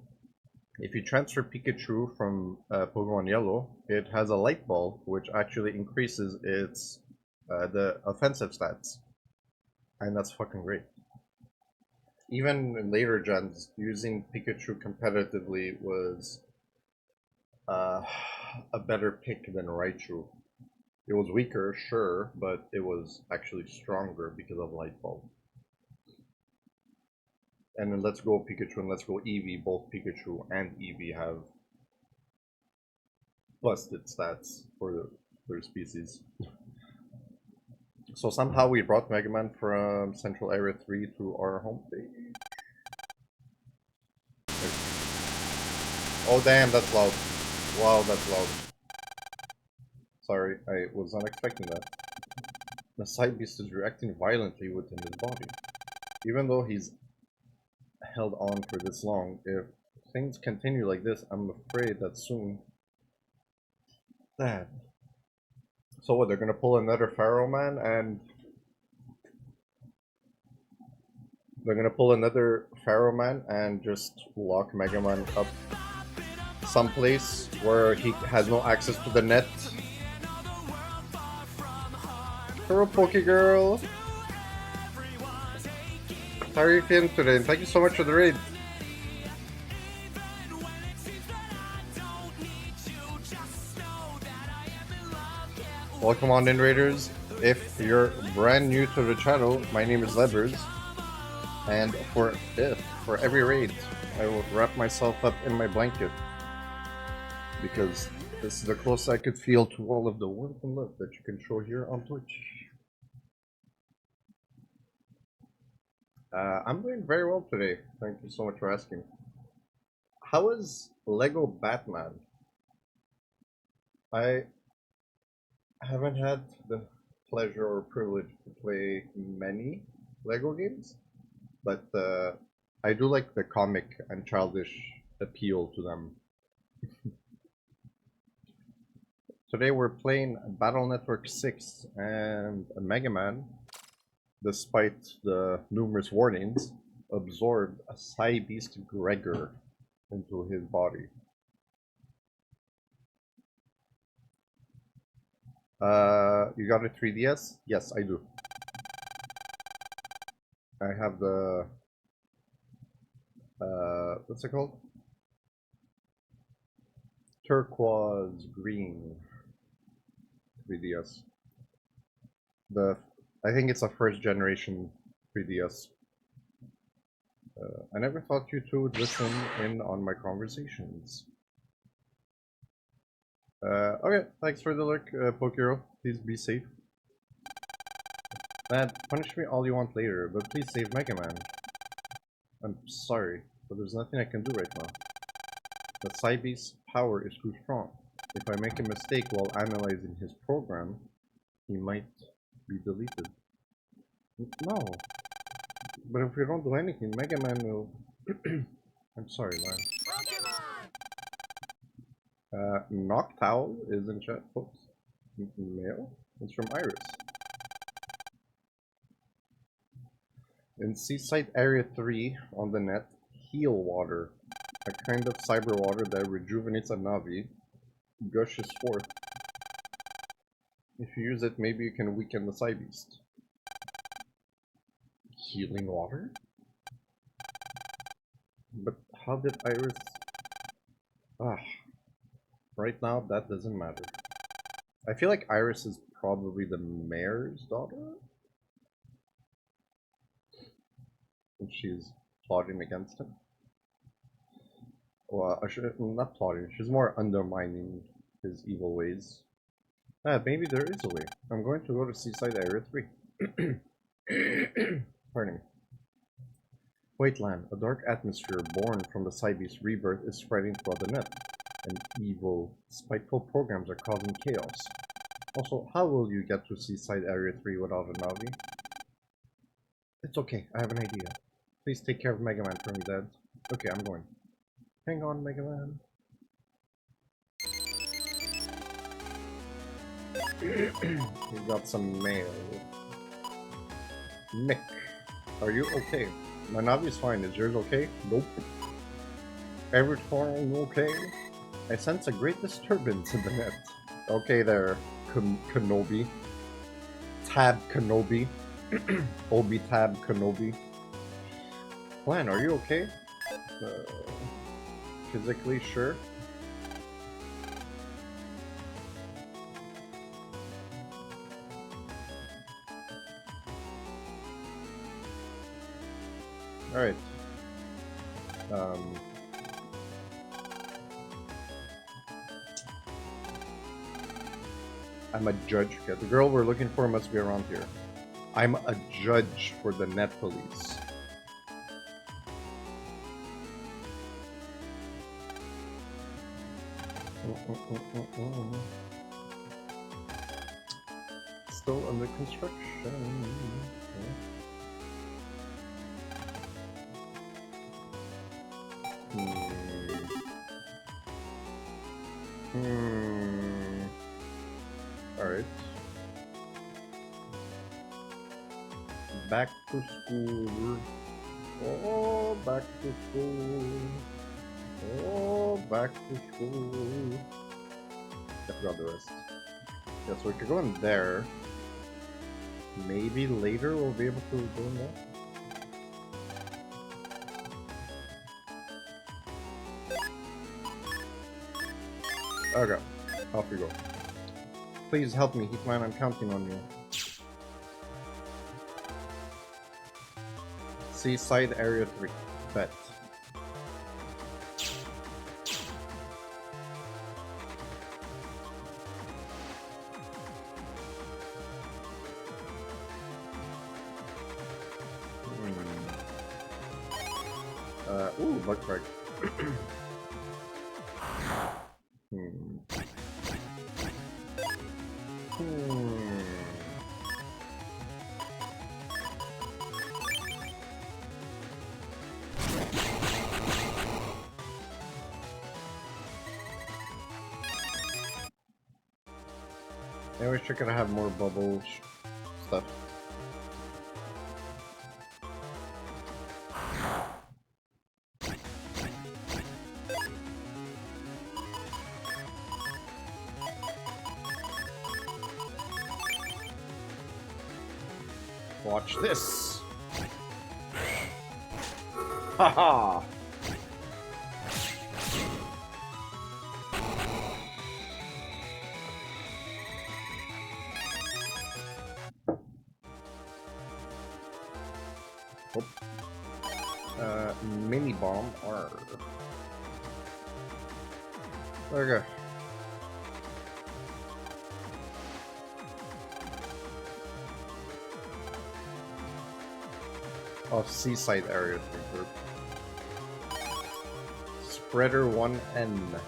if you transfer Pikachu from Pokemon Yellow, it has a Light Ball, which actually increases its the offensive stats. And that's fucking great. Even in later gens, using Pikachu competitively was a better pick than Raichu. It was weaker, sure, but it was actually stronger because of Light Bulb. And then Let's Go Pikachu and Let's Go Eevee, both Pikachu and Eevee have busted stats for their species. So somehow we brought Megaman from Central Area 3 to our home page. Oh damn, that's loud. Wow, that's loud. Sorry, I was not expecting that. The side beast is reacting violently within his body. Even though he's held on for this long, if things continue like this, I'm afraid that soon... Dad. So what, they're gonna pull another Pharaoh Man and... They're gonna pull another Pharaoh Man and just lock Megaman up someplace where he has no access to the net. Hello, Poke Girl. How are you feeling today? And thank you so much for the raid. Welcome on in, Raiders. If you're brand new to the channel, my name is Levers. And for every raid, I will wrap myself up in my blanket. Because this is the closest I could feel to all of the warmth and love that you can show here on Twitch. I'm doing very well today. Thank you so much for asking. How is Lego Batman? I haven't had the pleasure or privilege to play many Lego games, but I do like the comic and childish appeal to them. Today we're playing Battle Network 6, and Megaman, despite the numerous warnings, absorbed a Psy Beast Gregor into his body. You got a 3DS? Yes, I do. I have the... what's it called? Turquoise green 3DS. I think it's a first generation 3DS. I never thought you two would listen in on my conversations. Okay, thanks for the look, Pokero. Please be safe. Dad, punish me all you want later, but please save Megaman. I'm sorry, but there's nothing I can do right now. The Psybeast's power is too strong. If I make a mistake while analyzing his program, he might be deleted. No. But if we don't do anything, Megaman will... I'm sorry, man. Noctowl is in chat, folks. Mail? It's from Iris. In Seaside Area 3 on the net, Heal Water, a kind of cyber water that rejuvenates a Navi, gushes forth. If you use it, maybe you can weaken the Psybeast. Healing water? But how did Iris... Right now, that doesn't matter. I feel like Iris is probably the mayor's daughter? And she's plotting against him. Well, not plotting, she's more undermining his evil ways. Maybe there is a way. I'm going to go to Seaside Area 3. Pardon me. Wait, Lan, a dark atmosphere born from the Psybeast rebirth is spreading throughout the net, and evil, spiteful programs are causing chaos. Also, how will you get to Seaside Area 3 without a Navi? It's okay, I have an idea. Please take care of Megaman for me, Dad. Okay, I'm going. Hang on, Megaman. We got some mail. Nick, are you okay? My Navi's fine. Is yours okay? Nope. Everything okay? I sense a great disturbance in the net. Okay there, Kenobi. Tab Kenobi. Obi Tab Kenobi. Lan, are you okay? Physically sure? Alright. I'm a judge. Okay, the girl we're looking for must be around here. I'm a judge for the net police. Still under construction. Alright. Back to school. Oh, back to school. Oh, back to school. I forgot the rest. Yeah, so we could go in there. Maybe later we'll be able to go in there. Okay, off we go. Please help me, Heatman, I'm counting on you. Seaside Area 3. Bet. Ooh, bug frag. I wish I could have more bubble stuff. Watch this! Haha! mini bomb. Arr. Okay. Of seaside areas group. Spreader 1N.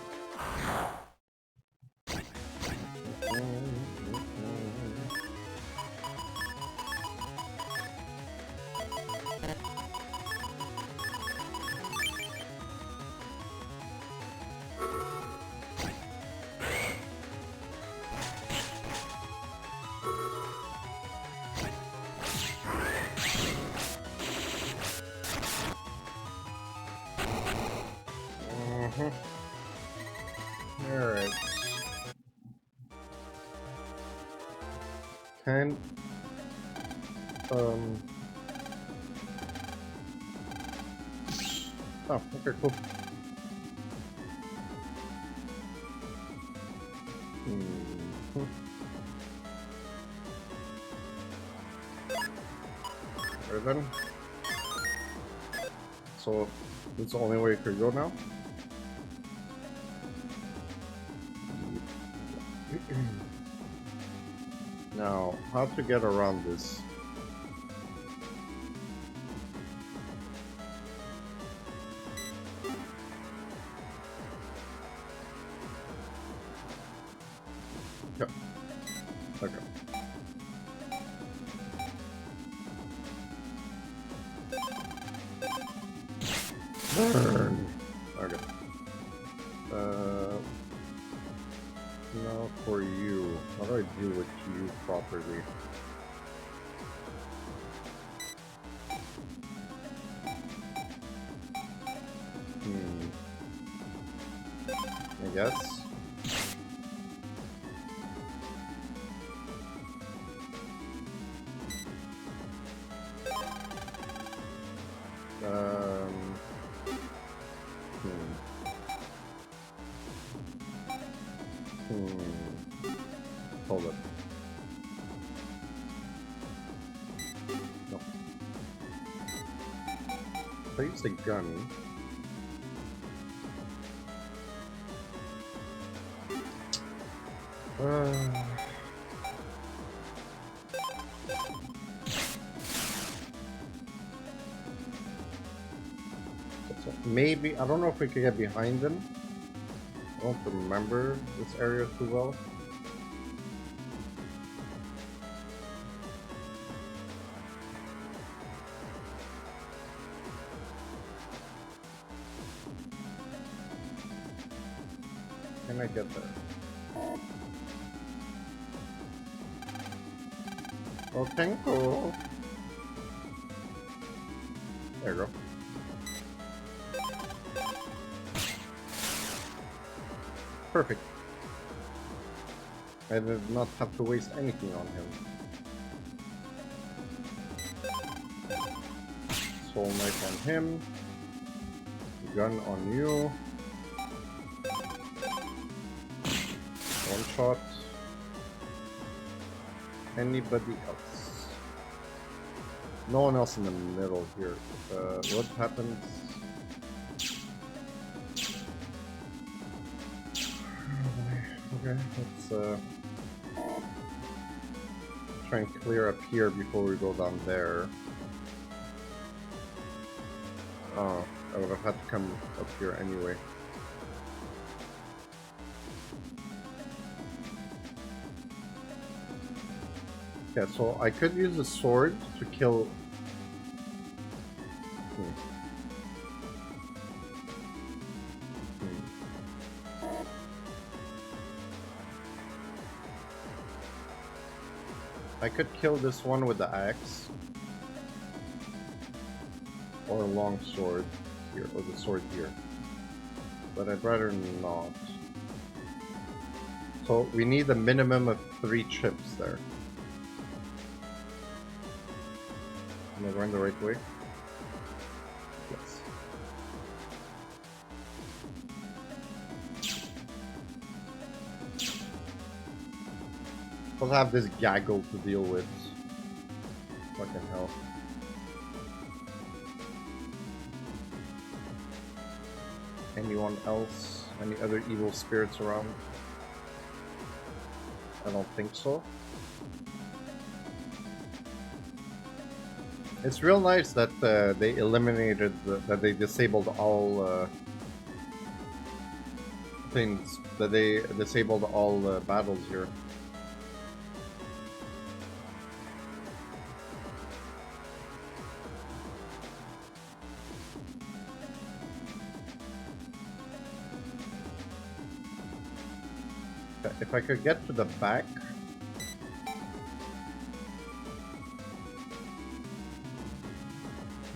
Alright. 10. Oh, okay, cool. Right then. So, it's the only way it could go now? Now, how to get around this? Yep. Okay. Burn. Okay. Now for you. How do I deal with you properly? I guess. Hold up. No. If I use the gun. Maybe, I don't know if we could get behind them. I don't remember this area too well. Can I get there? Oh, thank you. There you go. Perfect. I did not have to waste anything on him. Soul Knife on him. Gun on you. One shot. Anybody else? No one else in the middle here. What happens? Okay, let's try and clear up here before we go down there. Oh, I would have had to come up here anyway. Yeah, so I could use a sword to kill. I could kill this one with the axe. Or a long sword here, or the sword here. But I'd rather not. So we need a minimum of 3 chips there. Am I going the right way? Yes. We'll have this gaggle to deal with. Fucking hell. anyone else? Any other evil spirits around? I don't think so. It's real nice that they eliminated, that they disabled all things, that they disabled all battles here. If I could get to the back.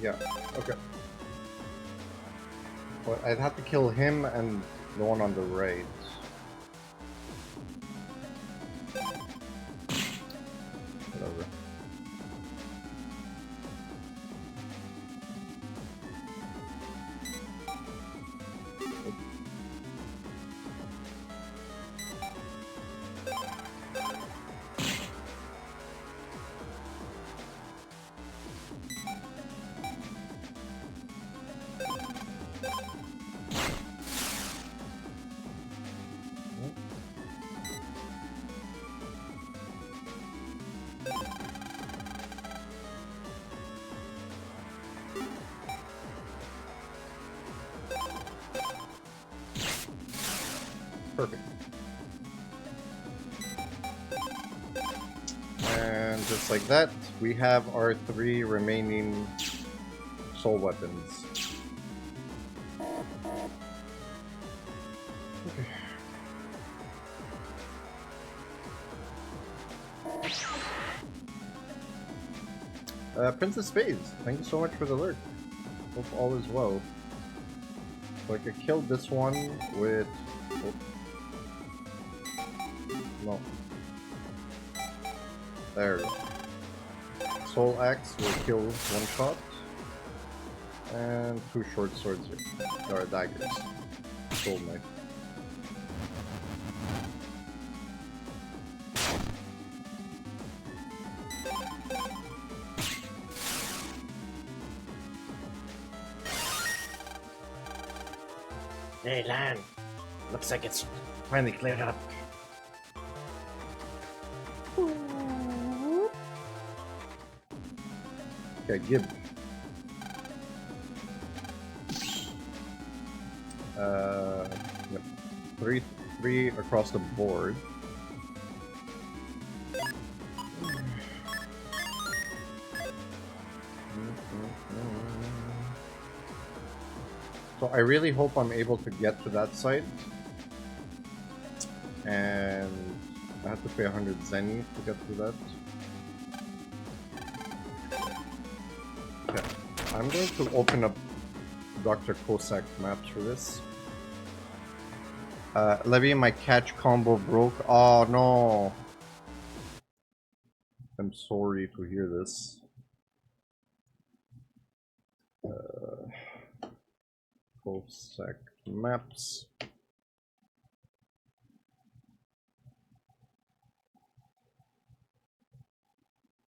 Yeah, okay. But I'd have to kill him and the one on the right. Whatever. Perfect. And just like that, we have our 3 remaining soul weapons. Okay. Princess Spades, thank you so much for the alert. Hope all is well. So I could kill this one with... Oh. No. There we go. Soul Axe will kill one shot. And 2 short swords here. Or daggers. Soul Knife. Hey, Lan. Looks like it's finally cleared up. Okay, Gib. Yep. Three across the board. So I really hope I'm able to get to that side. And I have to pay 100 zenny to get to that. Okay. I'm going to open up Dr. Cossack maps for this. Levy, my catch combo broke. Oh no! I'm sorry to hear this. Cossack maps.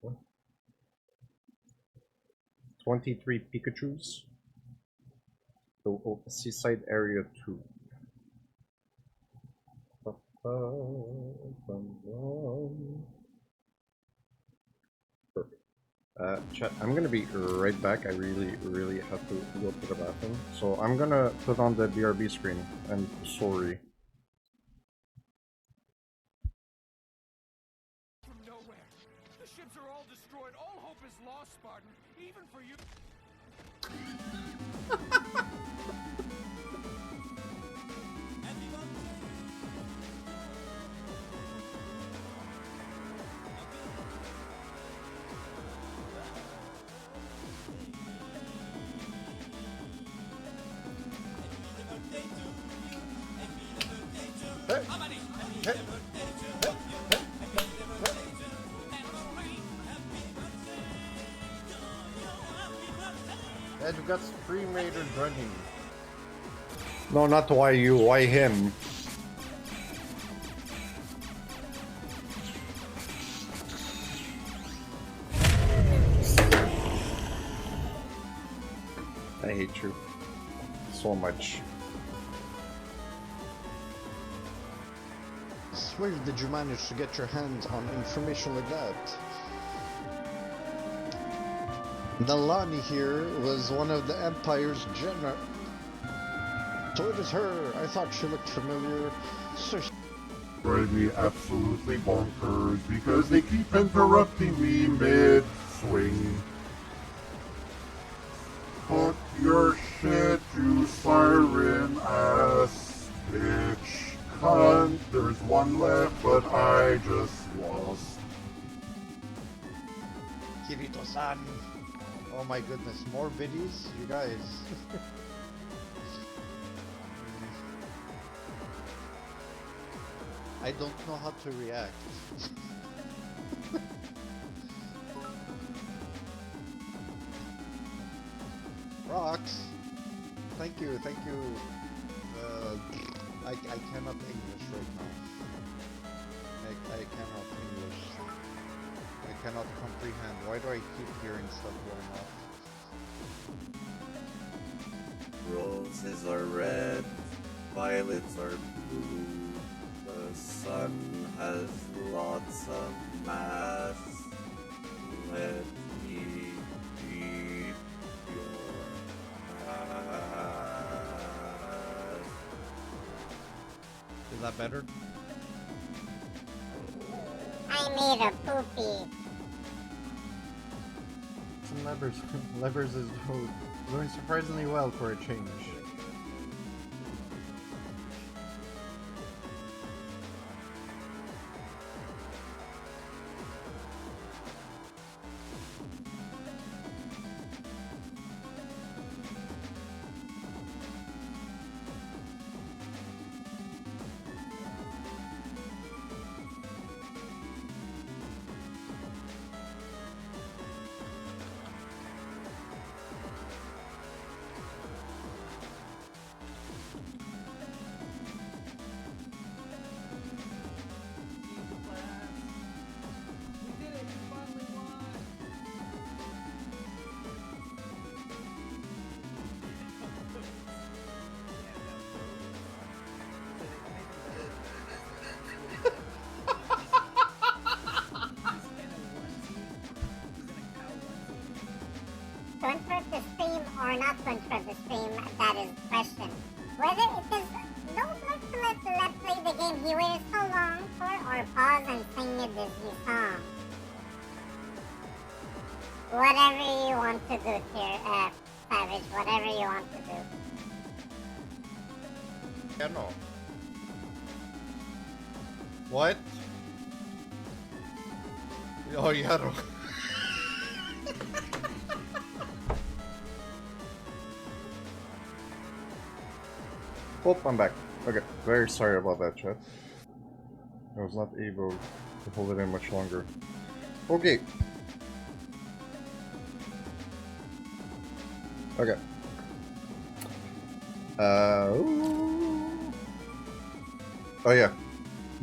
What? 23 Pikachus. So, Seaside Area 2. Perfect. Chat, I'm gonna be right back. I really have to go to the bathroom. So I'm gonna put on the BRB screen. I'm sorry. From nowhere. The ships are all destroyed. All hope is lost, Spartan. Even for you. Ed, we got 3 majors running. No, not why you, why him? I hate you so much. Rox, where did you manage to get your hands on information like that? Nalani here was one of the Empire's general. So it is her. I thought she looked familiar. So Drive me absolutely bonkers because they keep interrupting me mid-swing. Put your shit, you siren ass bitch. Cunt, there's one left, but I just lost. Kirito-san. Oh my goodness, more biddies? You guys. I don't know how to react. Rocks! Thank you, thank you. I cannot English right now. I cannot English. I cannot comprehend. Why do I keep hearing stuff going off? Roses are red, violets are blue. The sun has lots of mass. Let me beat your ass. Is that better? I made a poopy. Some levers is doing surprisingly well for a change. Convert the stream or not convert the stream, that is the question. Whether it is don't let play the game he waited so long for, or pause and sing a Disney song. Whatever you want to do here, Savage, whatever you want to do. Yeah, no. What? Oh, yeah, no. Oh, I'm back. Okay, very sorry about that, chat. I was not able to hold it in much longer. Okay. Okay. Oh yeah,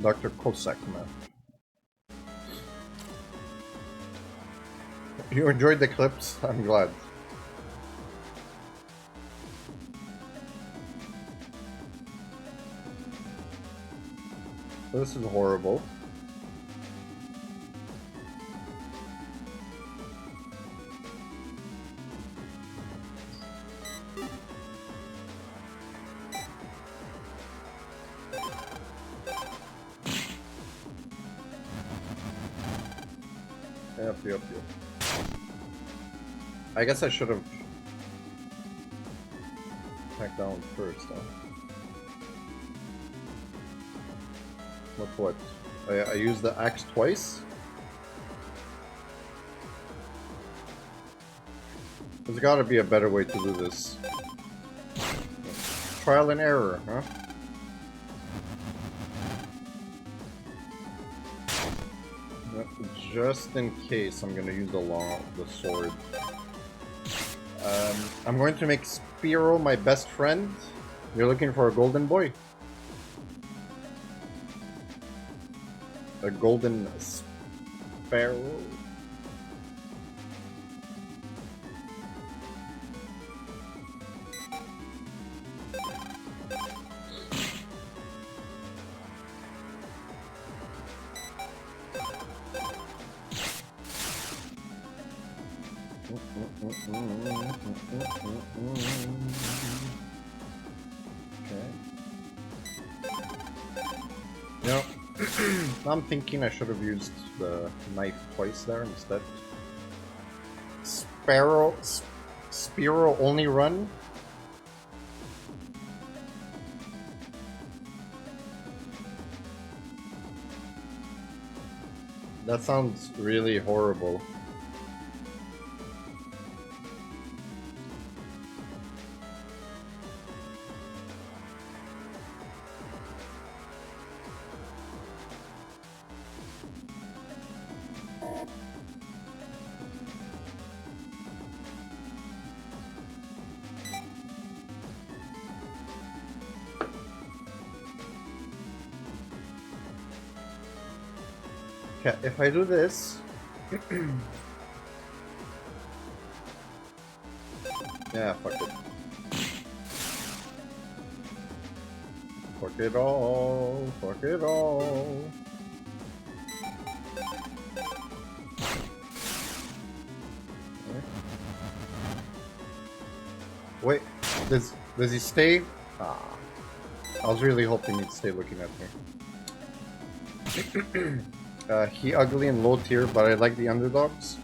Dr. Cossack, man. You enjoyed the clips? I'm glad. This is horrible. Yep. I guess I should have attacked down first, huh? What? I used the axe twice? There's gotta be a better way to do this. Trial and error, huh? Just in case, I'm gonna use the sword. I'm going to make Spiro my best friend. You're looking for a golden boy? A golden sparrow? Okay. You know, I'm thinking I should have used the knife twice there instead. Spiro only run? That sounds really horrible. Okay, if I do this... yeah, fuck it. Fuck it all, fuck it all. Okay. Wait, does he stay? Ah, I was really hoping he'd stay looking at me. He ugly and low tier, but I like the underdogs.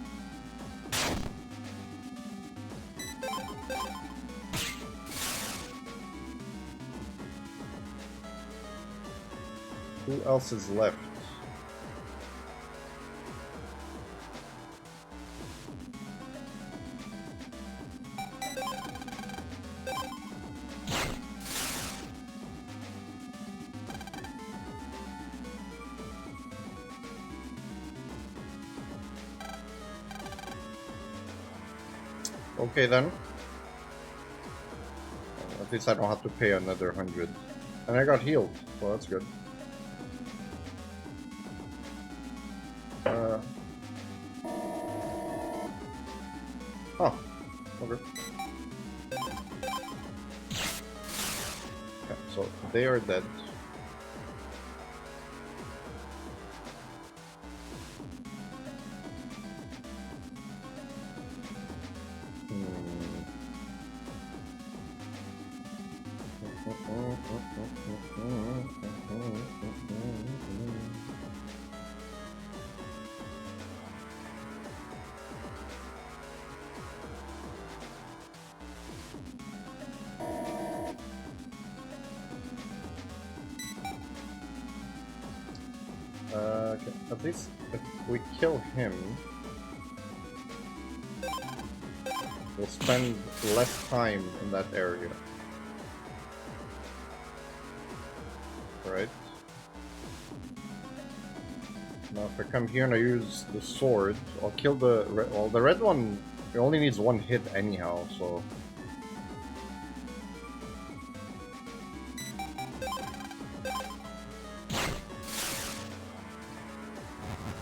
Who else is left? Okay then. At least I don't have to pay another 100. And I got healed, so that's good. Oh, okay. Okay, so they are dead. Okay, at least if we kill him, we'll spend less time in that area. Right? Now if I come here and I use the sword, I'll kill the red, well, the red one, it only needs one hit anyhow, so...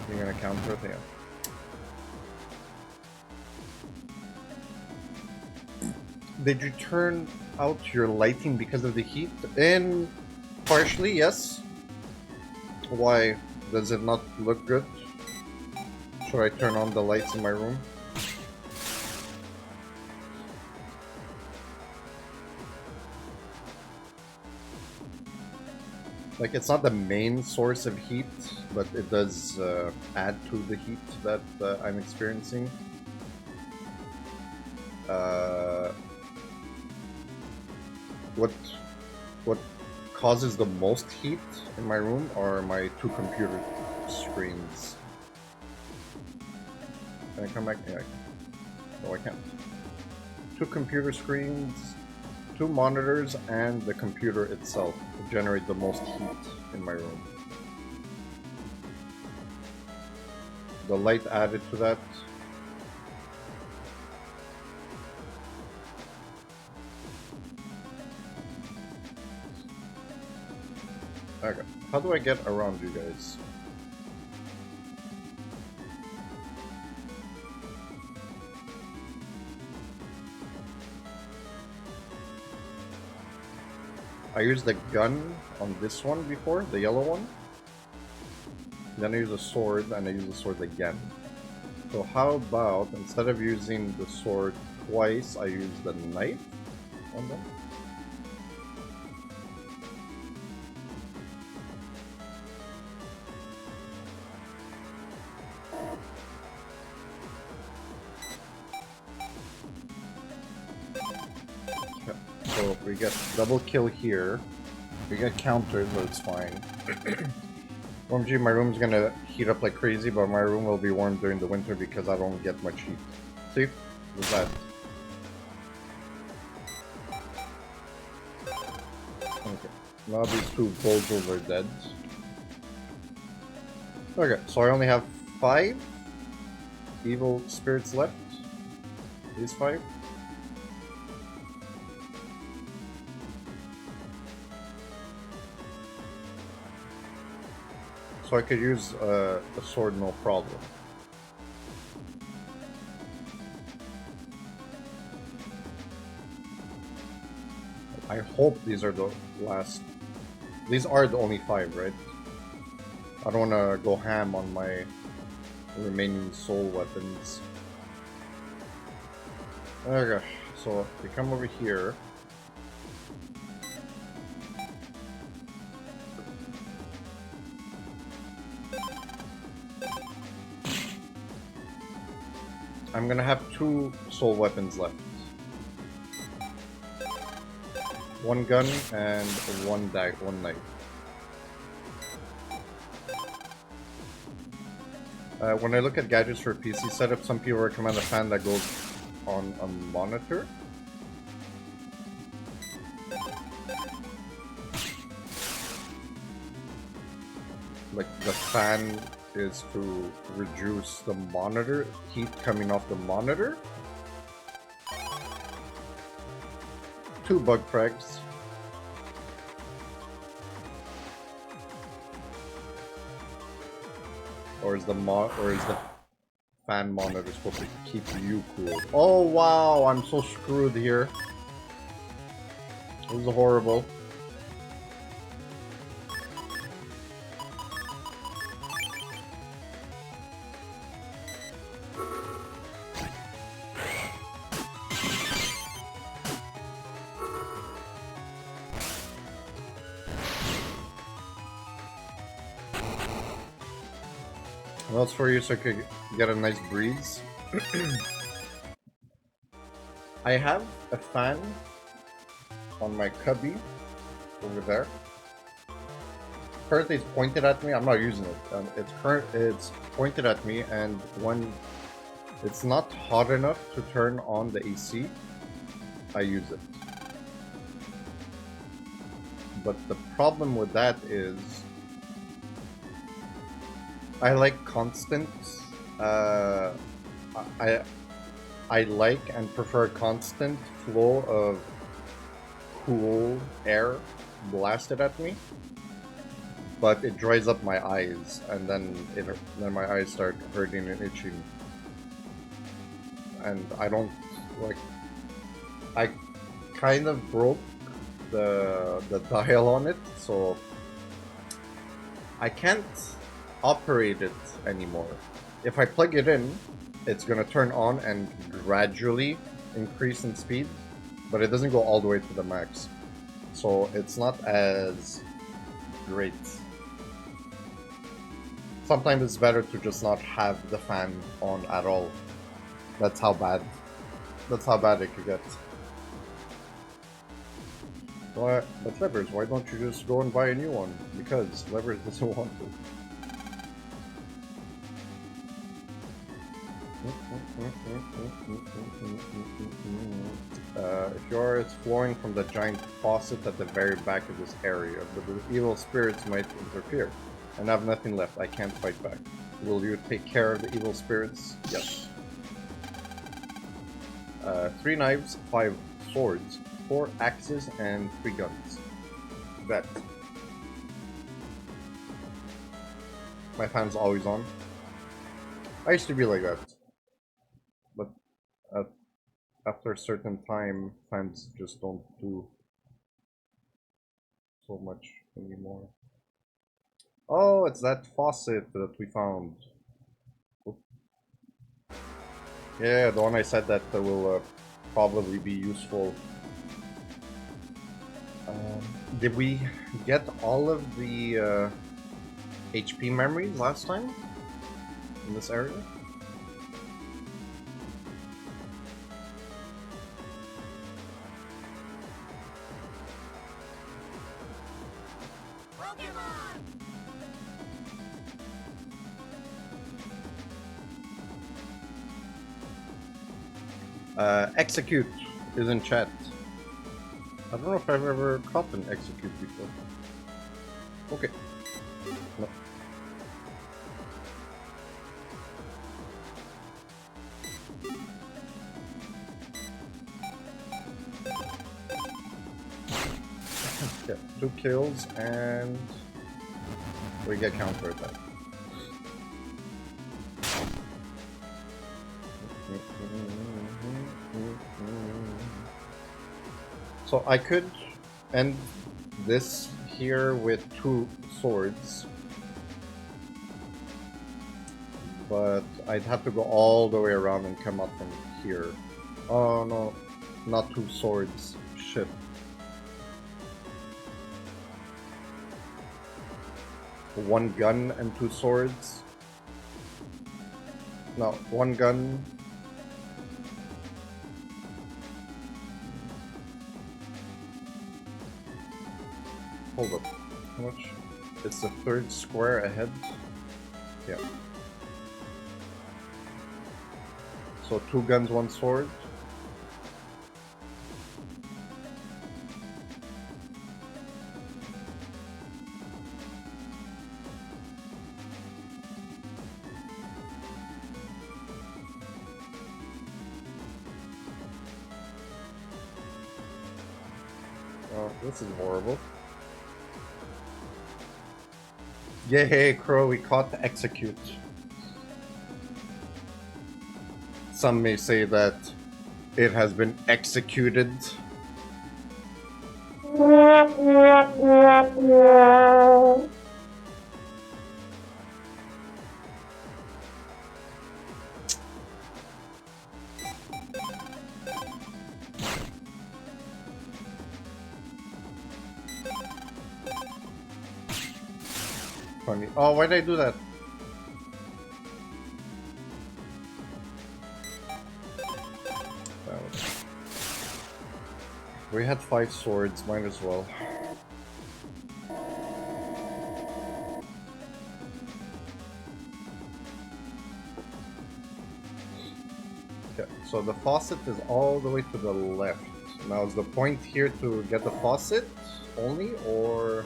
You're gonna counter it, yeah. Did you turn out your lighting because of the heat? And partially, yes. Why? Does it not look good? Should I turn on the lights in my room? Like, it's not the main source of heat, but it does add to the heat that I'm experiencing. What causes the most heat in my room are my two computer screens. Can I come back? Yeah, I can. No, I can't. Two computer screens, two monitors, and the computer itself generate the most heat in my room. The light added to that. Okay, how do I get around you guys? I used the gun on this one before, the yellow one. Then I use a sword, and I use the sword again. So how about, instead of using the sword twice, I use the knife on them? Okay. So we get double kill here. We get countered, but it's fine. OMG, my room's gonna heat up like crazy, but my room will be warm during the winter because I don't get much heat. See? What's that? Okay. Now these two bozos are dead. Okay, so I only have 5 evil spirits left. These 5. So I could use a sword no problem. I hope these are the last. These are the only 5, right? I don't want to go ham on my remaining soul weapons. Okay, so we come over here. I'm gonna have 2 soul weapons left. 1 gun and 1 knife. When I look at gadgets for PC setup, some people recommend a fan that goes on a monitor. Like the fan is to reduce the monitor, heat coming off the monitor. 2 bug frags. Or is the fan monitor supposed to keep you cool? Oh wow, I'm so screwed here. This is horrible. What else for you so I could get a nice breeze? I have a fan on my cubby over there. Currently it's pointed at me. I'm not using it. It's pointed at me, and when it's not hot enough to turn on the AC, I use it. But the problem with that is I like constant. I like and prefer constant flow of cool air blasted at me, but it dries up my eyes, and then my eyes start hurting and itching, and I don't like. I kind of broke the dial on it, so I can't operate it anymore. If I plug it in, it's gonna turn on and gradually increase in speed, but it doesn't go all the way to the max. So it's not as great. Sometimes it's better to just not have the fan on at all. That's how bad it could get. But Levers, why don't you just go and buy a new one? Because Levers doesn't want to. If you are, it's flowing from the giant faucet at the very back of this area, but the evil spirits might interfere, and I have nothing left. I can't fight back. Will you take care of the evil spirits? Yes. 3 knives, 5 swords, 4 axes, and 3 guns. Bet. My fan's always on. I used to be like that. But after a certain time, fans just don't do so much anymore. Oh, it's that faucet that we found. Oop. Yeah, the one I said that will probably be useful. Did we get all of the HP memories last time in this area? Execute is in chat. I don't know if I've ever caught an execute before. Okay. No. Yeah, 2 kills and we get counter attack. So I could end this here with 2 swords, but I'd have to go all the way around and come up from here. Oh no, not 2 swords. Shit. One gun and 2 swords. No, 1 gun. Hold up. How much? It's the 3rd square ahead. Yeah. So 2 guns, 1 sword. Oh, this is horrible. Yay, Crow, we caught the execute. Some may say that it has been executed. Funny. Oh, why did I do that? We had 5 swords, might as well. Okay, so the faucet is all the way to the left. Now is the point here to get the faucet only, or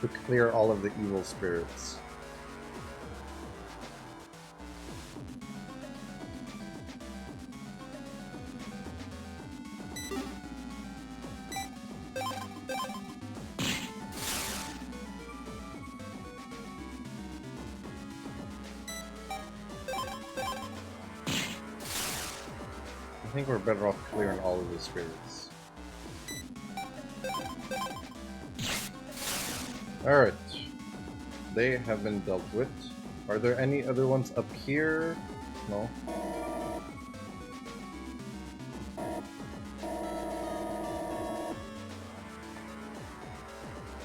to clear all of the evil spirits? I think we're better off clearing all of the spirits. Alright. They have been dealt with. Are there any other ones up here? No.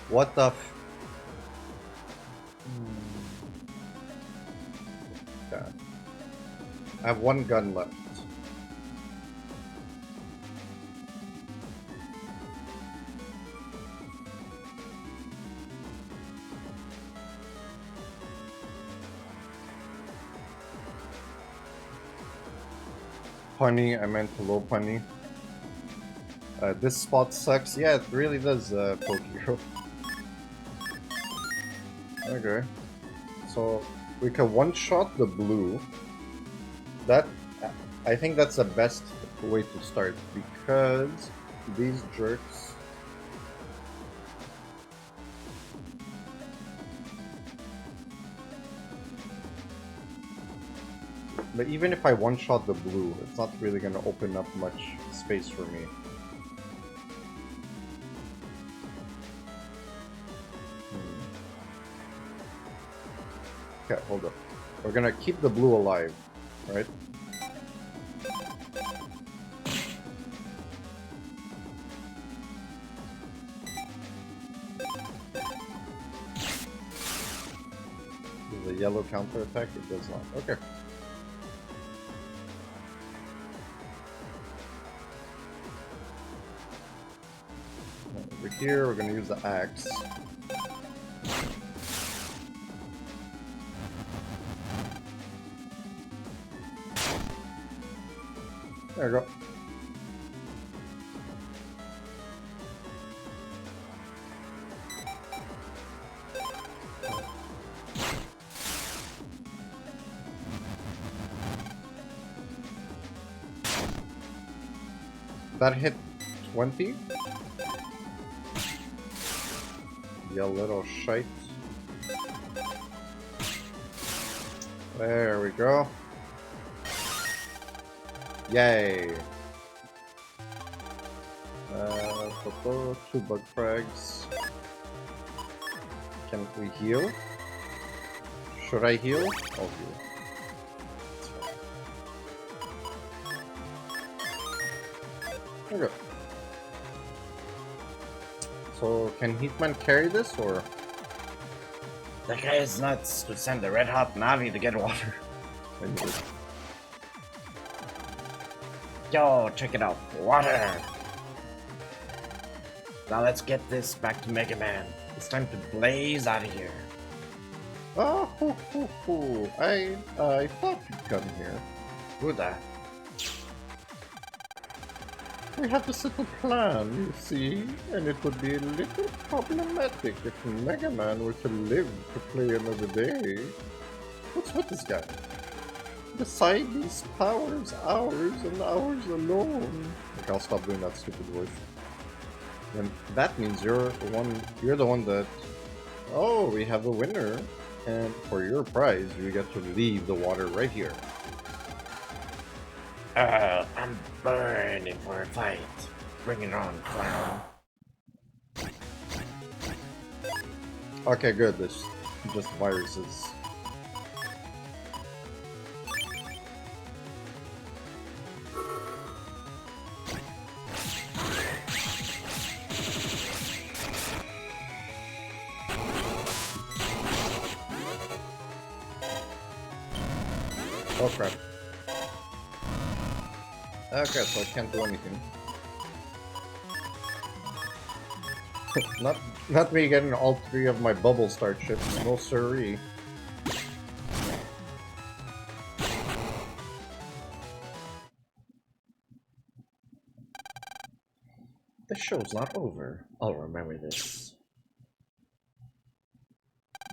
What the f... God. I have 1 gun left. Punny, I meant low punny. This spot sucks. Yeah, it really does, Pokehero. Okay. So, we can one-shot the blue. That, I think that's the best way to start, because these jerks... But even if I one-shot the blue, it's not really going to open up much space for me. Okay, hold up. We're going to keep the blue alive, right? The yellow counter attack, it does not. Okay. Over here, we're gonna use the axe. There we go. That hit 20? You little shite. There we go. Yay! 2 bug frags. Can we heal? Should I heal? I'll heal. Okay. So, can Heatman carry this, or? That guy is nuts to send the red hot Navi to get water. Yo, check it out. Water! Now let's get this back to Mega Man. It's time to blaze out of here. Oh, I thought you'd come here. Who that? We have to set a plan, you see, and it would be a little problematic if Mega Man were to live to play another day. What's with this guy? Beside these powers, hours and hours alone. Okay, I'll stop doing that stupid voice. And that means you're the one that... Oh, we have a winner. And for your prize, you get to leave the water right here. I'm burning for a fight. Bring it on, clown. Okay, good. This just viruses. Oh crap. Okay, so I can't do anything. not me getting all 3 of my bubble start ships, no siree. The show's not over. I'll remember this.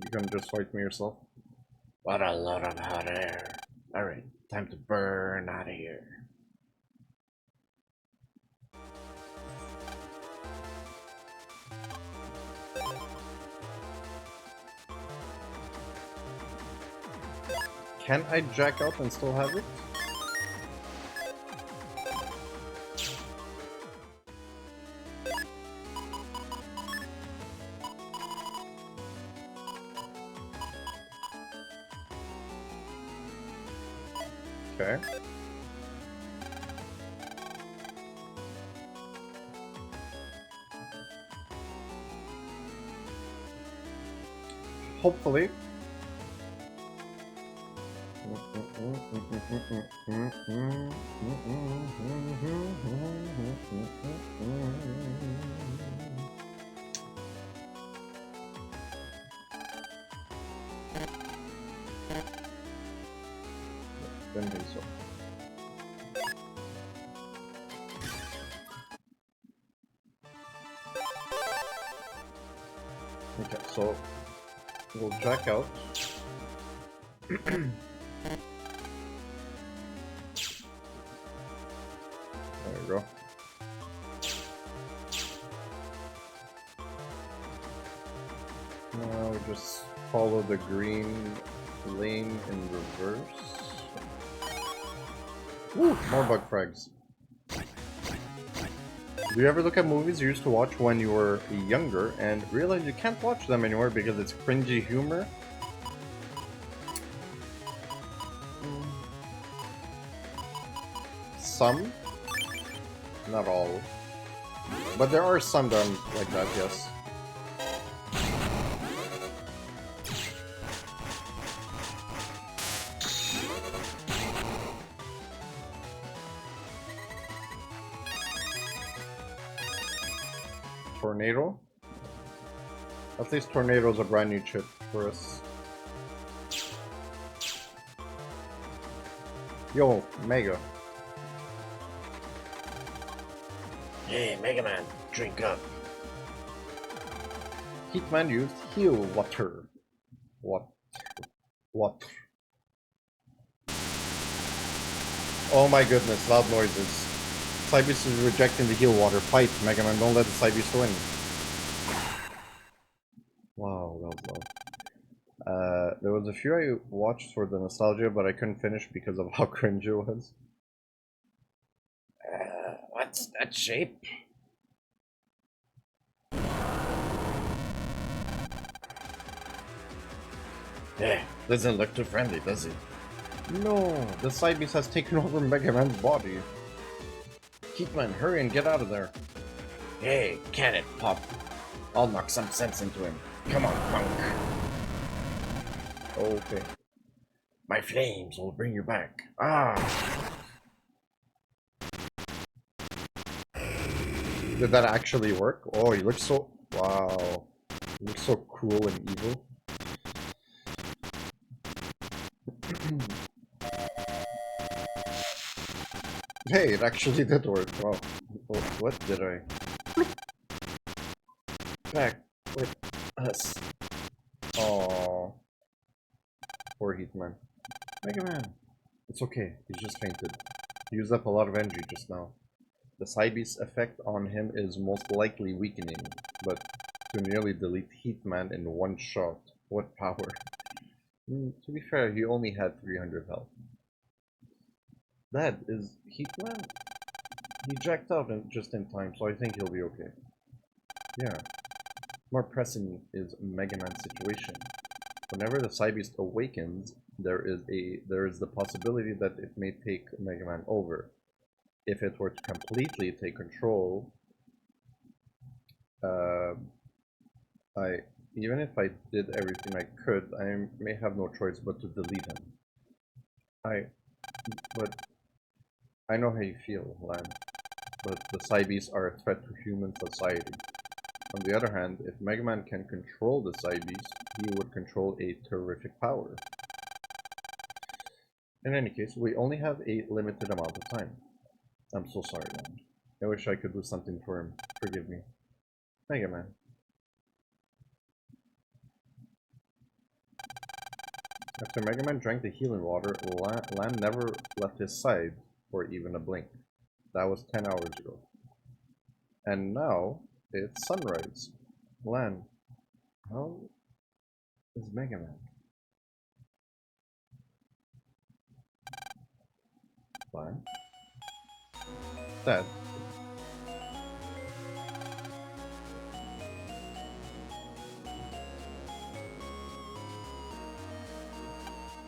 You gonna just fight me yourself? What a lot of hot air. Alright, time to burn out of here. Can I jack out and still have it? Okay. Hopefully. Don't think so. Okay, so we'll jack out. There we go. Now we just follow the green lane in reverse. Woo! More bug frags. Do you ever look at movies you used to watch when you were younger and realize you can't watch them anymore because it's cringy humor? Some? Not all. But there are some that are like that, yes. Tornado? At least Tornado's a brand new chip for us. Yo, Mega. Hey, Megaman, drink up. Heatman used heal water. What? Oh my goodness, loud noises. Cybeast is rejecting the heal water. Fight, Megaman, don't let the Cybeast win. Wow, that was loud. There was a few I watched for the nostalgia, but I couldn't finish because of how cringe it was. What's that shape? Yeah, doesn't look too friendly, does he? No, the Cybeast has taken over Mega Man's body. Heatman, hurry and get out of there. Hey, cannon pop. I'll knock some sense into him. Come on, punk. Okay. My flames will bring you back. Ah! Did that actually work? Oh, he looks so... Wow. He looks so cool and evil. Hey, it actually did work. Wow. Oh, what did I... Back with us. Oh. Poor Heatman. Mega Man. It's okay. He's just fainted. He used up a lot of energy just now. The Cybeast's effect on him is most likely weakening, but to nearly delete Heatman in one shot. What power. To be fair, he only had 300 health. That is Heatman? He jacked out just in time, so I think he'll be okay. Yeah. More pressing is Mega Man's situation. Whenever the Cybeast awakens, there is the possibility that it may take Mega Man over. If it were to completely take control, even if I did everything I could, I may have no choice but to delete him. But I know how you feel, Lan. But the Cybeasts are a threat to human society. On the other hand, if Mega Man can control the Cybeast, he would control a terrific power. In any case, we only have a limited amount of time. I'm so sorry, man. I wish I could do something for him. Forgive me. Mega Man. After Mega Man drank the healing water, Lan never left his side for even a blink. That was 10 hours ago. And now, it's sunrise. Lan, how is Mega Man? Lan? Dad?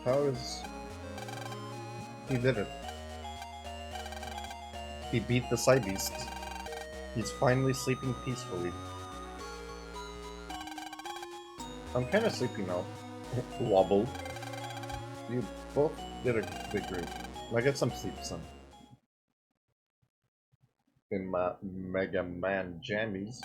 How is... He did it. He beat the Cybeast. He's finally sleeping peacefully. I'm kinda sleepy now. Wobble. You both did a big great. Now get some sleep, son. In my Mega Man jammies.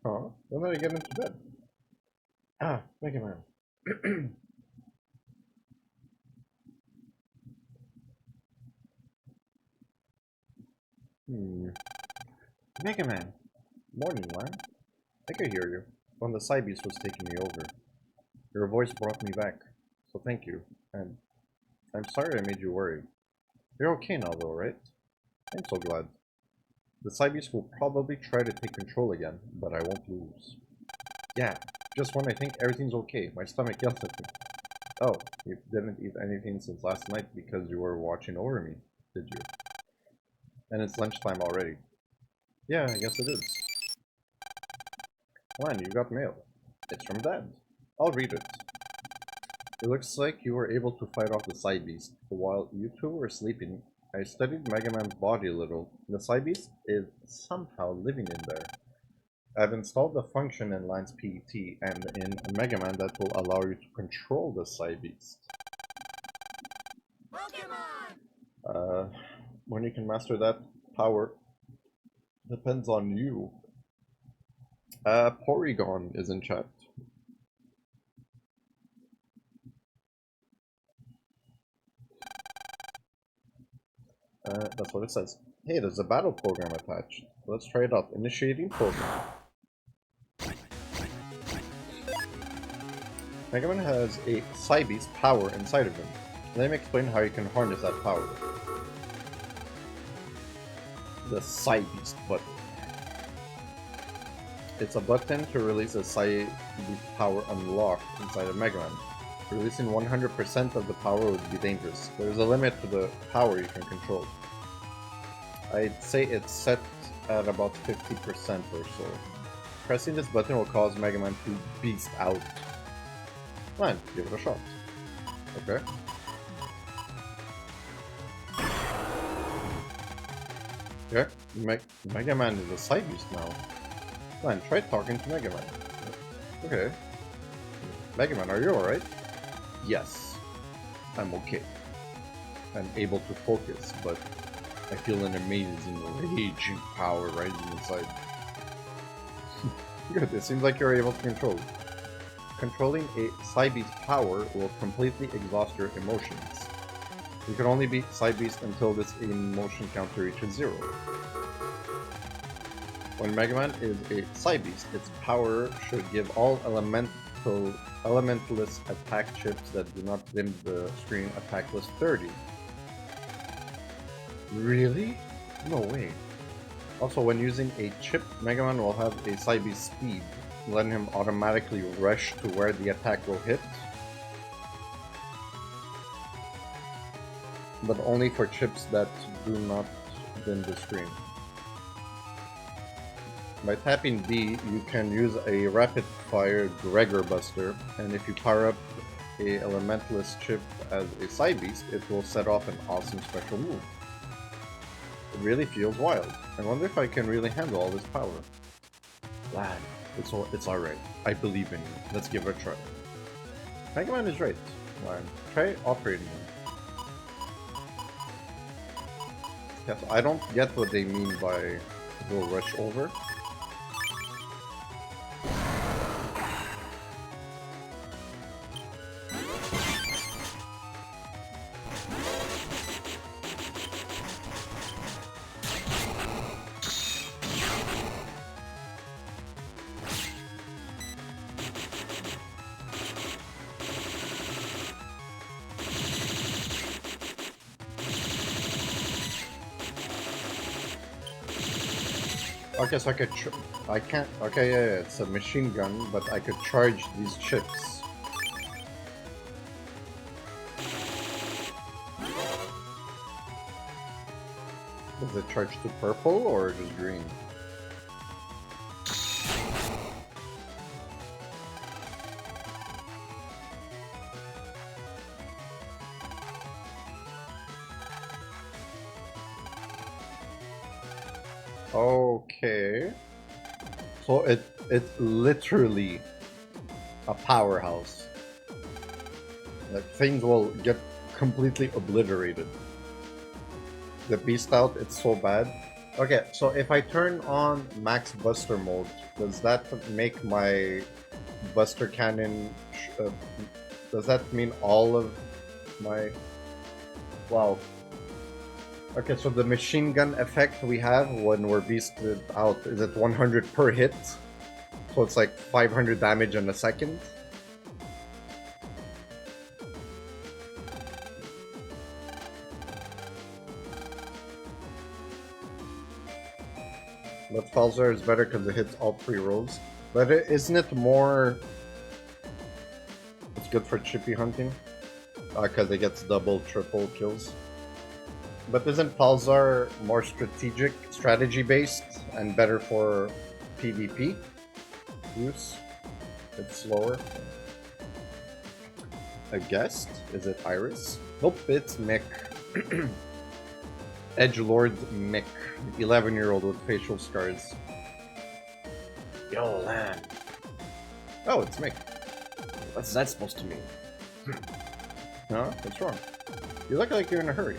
Huh? When did I get into bed? Ah, Mega Man. Mega Man. Morning, Lan. I could hear you. When the Cybeast was taking me over. Your voice brought me back. So thank you. And I'm sorry I made you worry. You're okay now though, right? I'm so glad. The Cybeast will probably try to take control again, but I won't lose. Yeah, just when I think everything's okay, my stomach yells at me. Oh, you didn't eat anything since last night because you were watching over me, did you? And it's lunchtime already. Yeah, I guess it is. Lan, you got mail. It's from Dad. I'll read it. It looks like you were able to fight off the Cybeast. While you two were sleeping, I studied Mega Man's body a little. The Cybeast is somehow living in there. I've installed a function in Lance PET and in Megaman that will allow you to control the Psy Beast. When you can master that power depends on you. Porygon is in chat. That's what it says. Hey, there's a battle program attached. Let's try it out. Initiating program. Megaman has a Psy Beast power inside of him. Let me explain how you can harness that power. The Psy Beast button. It's a button to release a Psy Beast power unlocked inside of Megaman. Releasing 100% of the power would be dangerous. There's a limit to the power you can control. I'd say it's set at about 50% or so. Pressing this button will cause Megaman to beast out. Fine, give it a shot. Okay. Yeah, Megaman is a Psy Beast now. Fine, try talking to Megaman. Okay. Megaman, are you alright? Yes. I'm okay. I'm able to focus, but I feel an amazing raging power rising inside. Good, it seems like you're able to control it. Controlling a Psy Beast power will completely exhaust your emotions. You can only beat Psy Beast until this emotion counter reaches 0. When Megaman is a Psy Beast, its power should give all elementless attack chips that do not dim the screen attack list 30. Really? No way. Also, when using a chip, Megaman will have a Psy Beast speed, letting him automatically rush to where the attack will hit. But only for chips that do not dim the screen. By tapping D, you can use a rapid-fire Gregor Buster, and if you power up a Elementalist chip as a Psy Beast, it will set off an awesome special move. It really feels wild. I wonder if I can really handle all this power. Lad, it's alright. I believe in you. Let's give it a try. Megaman is right. Lad, try operating him. Yes, I don't get what they mean by go rush over. Okay, so I can't, okay, yeah, it's a machine gun, but I could charge these chips. Does it charge to purple or just green? Okay. So it's literally a powerhouse. Like things will get completely obliterated. The Beast Out, it's so bad. Okay, so if I turn on Max Buster mode, does that make my Buster Cannon... does that mean all of my... Wow. Okay, so the machine gun effect we have when we're beasted out, is it 100 per hit? So it's like 500 damage in a second? But Falzar is better because it hits all 3 rows. But isn't it more... It's good for chippy hunting? Because it gets double, triple kills. But isn't Falzar more strategy-based, and better for PvP use? It's slower. A guest? Is it Iris? Nope, it's Mick. Edgelord Mick, 11-year-old with facial scars. Yo, Lan. Oh, it's me. What's that supposed to mean? Huh? What's wrong? You look like you're in a hurry.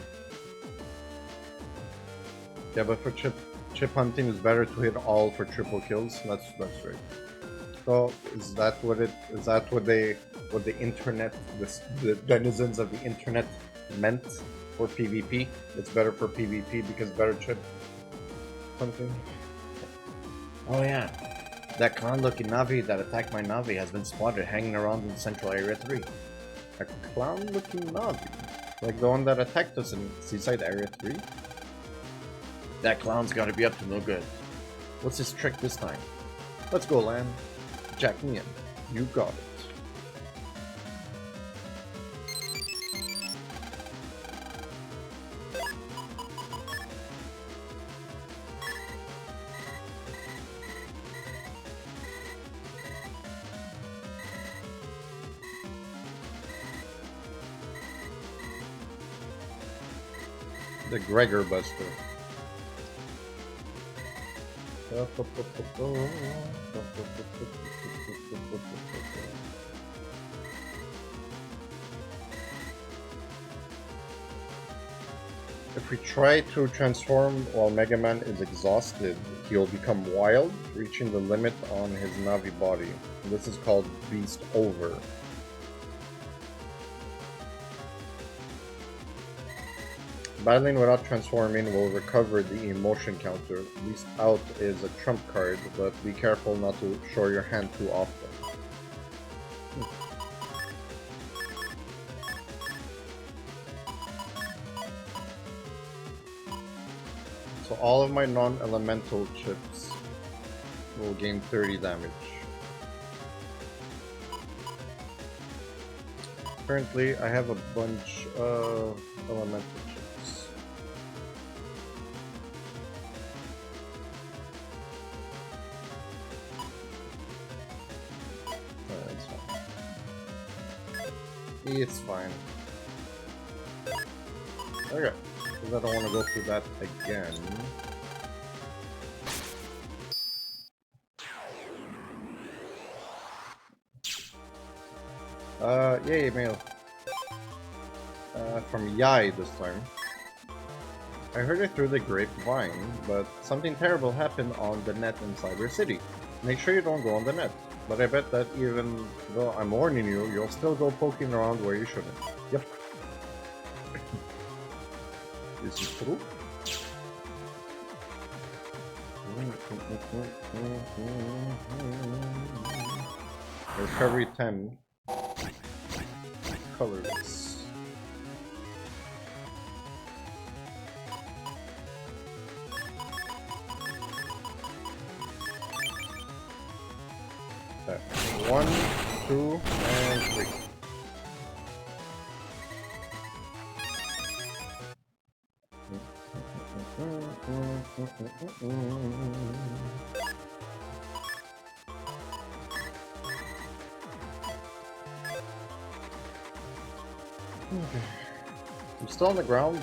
Yeah, but for chip hunting, it's better to hit all for triple kills. That's right. So is that what the internet, the denizens of the internet meant for PvP? It's better for PvP because better chip hunting. Oh yeah. That clown-looking Navi that attacked my Navi has been spotted hanging around in Central Area 3. A clown-looking Navi, like the one that attacked us in Seaside Area 3. That clown's gotta be up to no good. What's his trick this time? Let's go, Lan. Jack me in. You got it. The Gregor Buster. If we try to transform while Megaman is exhausted, he'll become wild, reaching the limit on his Navi body. This is called Beast Over. Battling without transforming will recover the emotion counter. Beast Out is a trump card, but be careful not to show your hand too often. So all of my non-elemental chips will gain 30 damage. Currently, I have a bunch of elemental chips. It's fine. It's fine. Okay, because I don't want to go through that again. Yay, mail. From Yai this time. I heard it through the grapevine, but something terrible happened on the net in Cyber City. Make sure you don't go on the net. But I bet that even though I'm warning you, you'll still go poking around where you shouldn't. Yep. Is it true? Recovery 10. Colors. Okay. 1, 2, and 3. Okay. I'm still on the ground.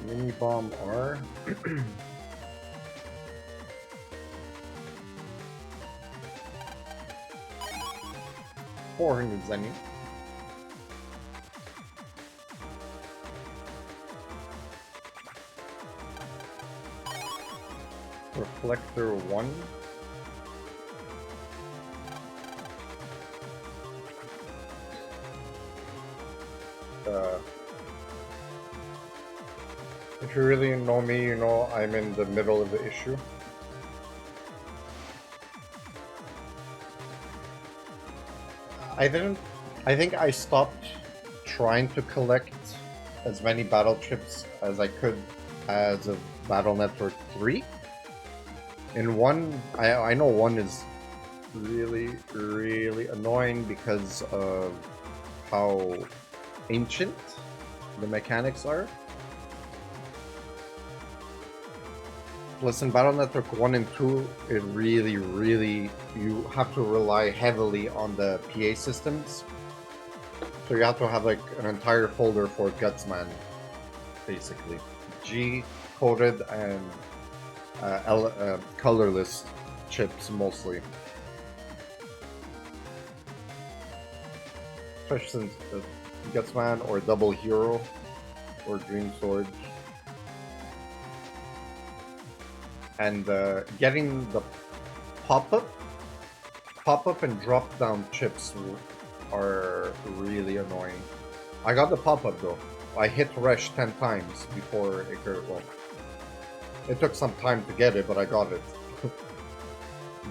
Mini bomb R. 400 Zenny. Reflector 1. If you really know me, you know I'm in the middle of the issue. I think I stopped trying to collect as many battle chips as I could as of Battle Network 3. In 1, I know 1 is really, really annoying because of how ancient the mechanics are. Plus, in Battle Network 1 and 2, it really, you have to rely heavily on the PA systems. So you have to have like an entire folder for Gutsman, basically. G coded and colorless chips mostly. Especially since Gutsman or Double Hero or Dream Sword. And getting the pop-up and drop-down chips are really annoying. I got the pop-up though. I hit rush 10 times before it occurred. Well, it took some time to get it, but I got it.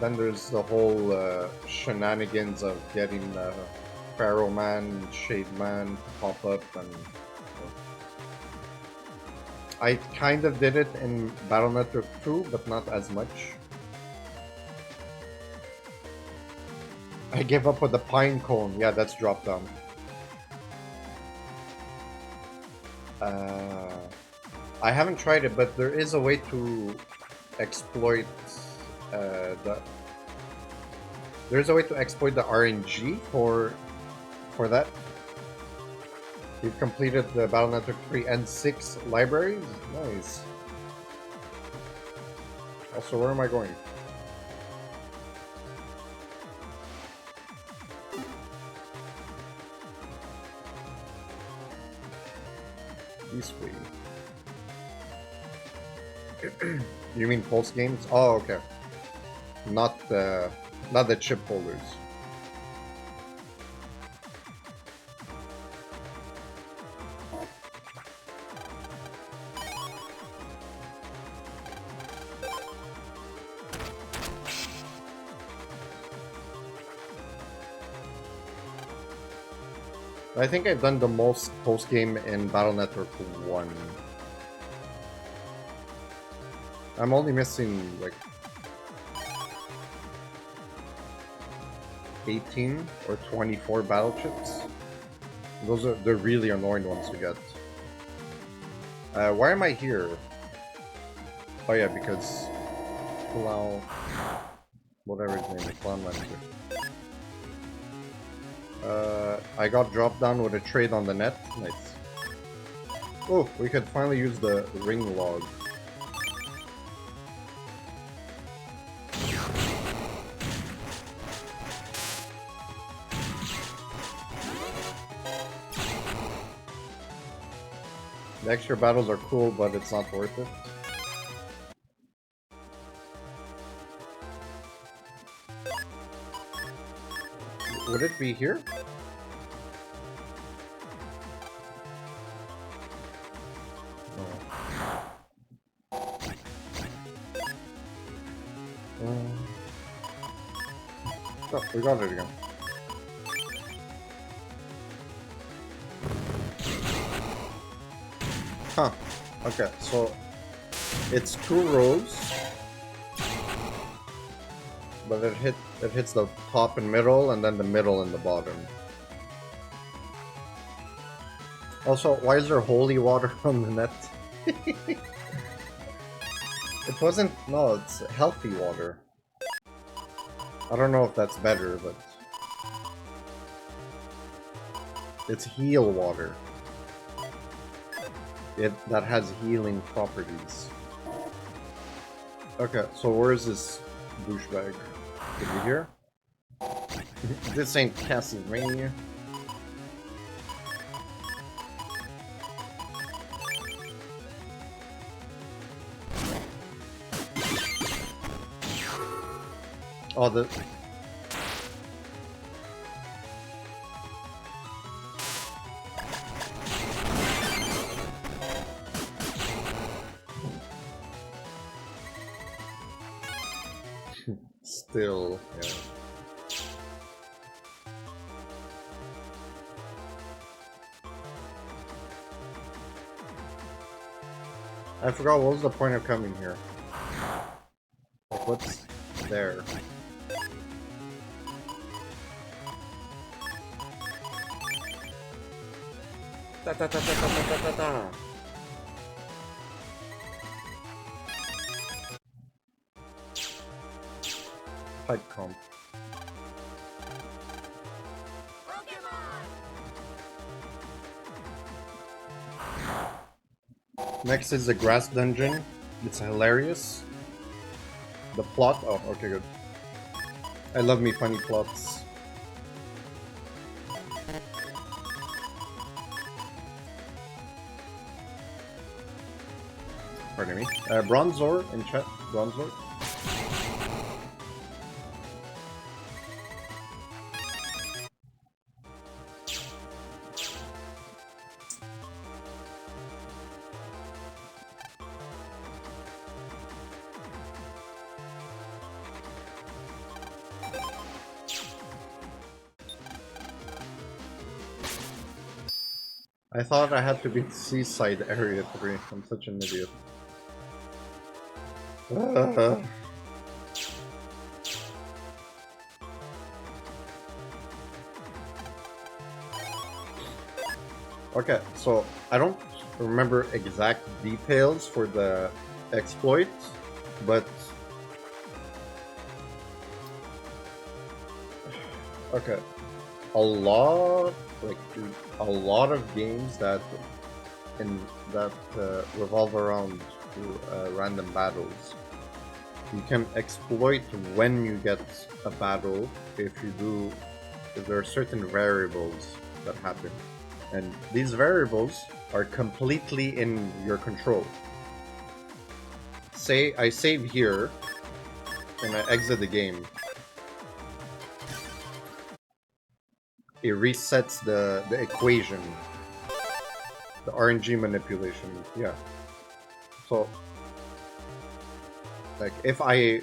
Then there's the whole shenanigans of getting Pharaoh Man, Shade Man to pop up, and I kind of did it in Battle Network 2, but not as much. I gave up with the Pine Cone. Yeah, that's drop down. I haven't tried it, but there is a way to exploit There's a way to exploit the RNG for that. You've completed the Battle Network 3 and 6 libraries? Nice. Also, where am I going? This way. You mean pulse games? Oh, okay. Not the chip holders. I think I've done the most post-game in Battle Network 1. I'm only missing like 18 or 24 battle chips. Those are the really annoying ones to get. Why am I here? Oh yeah, because Clown, whatever his name is, Clown Manager. I got dropped down with a trade on the net. Nice. Oh, we could finally use the ring log. The extra battles are cool, but it's not worth it. Would it be here? Oh, we got it again. Huh. Okay, so it's 2 rows, but it hits the top and middle, and then the middle and the bottom. Also, why is there holy water on the net? It wasn't. No, it's healthy water. I don't know if that's better, but it's heal water. That has healing properties. Okay, so where is this douchebag? Is he here? This ain't Castlevania. Oh, the... Still, yeah. I forgot what was the point of coming here. Like, what's there? Da, da, da, da, da, da, da, da. type comp. Next is the grass dungeon. It's hilarious. The plot. Oh, okay, good. I love me funny plots. Pardon me. Bronzor in chat. Bronzor. I thought I had to be Seaside Area 3. I'm such an idiot. Okay, so I don't remember exact details for the exploit, but okay, a lot of games that revolve around random battles. You can exploit when you get a battle if there are certain variables that happen. And these variables are completely in your control. Say I save here and I exit the game. It resets the equation. The RNG manipulation, yeah. So like if I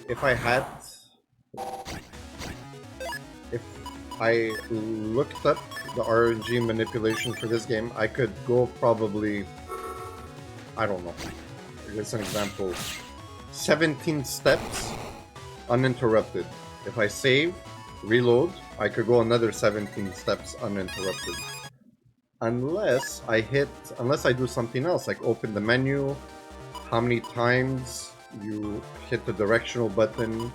looked up the RNG manipulation for this game, I could go probably, I don't know, here's an example, 17 steps uninterrupted. If I save, reload, I could go another 17 steps uninterrupted. Unless I do something else, like open the menu, how many times you hit the directional button,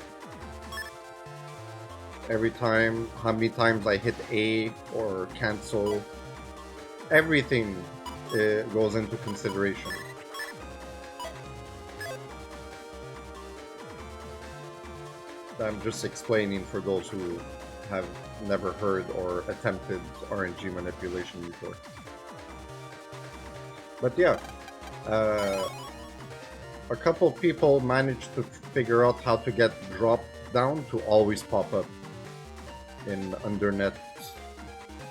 every time, how many times I hit A or cancel, everything goes into consideration. I'm just explaining for those who have never heard or attempted RNG manipulation before. But yeah, a couple people managed to figure out how to get drop down to always pop up in Undernet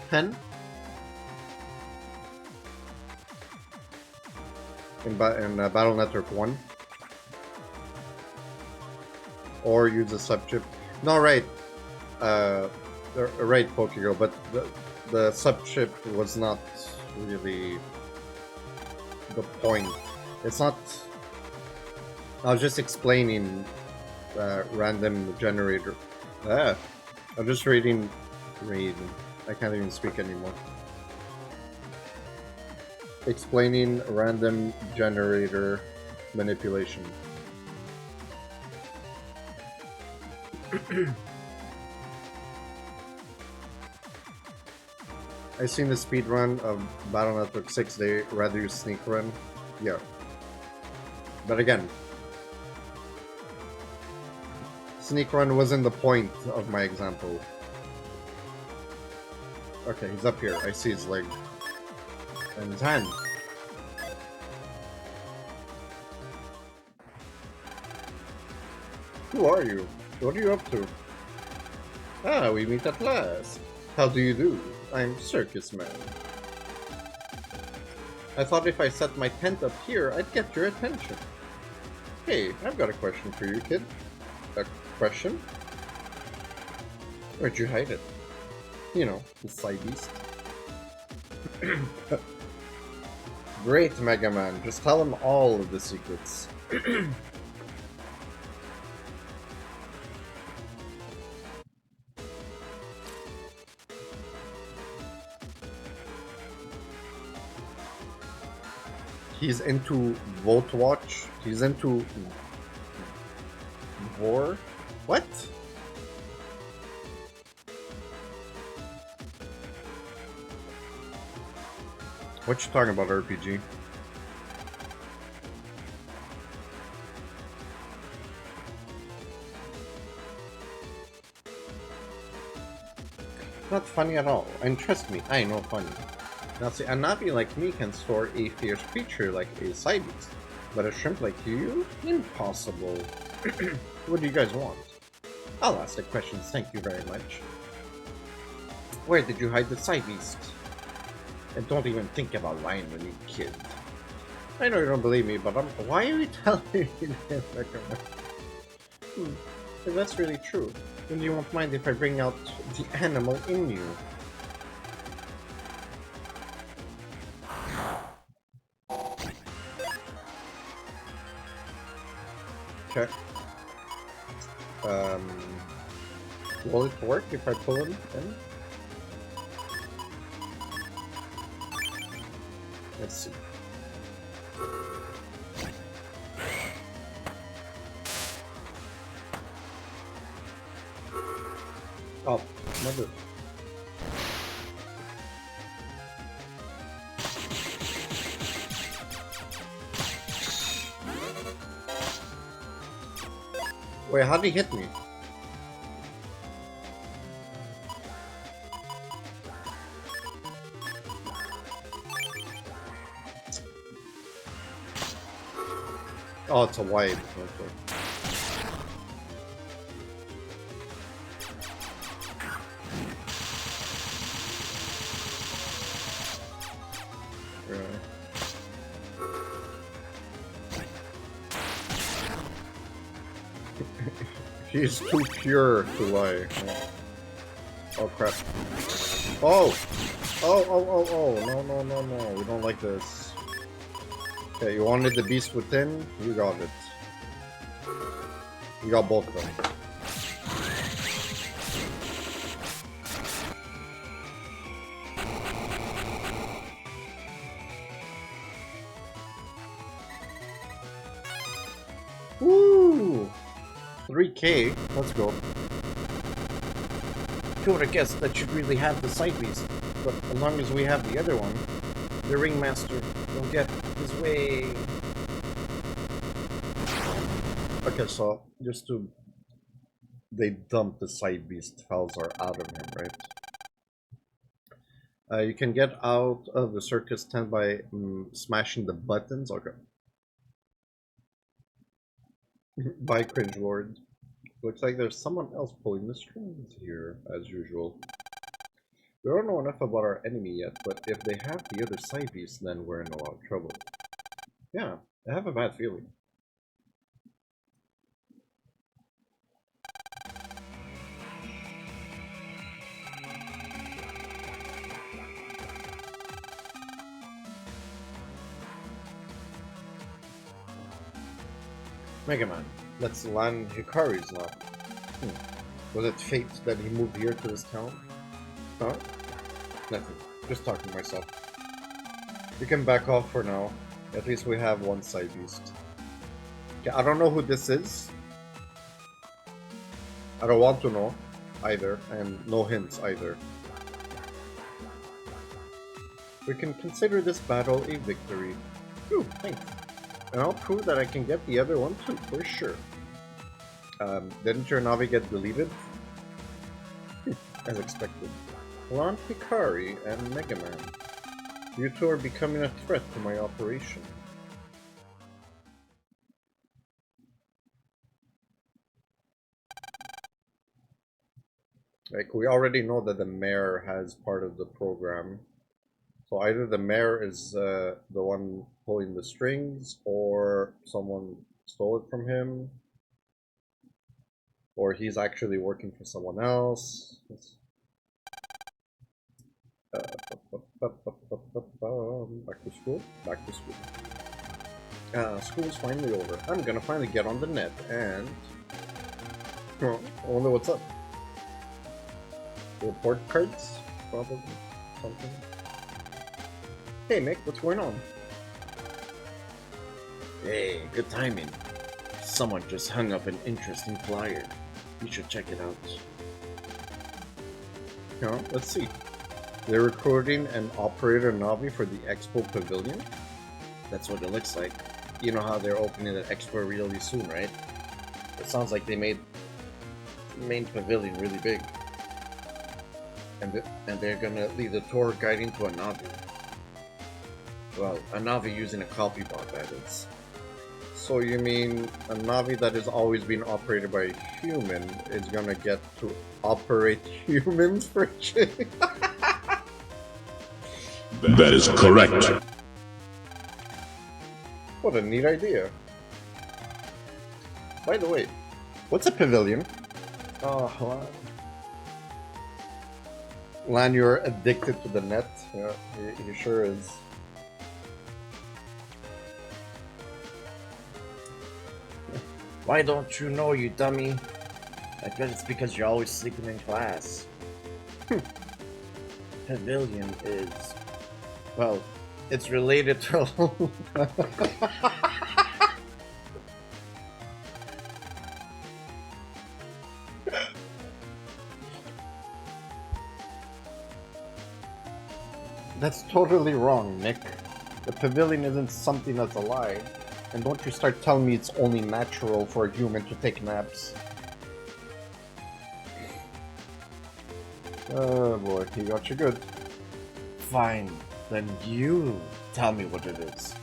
10. In Battle Network 1. Or use a subchip. No, right. Right, Pokegirl, but the subchip was not really the point. It's not... I was just explaining random generator. I'm just reading. I can't even speak anymore. Explaining random generator manipulation. I seen the speed run of Battle Network 6. They rather use sneak run. Yeah. But again, sneak run wasn't the point of my example. Okay, he's up here. I see his leg. And his hand. Who are you? What are you up to? Ah, we meet at last. How do you do? I'm Circus Man. I thought if I set my tent up here, I'd get your attention. Hey, I've got a question for you, kid. A question? Where'd you hide it? You know, the side beast. Great, Mega Man. Just tell him all of the secrets. He's into Volt Watch. He's into Vor? What? What you talking about, RPG? Not funny at all, and trust me, I know funny. Now see, a navi like me can store a fierce creature like a side beast, but a shrimp like you? Impossible. What do you guys want? I'll ask the questions, thank you very much. Where did you hide the side beast? And don't even think about lying when you're a kid. I know you don't believe me, but why are you telling me this? If that's really true, then you won't mind if I bring out the animal in you. Okay. Will it work if I pull him in? Let's see. Oh, mother. Wait, how did he hit me? Oh, it's a wide. Okay. He's too pure to lie. Oh crap. Oh! No, we don't like this. Okay, you wanted the beast within? You got it. You got both of them. Woo! 3K, let's go. Who would have guessed that you'd really have the side beast? But as long as we have the other one, the ringmaster will get his way. Okay, so just to... They dump the side beast Falzar out of him, right? You can get out of the circus tent by smashing the buttons. Okay. By Cringe Lord. Looks like there's someone else pulling the strings here, as usual. We don't know enough about our enemy yet, but if they have the other side beast, then we're in a lot of trouble. Yeah, I have a bad feeling. Megaman, let's land Hikari's now. Was it fate that he moved here to this town? Huh? Nothing. Just talking to myself. You can back off for now. At least we have one side beast. Okay, I don't know who this is. I don't want to know either, and no hints either. We can consider this battle a victory. Ooh, thanks. And I'll prove that I can get the other one too, for sure. Didn't your Navi get deleted? As expected. Lan Hikari and Megaman. You two are becoming a threat to my operation. Like, we already know that the mayor has part of the program. So either the mayor is the one pulling the strings, or someone stole it from him, or he's actually working for someone else. Back to school? Back to school. School's finally over. I'm gonna finally get on the net and... I wonder what's up. Report cards? Probably. Something. Hey Mick, what's going on? Hey, good timing. Someone just hung up an interesting flyer. You should check it out. No, let's see. They're recording an operator Navi for the Expo Pavilion. That's what it looks like. You know how they're opening the Expo really soon, right? It sounds like they made the main pavilion really big. And they're gonna lead the tour guiding to a Navi. Well, a Navi using a copy bot, that is. So you mean a Navi that has always been operated by a human is gonna get to operate humans for a change? That is correct. What a neat idea. By the way, what's a pavilion? Oh, what? Lan, you're addicted to the net. Yeah, he sure is. Why don't you know, you dummy? I bet it's because you're always sleeping in class. Pavilion is... well, it's related to... That's totally wrong, Nick. The pavilion isn't something that's alive. And don't you start telling me it's only natural for a human to take naps. Oh boy, he got you good. Fine, then you tell me what it is.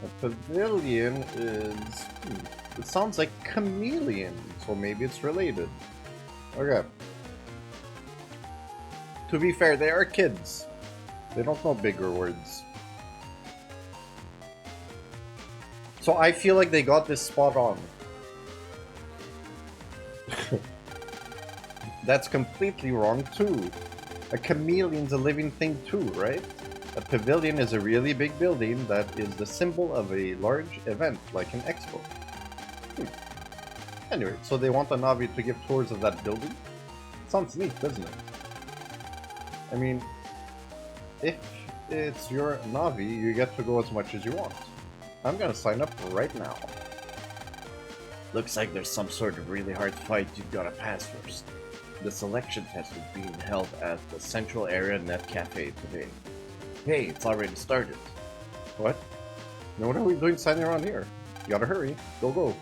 A pavilion is... it sounds like chameleon, so maybe it's related. Okay. To be fair, they are kids. They don't know bigger words. So I feel like they got this spot on. That's completely wrong too. A chameleon's a living thing too, right? A pavilion is a really big building that is the symbol of a large event, like an expo. Anyway, so they want the Navi to give tours of that building? Sounds neat, doesn't it? I mean, if it's your Navi, you get to go as much as you want. I'm gonna sign up right now. Looks like there's some sort of really hard fight you've gotta pass first. The selection test is being held at the Central Area Net Cafe today. Hey, it's already started. What? Now what are we doing standing around here? You gotta hurry. Go, go.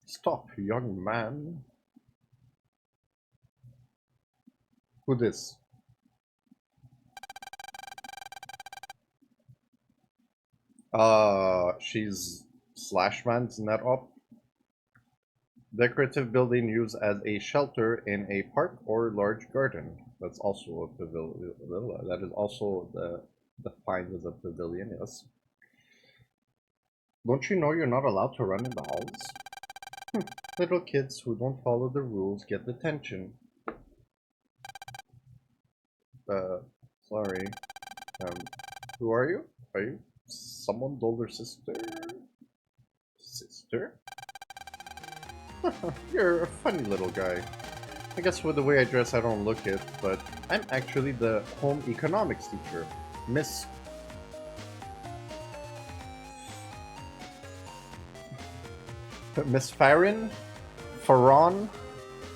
Stop, young man. Who this? She's Slashman's net op. Decorative building used as a shelter in a park or large garden. That's also a pavilion. That is also defined as a pavilion, yes. Don't you know you're not allowed to run in the halls? Little kids who don't follow the rules get detention. Sorry. Who are you? Are you someone's older sister? Sister? You're a funny little guy. I guess with the way I dress I don't look it, but I'm actually the home economics teacher, Miss... Miss Farron? Farron?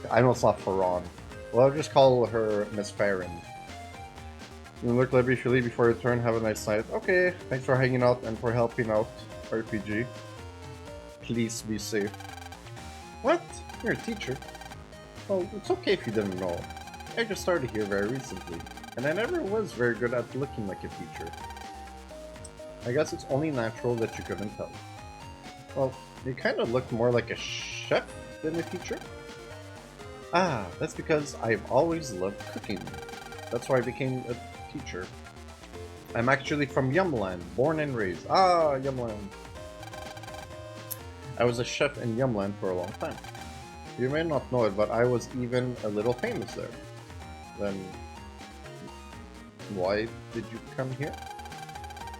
I know it's not Farron. Well, I'll just call her Miss Farron. You look like you should leave before your turn. Have a nice night. Okay, thanks for hanging out and for helping out, RPG. Please be safe. What? You're a teacher? Well, it's okay if you didn't know. I just started here very recently, and I never was very good at looking like a teacher. I guess it's only natural that you couldn't tell. Well, you kind of look more like a chef than a teacher. Ah, that's because I've always loved cooking. That's why I became a teacher. I'm actually from Yumland, born and raised. Ah, Yumland. I was a chef in Yumland for a long time. You may not know it, but I was even a little famous there. Then, why did you come here?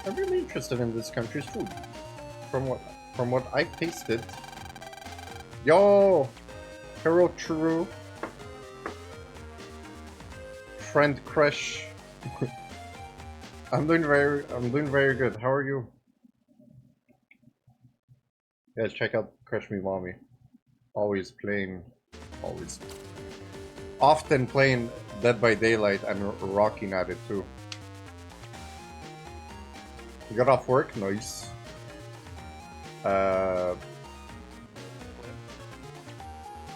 I'm really interested in this country's food. From what I tasted. Yo, Hero True, friend crush. I'm doing very good. How are you? Guys, check out Crush Me Mommy. Often playing Dead by Daylight and rocking at it too. You got off work? Nice. The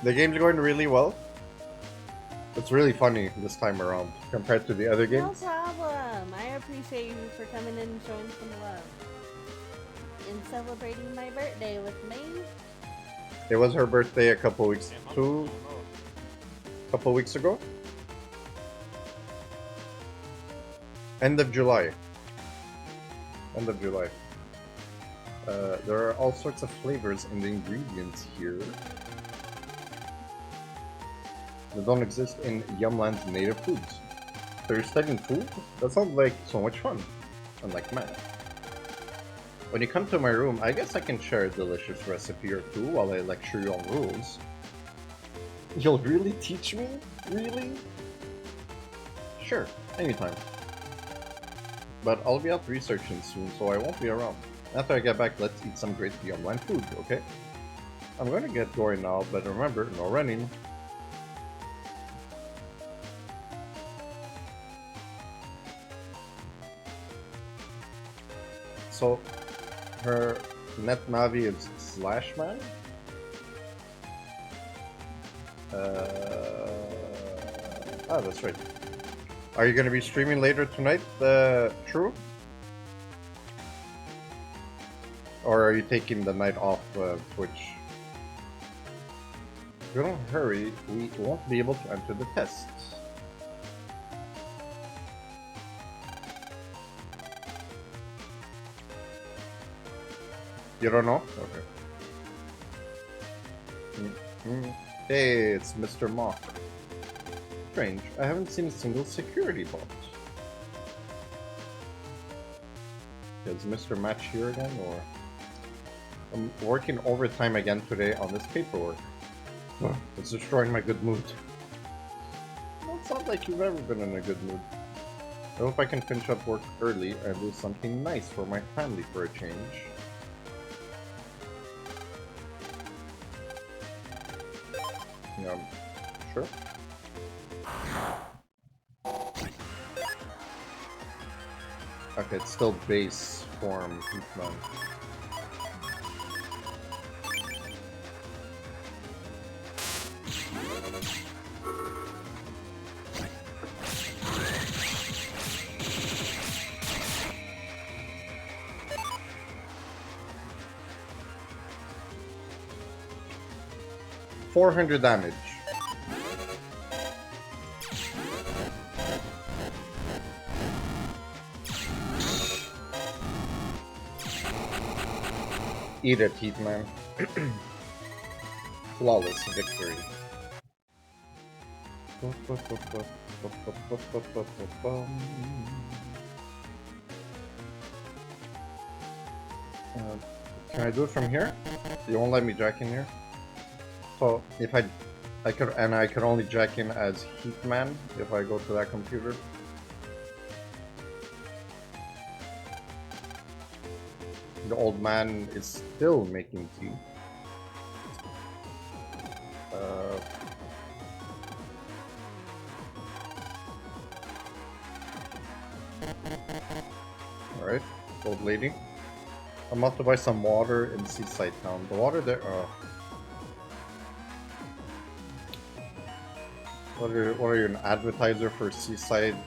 game's going really well. It's really funny this time around compared to the other games. No problem. I appreciate you for coming in and showing some love. And celebrating my birthday with me. It was her birthday a couple weeks ago. End of July. There are all sorts of flavors in the ingredients here that don't exist in Yumland's native foods. So you're studying food? That sounds like so much fun. And like math. When you come to my room, I guess I can share a delicious recipe or two while I lecture you on rules. You'll really teach me? Really? Sure, anytime. But I'll be out researching soon, so I won't be around. After I get back, let's eat some great Yumland food, okay? I'm gonna get going now, but remember, no running. So, her net navi is Slashman? That's right. Are you gonna be streaming later tonight, True? Or are you taking the night off Twitch? If you don't hurry, we won't be able to enter the tests. You don't know? Okay. Hey, it's Mr. Mock. Strange, I haven't seen a single security bot. Is Mr. Match here again, or? I'm working overtime again today on this paperwork. It's destroying my good mood. Well, it's not like you've ever been in a good mood. I hope I can finish up work early and do something nice for my family for a change. Sure. Okay, it's still base form Hitman. $400 damage. Eat it, Heatman. Flawless victory. Can I do it from here? You won't let me jack in here? So if I could only jack in as Heatman if I go to that computer. The old man is still making tea. Alright, old lady. I'm about to buy some water in Seaside Town. The water there. What are you, an advertiser for Seaside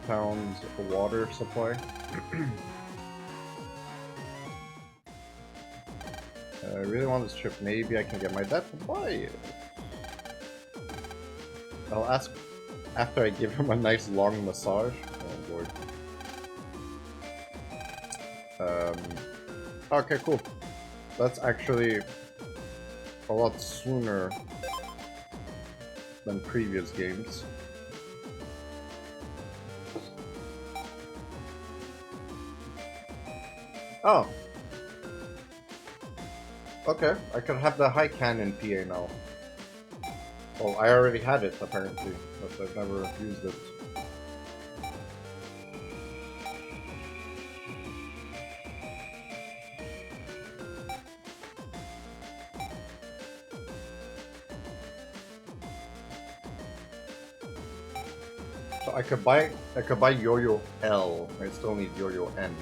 Town's water supply? I really want this trip. Maybe I can get my dad to buy it. I'll ask after I give him a nice long massage. Oh lord. Okay, cool. That's actually a lot sooner than previous games. Oh. Okay, I could have the high cannon PA now. Oh, I already had it apparently, but I've never used it. So I could buy Yo-Yo L. I still need Yo-Yo N.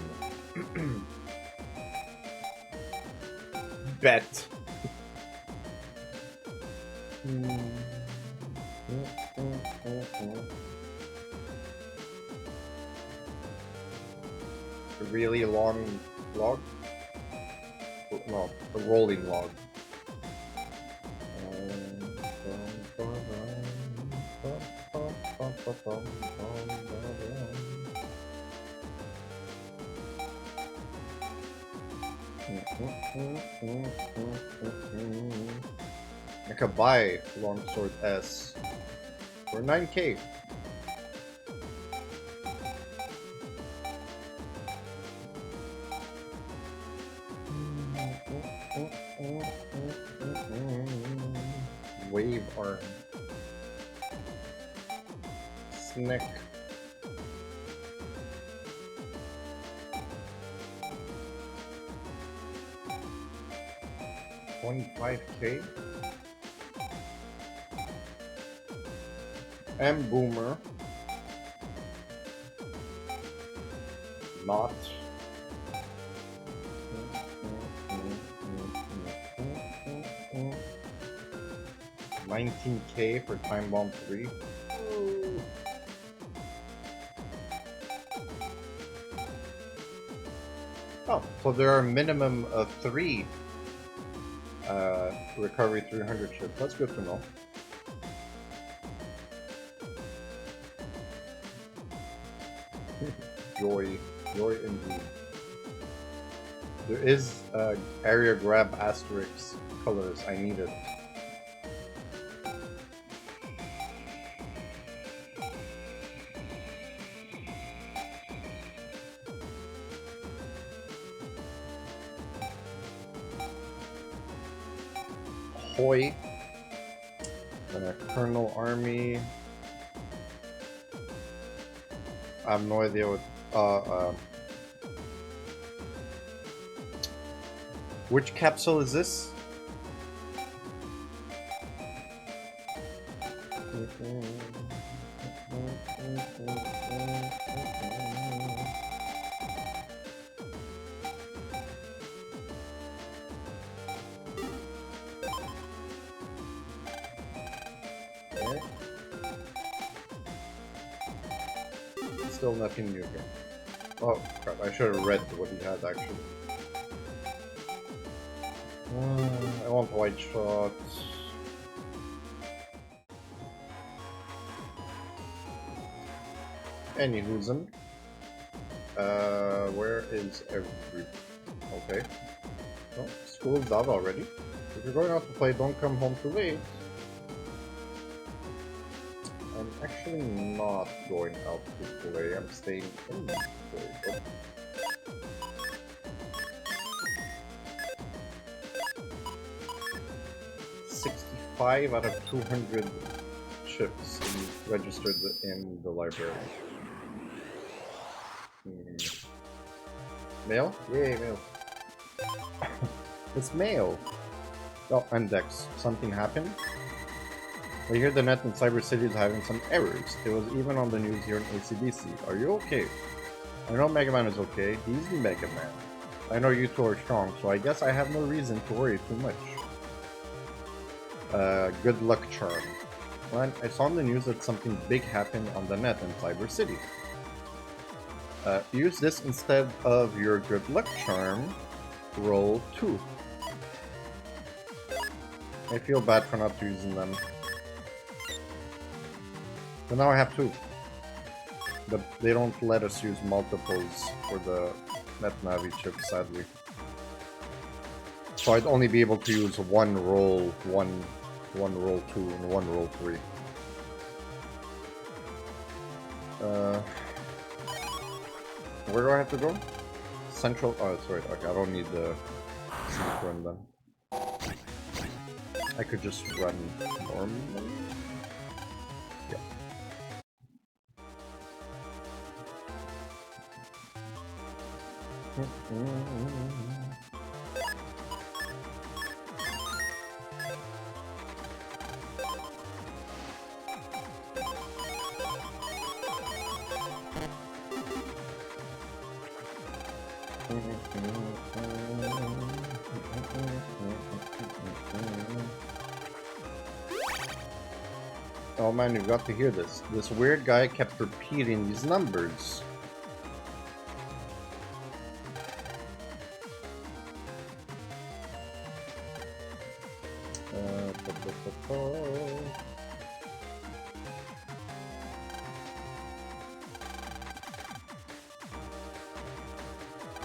Bet. A really long log? No, a rolling log. I could buy Longsword S for 9k. Wave arm. Snick. $25k. And Boomer. Not. $19k for Time Bomb 3. Oh, so there are a minimum of 3 recovery 300 chips. That's good to know. Joy indeed. There is area grab asterisk colors. I need it. Hoy, Colonel Army. I have no idea what. Which capsule is this? Still nothing new here. Oh crap, I should have read what he had actually. I want white shots. Anywho's'em. Where is every... Okay. Well, school's out already. If you're going out to play, don't come home too late. I'm actually not going out to play, I'm staying in to play. But... 65 out of 200 chips registered in the library. Mail? Yay, mail. It's mail! Oh, Index. Something happened? I hear the net in Cyber City is having some errors. It was even on the news here in ACDC. Are you okay? I know Megaman is okay. He's the Megaman. I know you two are strong, so I guess I have no reason to worry too much. Good luck charm. Well, I saw on the news that something big happened on the net in Cyber City. Use this instead of your good luck charm. Roll 2. I feel bad for not using them. But now I have 2. But they don't let us use multiples for the NetNavi chip, sadly. So I'd only be able to use one roll 2, and one roll 3. Where do I have to go? Central. Oh, that's right. Okay, I don't need the run then. I could just run normally. Yeah. Oh man, you've got to hear this. This weird guy kept repeating these numbers.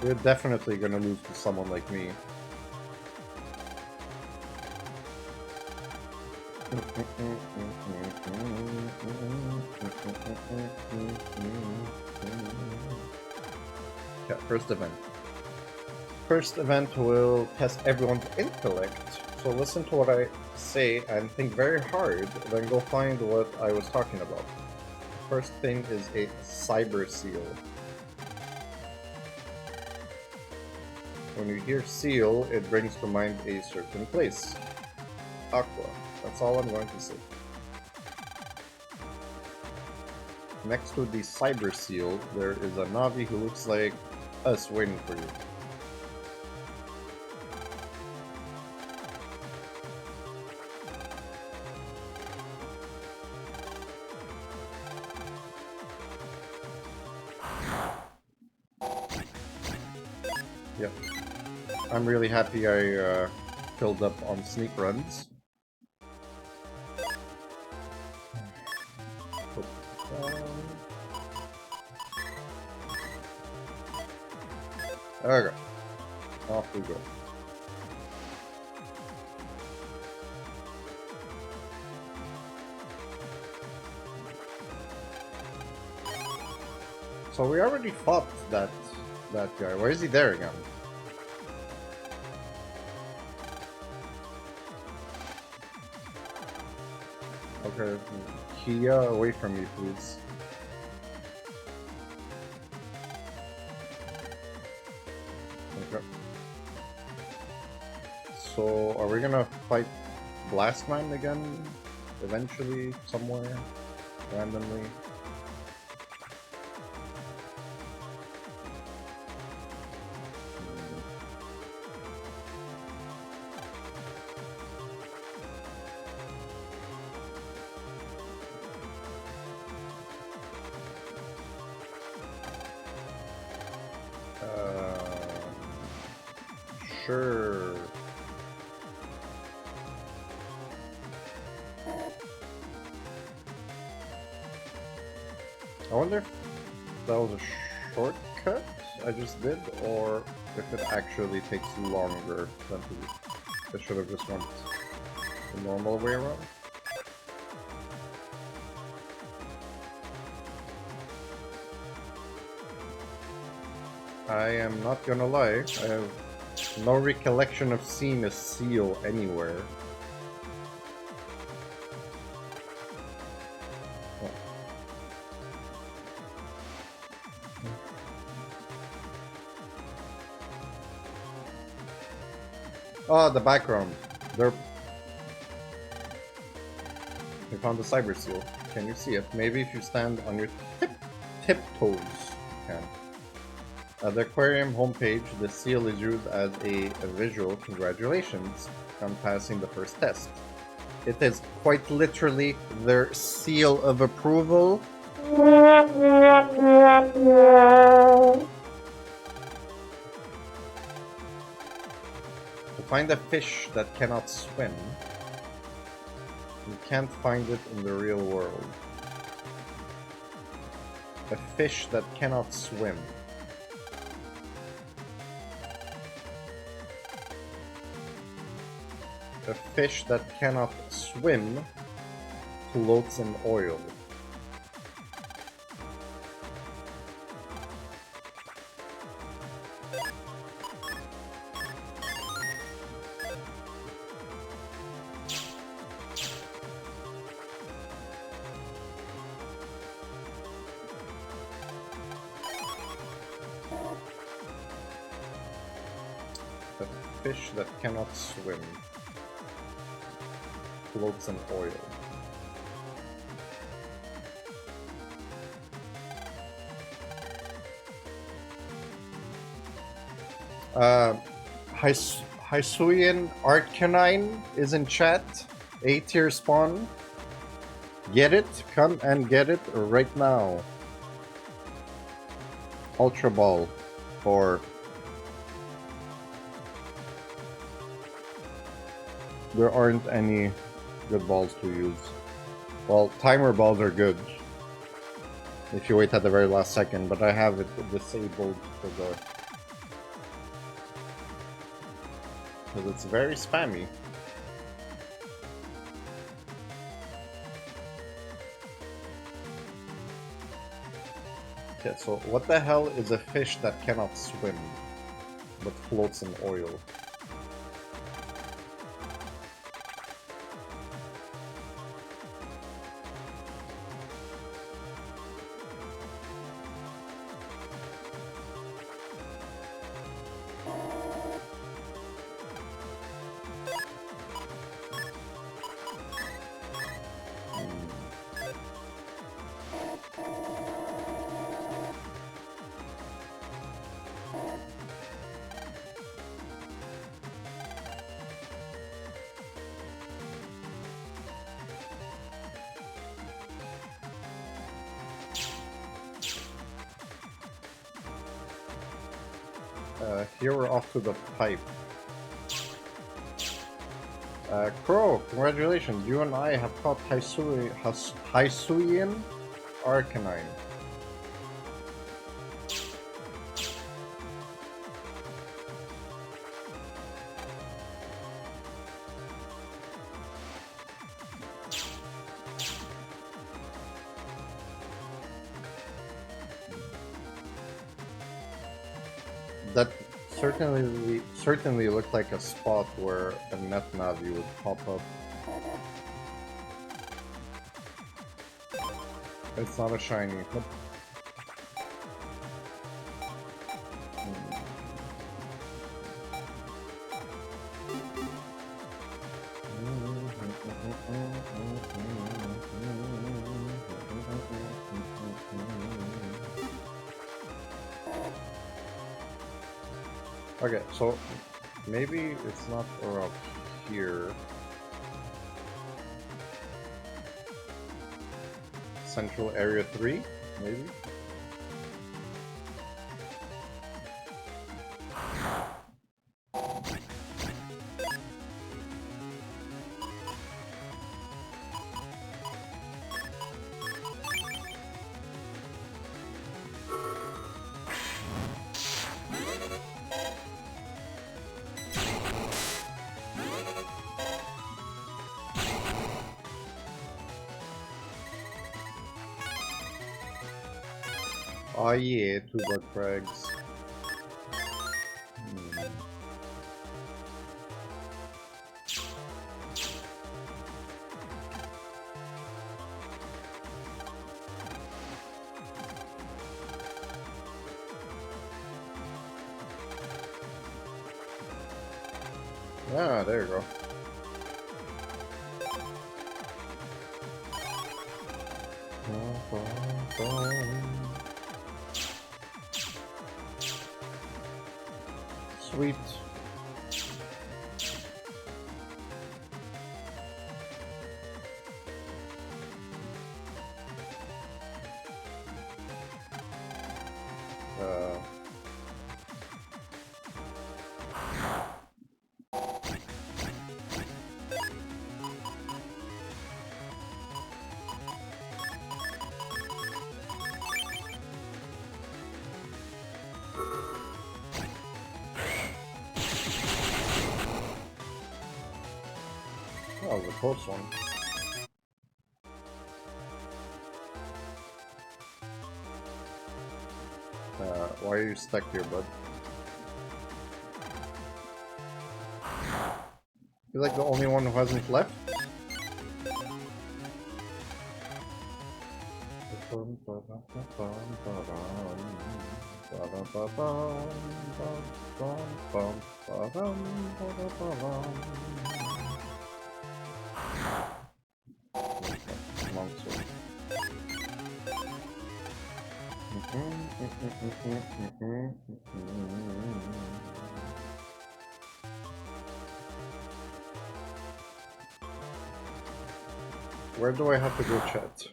You're definitely gonna lose to someone like me. Okay, first event. First event will test everyone's intellect, so listen to what I say and think very hard, then go find what I was talking about. First thing is a cyber seal. When you hear seal, it brings to mind a certain place. Aqua. That's all I'm going to say. Next to the cyber seal, there is a Navi who looks like us waiting for you. Yep. I'm really happy I filled up on sneak runs. There we go. Off we go. So we already fought that guy. Why is he there again? Okay, Kia, away from me, please. Okay. So, are we gonna fight Blastman again? Eventually, somewhere? Randomly? Sure. I wonder if that was a shortcut I just did, or if it actually takes longer than to do. I should have just went the normal way around. I am not gonna lie, I have no recollection of seeing a seal anywhere. Oh, the background. They found the cyber seal. Can you see it? Maybe if you stand on your tiptoes, you can. At the aquarium homepage, the seal is used as a visual congratulations on passing the first test. It is quite literally their seal of approval. To find a fish that cannot swim, you can't find it in the real world. A fish that cannot swim. A fish that cannot swim floats in oil. A fish that cannot swim floats in oil. Hisuian Arcanine is in chat. A tier spawn. Get it? Come and get it right now. Ultra Ball. Or... there aren't any good balls to use. Well, timer balls are good. If you wait at the very last second, but I have it disabled for the... because it's very spammy. Okay, so what the hell is a fish that cannot swim, but floats in oil? Here we're off to the pipe. Crow, congratulations. You and I have caught Hisuian Arcanine. That certainly looked like a spot where a NetNavi would pop up. It's not a shiny. Nope. Okay, so maybe it's not around here. Central Area 3, maybe? Oh yeah, two bug frags. Ah, there you go. Sweet. That was a close one. Why are you stuck here, bud? You're like the only one who hasn't left? Where do I have to go, chat?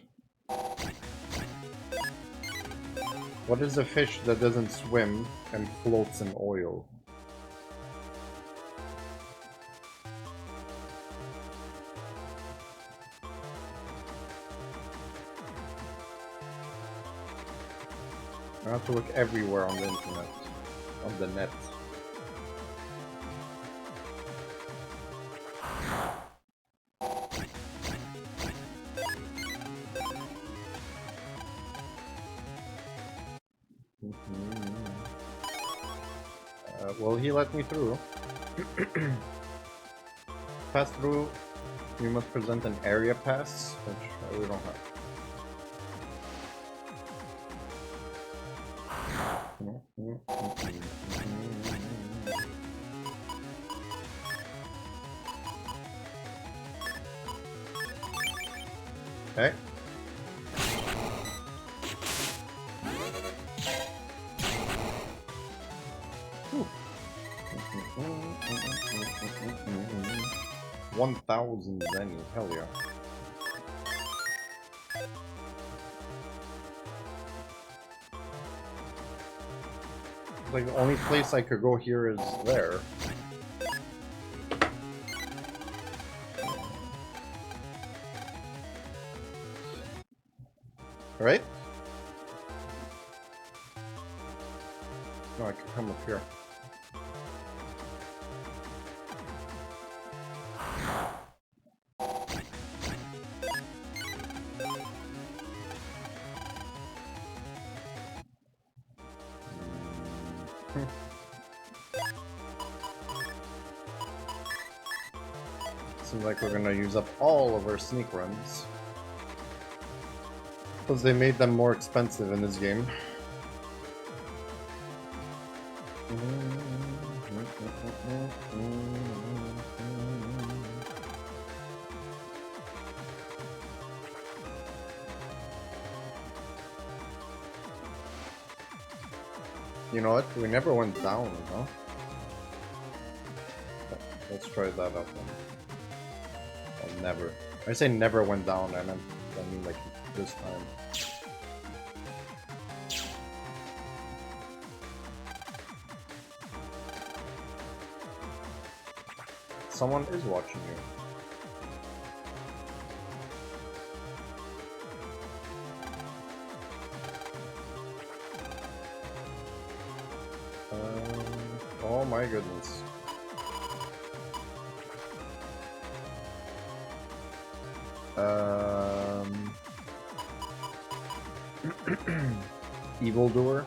What is a fish that doesn't swim and floats in oil? I have to look everywhere on the internet, on the net. Will he let me through? Pass through, you must present an area pass, which we don't have. Okay. Whew. 1,000 zenny, hell yeah. Like the only place I could go here is there. Right? No, I can come up here. Seems like we're gonna use up all of our sneak runs. Because they made them more expensive in this game. You know what? We never went down, huh? Let's try that out then. I'll never. I say never went down, and I mean like this time. Someone is watching you. Oh my goodness. Evildoer.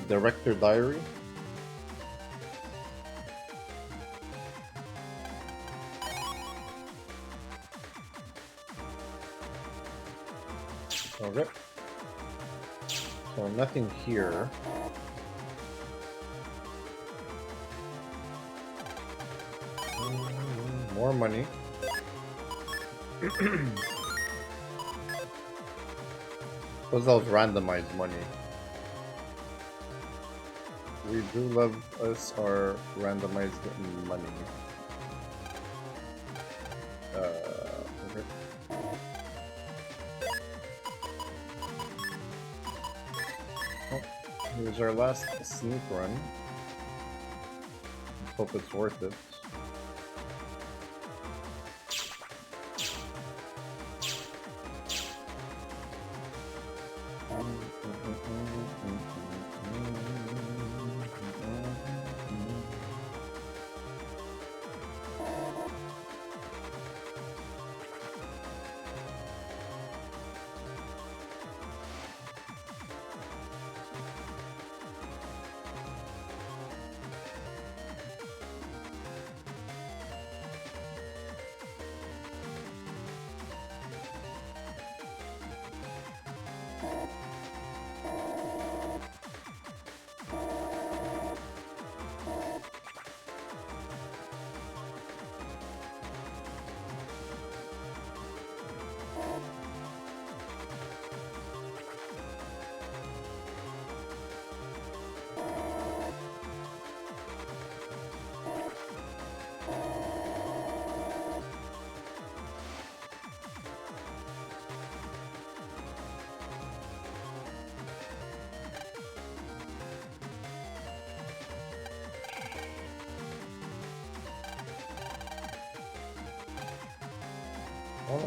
Director Diary. Okay. So nothing here. More money. What's those randomized money? We do love us our randomized money. Okay. Oh, here's our last sneak run. Let's hope it's worth it.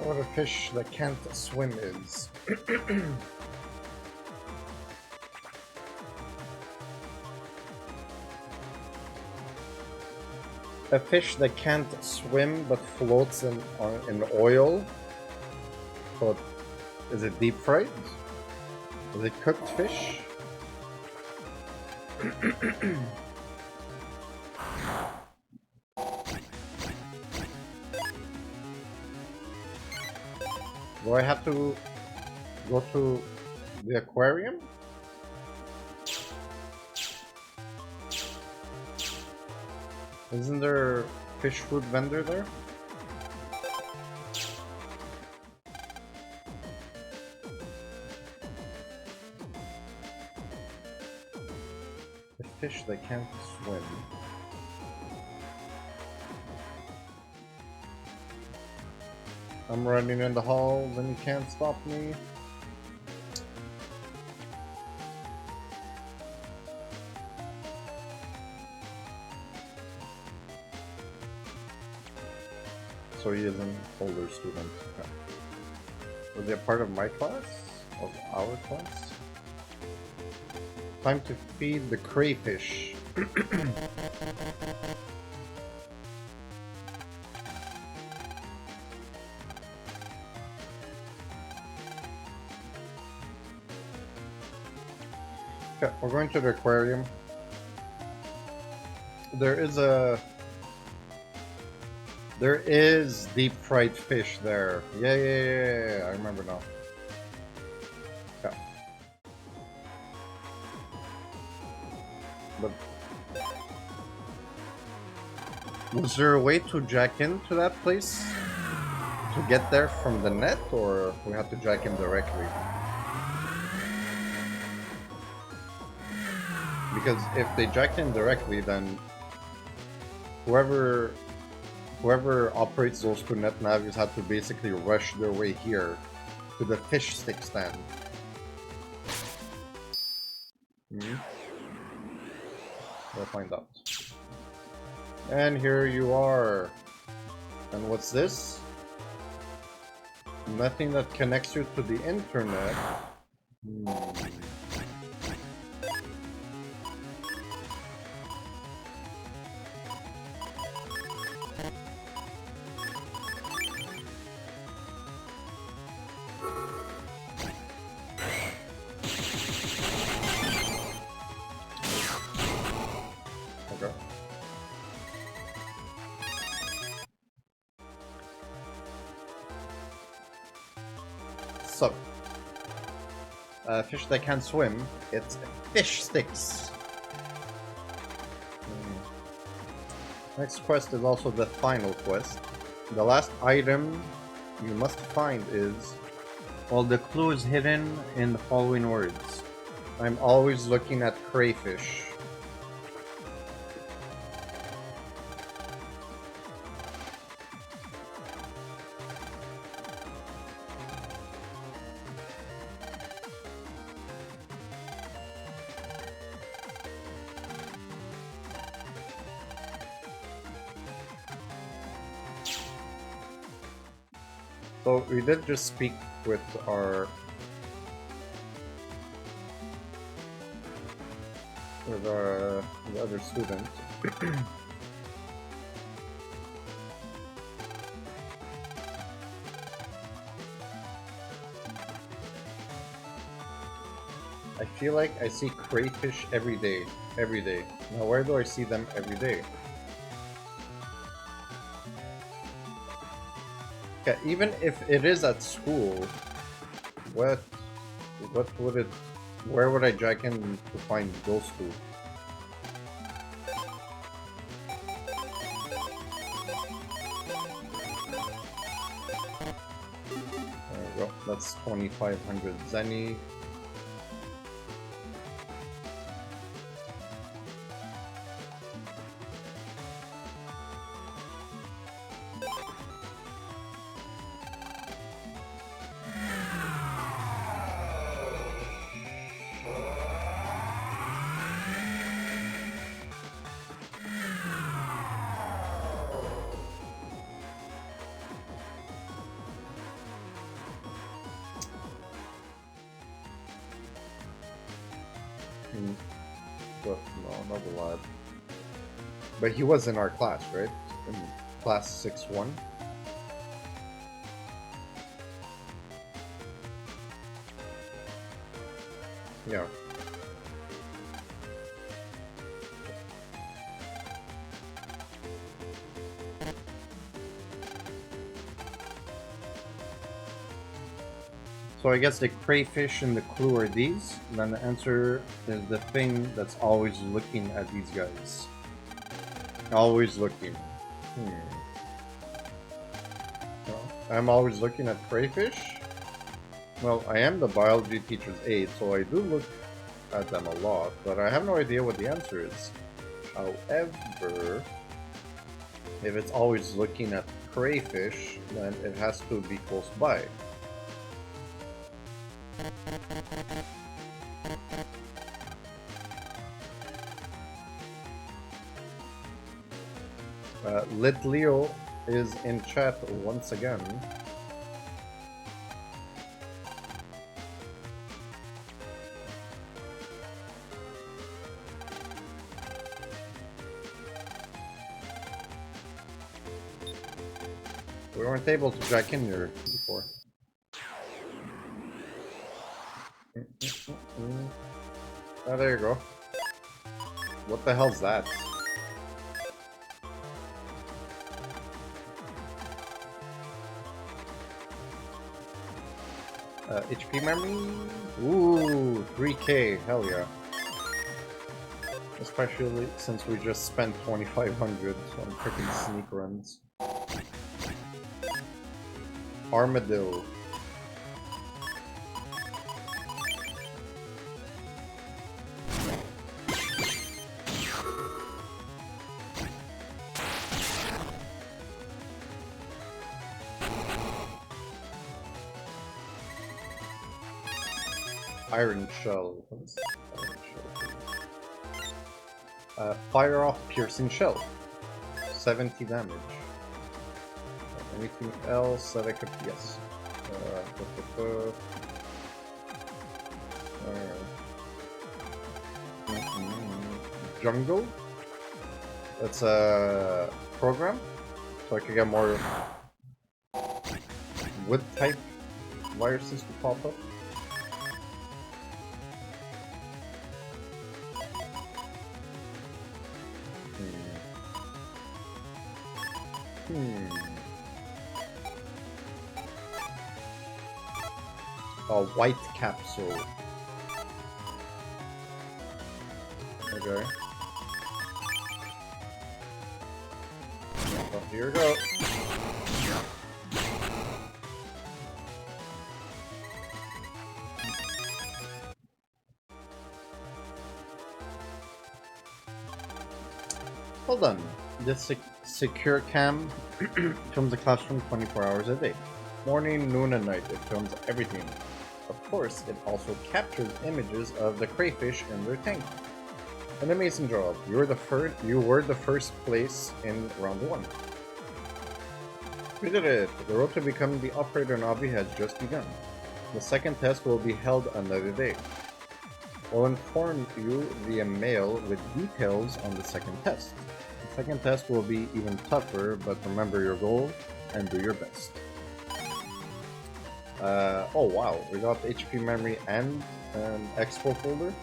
what a fish that can't swim is. A fish that can't swim but floats in oil. So, is it deep fried? Is it cooked fish? Do I have to go to the aquarium? Isn't there a fish food vendor there? A fish that can't swim. I'm running in the halls and you can't stop me. So he is an older student. Okay. Was he a part of my class? Of our class? Time to feed the crayfish. Okay, we're going to the aquarium. There is deep fried fish there. Yeah, I remember now. Okay. But was there a way to jack into that place to get there from the net, or we have to jack in directly? Because if they jacked in directly, then whoever operates those two net navies have to basically rush their way here to the fish stick stand. We'll find out. And here you are. And what's this? Nothing that connects you to the internet. Okay. So, fish that can't swim, it's fish sticks. Next quest is also the final quest. The last item you must find is... Well, the clue is hidden in the following words. I'm always looking at crayfish. So we did just speak with the other student. I feel like I see crayfish every day. Now where do I see them every day? Okay, even if it is at school, what would it... Where would I jack in to find those two? There we go. That's 2,500 zenny. But no, not the lad. But he was in our class, right? In class 6-1. Yeah. So I guess the crayfish and the clue are these. And then the answer is the thing that's always looking at these guys. Always looking. Well, I'm always looking at crayfish. Well, I am the biology teacher's aide, so I do look at them a lot, but I have no idea what the answer is. However, if it's always looking at crayfish, then it has to be close by. Lit Leo is in chat once again. We weren't able to jack in here before. Oh, there you go. What the hell's that? HP memory? Ooh, 3k, hell yeah. Especially since we just spent 2500 on freaking sneak runs. Armadillo. Iron shell. What is iron shell? Fire off piercing shell. 70 damage. Anything else that I could... Yes. Jungle? That's a program. So I could get more wood type viruses to pop up. A white capsule. Okay. Oh, here we go. Hold on. This secure cam films the classroom 24 hours a day. Morning, noon, and night. It films everything. Of course, it also captures images of the crayfish in their tank. An amazing job. You were the first place in round 1. We did it. The road to becoming the operator Navi has just begun. The second test will be held another day. We'll inform you via mail with details on the second test. The second test will be even tougher, but remember your goal and do your best. Oh wow, we got HP memory and an expo folder.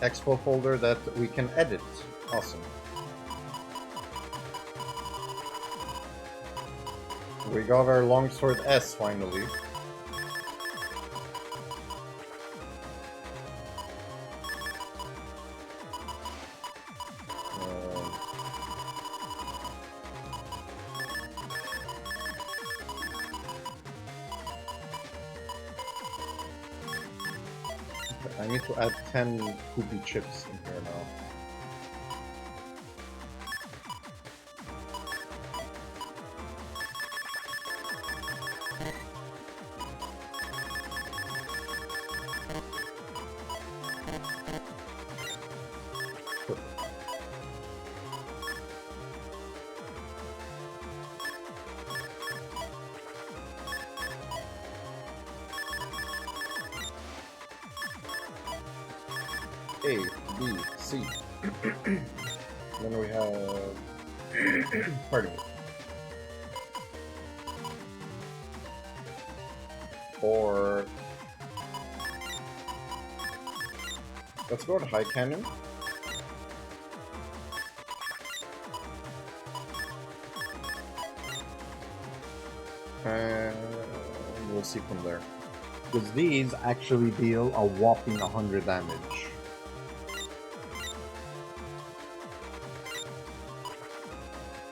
Expo folder that we can edit. Awesome. We got our longsword S finally. I need to add 10 poopy chips in here now. A, B, C. Then we have pardon me. 4. Let's go to high cannon. And we'll see from there. Because these actually deal a whopping 100 damage.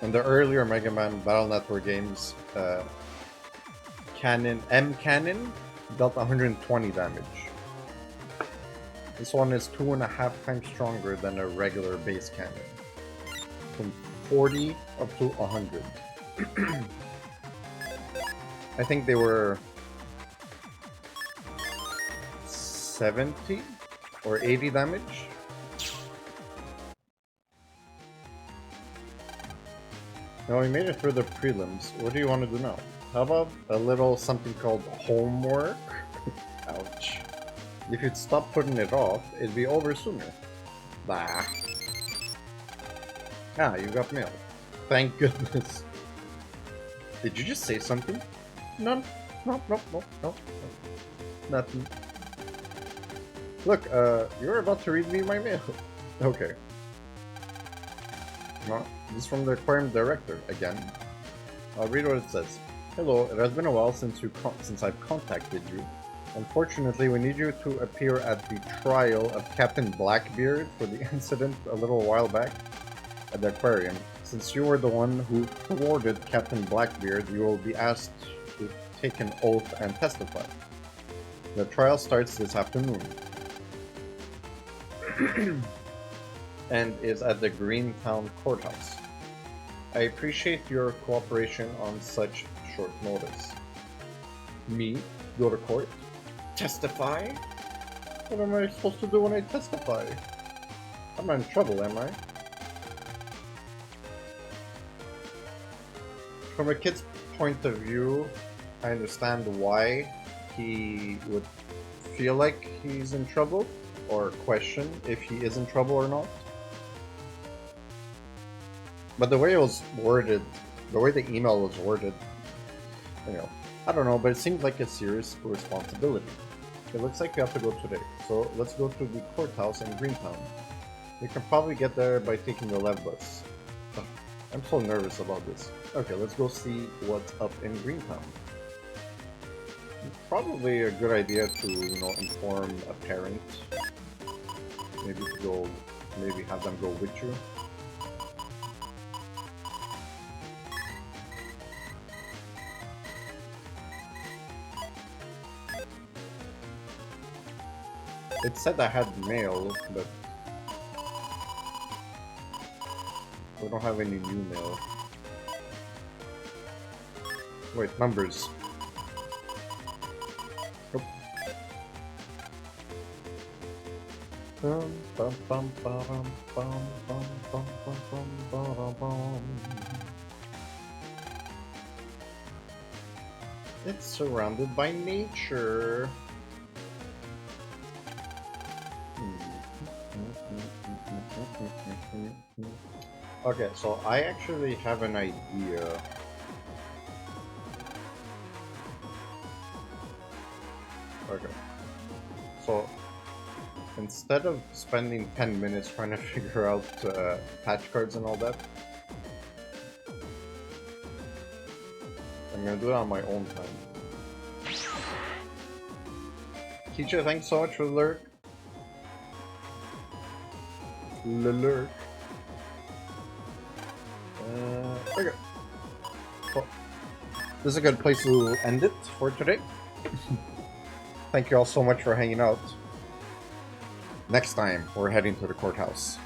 In the earlier Mega Man Battle Network games, M Cannon dealt 120 damage. This one is 2.5 times stronger than a regular base cannon. From 40 up to 100. I think they were 70 or 80 damage. Now we made it through the prelims. What do you want to do now? How about a little something called homework? Ouch. If you'd stop putting it off, it'd be over sooner. Bah. Ah, you got mail. Thank goodness. Did you just say something? None. No. Nothing. Look, you're about to read me my mail. Okay. No, this is from the aquarium director again. I'll read what it says. Hello, it has been a while since I've contacted you. Unfortunately, we need you to appear at the trial of Captain Blackbeard for the incident a little while back at the aquarium. Since you were the one who thwarted Captain Blackbeard, you will be asked to take an oath and testify. The trial starts this afternoon. And is at the Greentown Courthouse. I appreciate your cooperation on such short notice. Me? Go to court? Testify? What am I supposed to do when I testify? I'm not in trouble, am I? From a kid's point of view, I understand why he would feel like he's in trouble, or question if he is in trouble or not. But the way it was worded, the way the email was worded, you know, I don't know, but it seemed like a serious responsibility. It looks like we have to go today, so let's go to the courthouse in Greentown. We can probably get there by taking the Lev bus. Ugh, I'm so nervous about this. Okay, let's go see what's up in Greentown. Probably a good idea to, you know, inform a parent. Maybe have them go with you. It said I had mail, but we don't have any new mail. Wait, numbers. It's surrounded by nature. Okay, so I actually have an idea. Okay. So, instead of spending 10 minutes trying to figure out patch cards and all that, I'm gonna do it on my own time. Teacher, thanks so much for the lurk. Lurk. Okay. Well, this is a good place to end it for today. Thank you all so much for hanging out. Next time, we're heading to the courthouse.